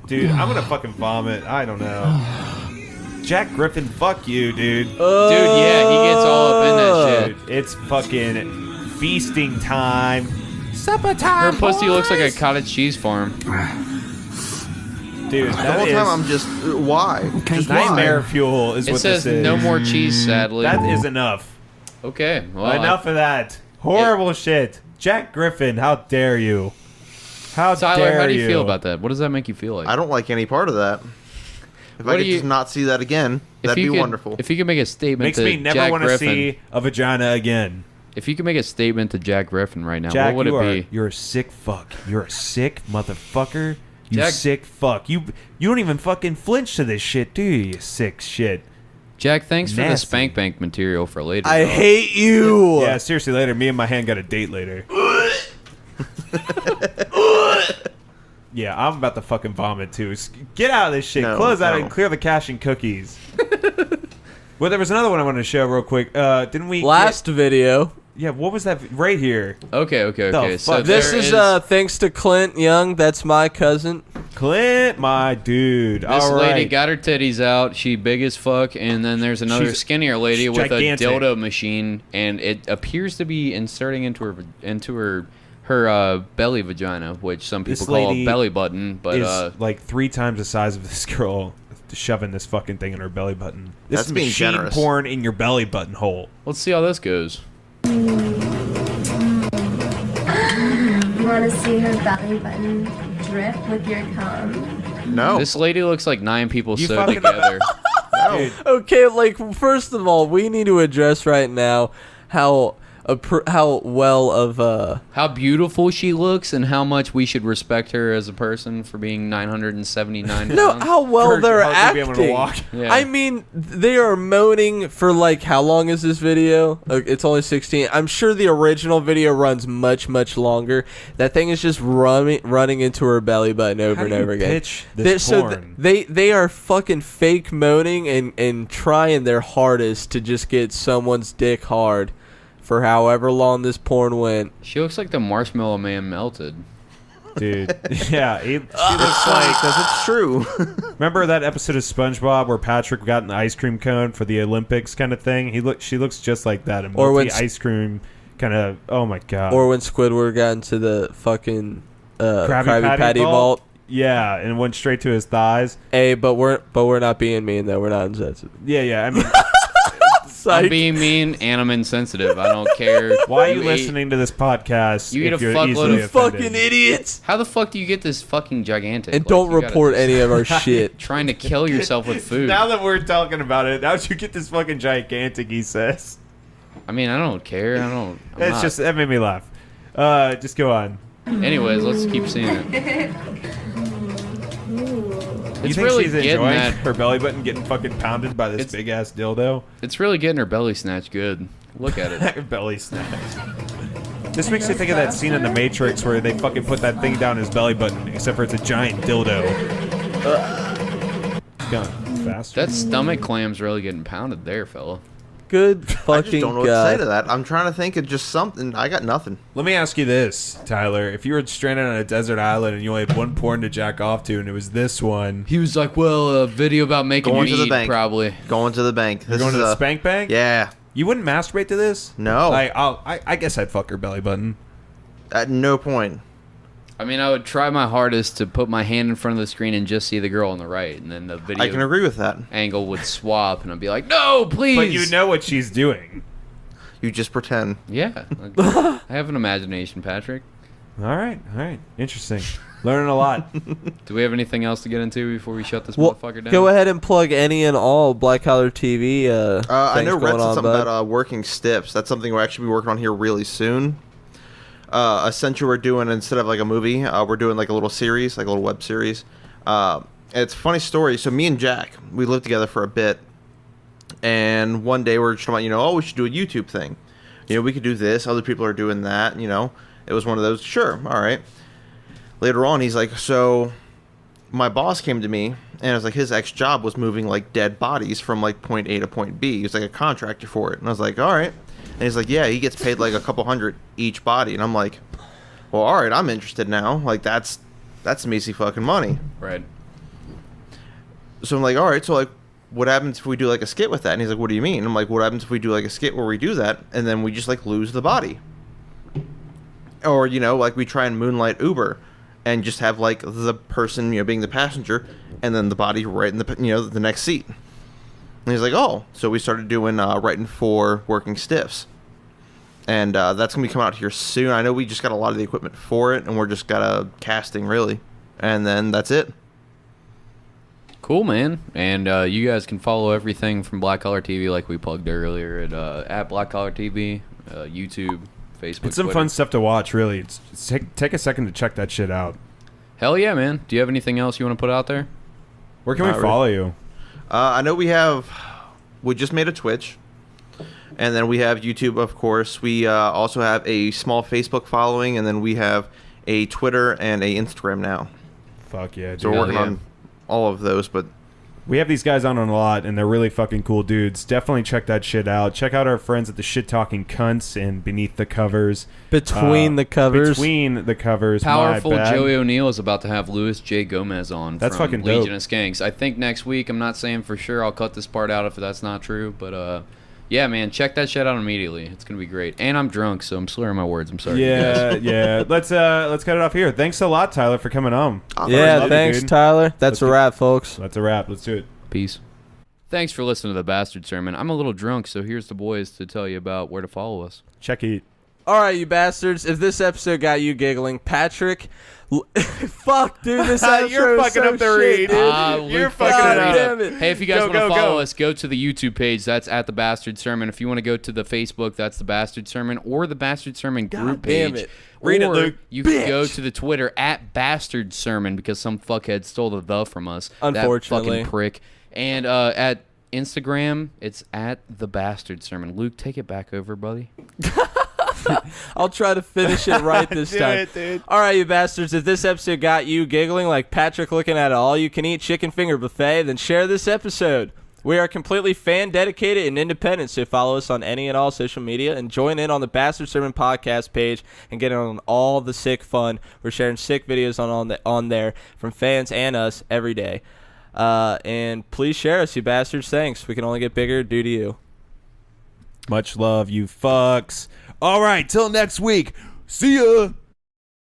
Dude, I'm gonna fucking vomit. I don't know. Jack Griffin, fuck you, dude. Dude, yeah, he gets all up in that shit. Dude, it's fucking feasting time. Supper time. Her pussy looks like a cottage cheese farm. Dude, The whole time I'm just, why? Just nightmare why? fuel is It what says this is. no more cheese, sadly. That is enough. Okay. Well, Enough of that. Horrible shit. Jack Griffin, how dare you? How Tyler, dare how do you feel about that? What does that make you feel like? I don't like any part of that. If I could just not see that again, that'd be wonderful. If you could make a statement Makes to me never Jack want to Griffin, see a vagina again. If you could make a statement to Jack Griffin right now, Jack, what would it be? You're a sick fuck. You're a sick motherfucker. You Jack- sick fuck. You don't even fucking flinch to this shit, do you? You sick shit. Jack, thanks for the Nasty. spank bank material for later. I though. hate you. Yeah, seriously, later. Me and my hand got a date later. Yeah, I'm about to fucking vomit too. Get out of this shit. No, Close out no. and clear the cache and cookies. Well, there was another one I wanted to show real quick. Didn't we? Last video. Yeah, what was that? Right here. Okay. The So fuck? This there is is thanks to Clint Young. That's my cousin. Clint, my dude. this All lady right. got her titties out. She big as fuck, and then there's another She's skinnier lady with gigantic. a dildo machine, and it appears to be inserting into her belly vagina, which some people This call a lady belly button. But is like 3 times the size of this girl shoving this fucking thing in her belly button. This That's is being machine generous. porn in your belly button hole. let's see how this goes. You want to see her belly button drip with your cum? No. This lady looks like 9 people You sewed fucking- together. No. Okay, like first of all, we need to address right now how well of How beautiful she looks, and how much we should respect her as a person for being 979 no, pounds. how well For they're hardly being able to acting. walk. Yeah. I mean, they are moaning for like how long is this video? It's only 16. I'm sure the original video runs much longer. That thing is just running into her belly button over How and do you over again. pitch this porn? They are fucking fake moaning and trying their hardest to just get someone's dick hard for however long this porn went. She looks like the Marshmallow Man melted. Dude. Yeah, she looks like... Because it's true. Remember that episode of SpongeBob where Patrick got an ice cream cone for the Olympics kind of thing? She looks just like that. A Or when ice cream kind of... Oh my god. Or when Squidward got into the fucking Krabby Patty vault. Yeah, and went straight to his thighs. Hey, but we're not being mean though. We're not insensitive. Yeah. I mean, I'm being mean and I'm insensitive. I don't care. why are you listening to this podcast? You eat if a you're fuckload easily of offended? Fucking idiots. How the fuck do you get this fucking gigantic? And Like, don't you gotta report just- any of our shit. Trying to kill yourself with food. Now that we're talking about it, how'd you get this fucking gigantic? He says. I mean, I don't care. I'm It's not. just that made me laugh. Just go on. Anyways, let's keep seeing it. You It's think really she's getting enjoying that. her belly button getting fucking pounded by this big ass dildo? It's really getting her belly snatch good. Look at it. Belly snatch. This makes me think of that scene in The Matrix where they fucking put that thing down his belly button, except for it's a giant dildo. It's going faster. That stomach clam's really getting pounded there, fella. Good I just fucking don't know what to say to god. that. I'm trying to think of just something. I got nothing. Let me ask you this, Tyler. If you were stranded on a desert island and you only had one porn to jack off to, and it was this one, He was like, well, a video about making Going to the mead, bank. probably. Going to the bank. you're This going to is the a- spank bank? Yeah. You wouldn't masturbate to this? No. Like, I guess I'd fuck her belly button. At no point. I mean, I would try my hardest to put my hand in front of the screen and just see the girl on the right, and then the video I can agree with that. angle would swap, and I'd be like, no, please. But you know what she's doing. You just pretend. Yeah. I have an imagination, Patrick. All right. Interesting. Learning a lot. Do we have anything else to get into before we shut this Well, motherfucker down? go ahead and plug any and all Black Collar TV. I know Rhett said something bud. about working stips. That's something we'll actually be working on here really soon. Essentially, we're doing, instead of like a movie, we're doing like a little series, like a little web series. It's a funny story. So me and Jack, we lived together for a bit. And one day we were just talking about, we should do a YouTube thing. We could do this. Other people are doing that, It was one of those, sure, all right. Later on, he's like, so my boss came to me, and it was like his ex-job was moving like dead bodies from like point A to point B. He was like a contractor for it. And I was like, all right. And he's like, yeah, he gets paid like a couple $100 each body. And I'm like, well, all right, I'm interested now. Like, that's some easy fucking money. Right. So I'm like, all right, so like, what happens if we do like a skit with that? And he's like, what do you mean? I'm like, what happens if we do like a skit where we do that and then we just like lose the body? Or, like we try and moonlight Uber and just have like the person, being the passenger and then the body right in the next seat. And he's like, oh, so we started doing writing for working stiffs. And that's going to be coming out here soon. I know we just got a lot of the equipment for it, and we're just got a casting, really. And then that's it. Cool, man. And you guys can follow everything from Black Collar TV, like we plugged earlier, at Black Collar TV, YouTube, Facebook, It's some Twitter. fun stuff to watch, really. Take a second to check that shit out. Hell yeah, man. Do you have anything else you want to put out there? Where can we follow you? I know we just made a Twitch, and then we have YouTube, of course. We also have a small Facebook following, and then we have a Twitter and a Instagram now. Fuck yeah, dude. So we're working on all of those, but we have these guys on a lot, and they're really fucking cool dudes. Definitely check that shit out. Check out our friends at the Shit Talking Cunts and Beneath the Covers. Between the covers. Powerful Joey O'Neill is about to have Louis J. Gomez on. That's from fucking Legion dope. of Skanks. I think next week. I'm not saying for sure. I'll cut this part out if that's not true. But yeah, man, check that shit out immediately. It's gonna be great. And I'm drunk, so I'm slurring my words. I'm sorry. Yeah, yeah. Let's cut it off here. Thanks a lot, Tyler, for coming on. Yeah, thanks, Tyler. That's a wrap, folks. That's a wrap. Let's do it. Peace. Thanks for listening to the Bastard Sermon. I'm a little drunk, so here's the boys to tell you about where to follow us. Check it. All right, you bastards. If this episode got you giggling, Patrick... Fuck, dude, this episode You're fucking so up the read. You're fucking God damn it. Hey, if you guys want to follow us, go to the YouTube page. That's at the Bastard Sermon. If you want to go to the Facebook, that's the Bastard Sermon, or the Bastard Sermon group damn page. it. Read it, Or Luke. you can go to the Twitter at Bastard Sermon because some fuckhead stole the from us. Unfortunately. That fucking prick. And at Instagram, it's at the Bastard Sermon. Luke, take it back over, buddy. I'll try to finish it right this Do time. it, dude. All right, you bastards. If this episode got you giggling like Patrick looking at an all-you-can-eat chicken finger buffet, then share this episode. We are completely fan-dedicated and independent, so follow us on any and all social media and join in on the Bastard Sermon podcast page and get in on all the sick fun. We're sharing sick videos on there from fans and us every day. And please share us, you bastards. Thanks. We can only get bigger due to you. Much love, you fucks. All right, till next week. See ya.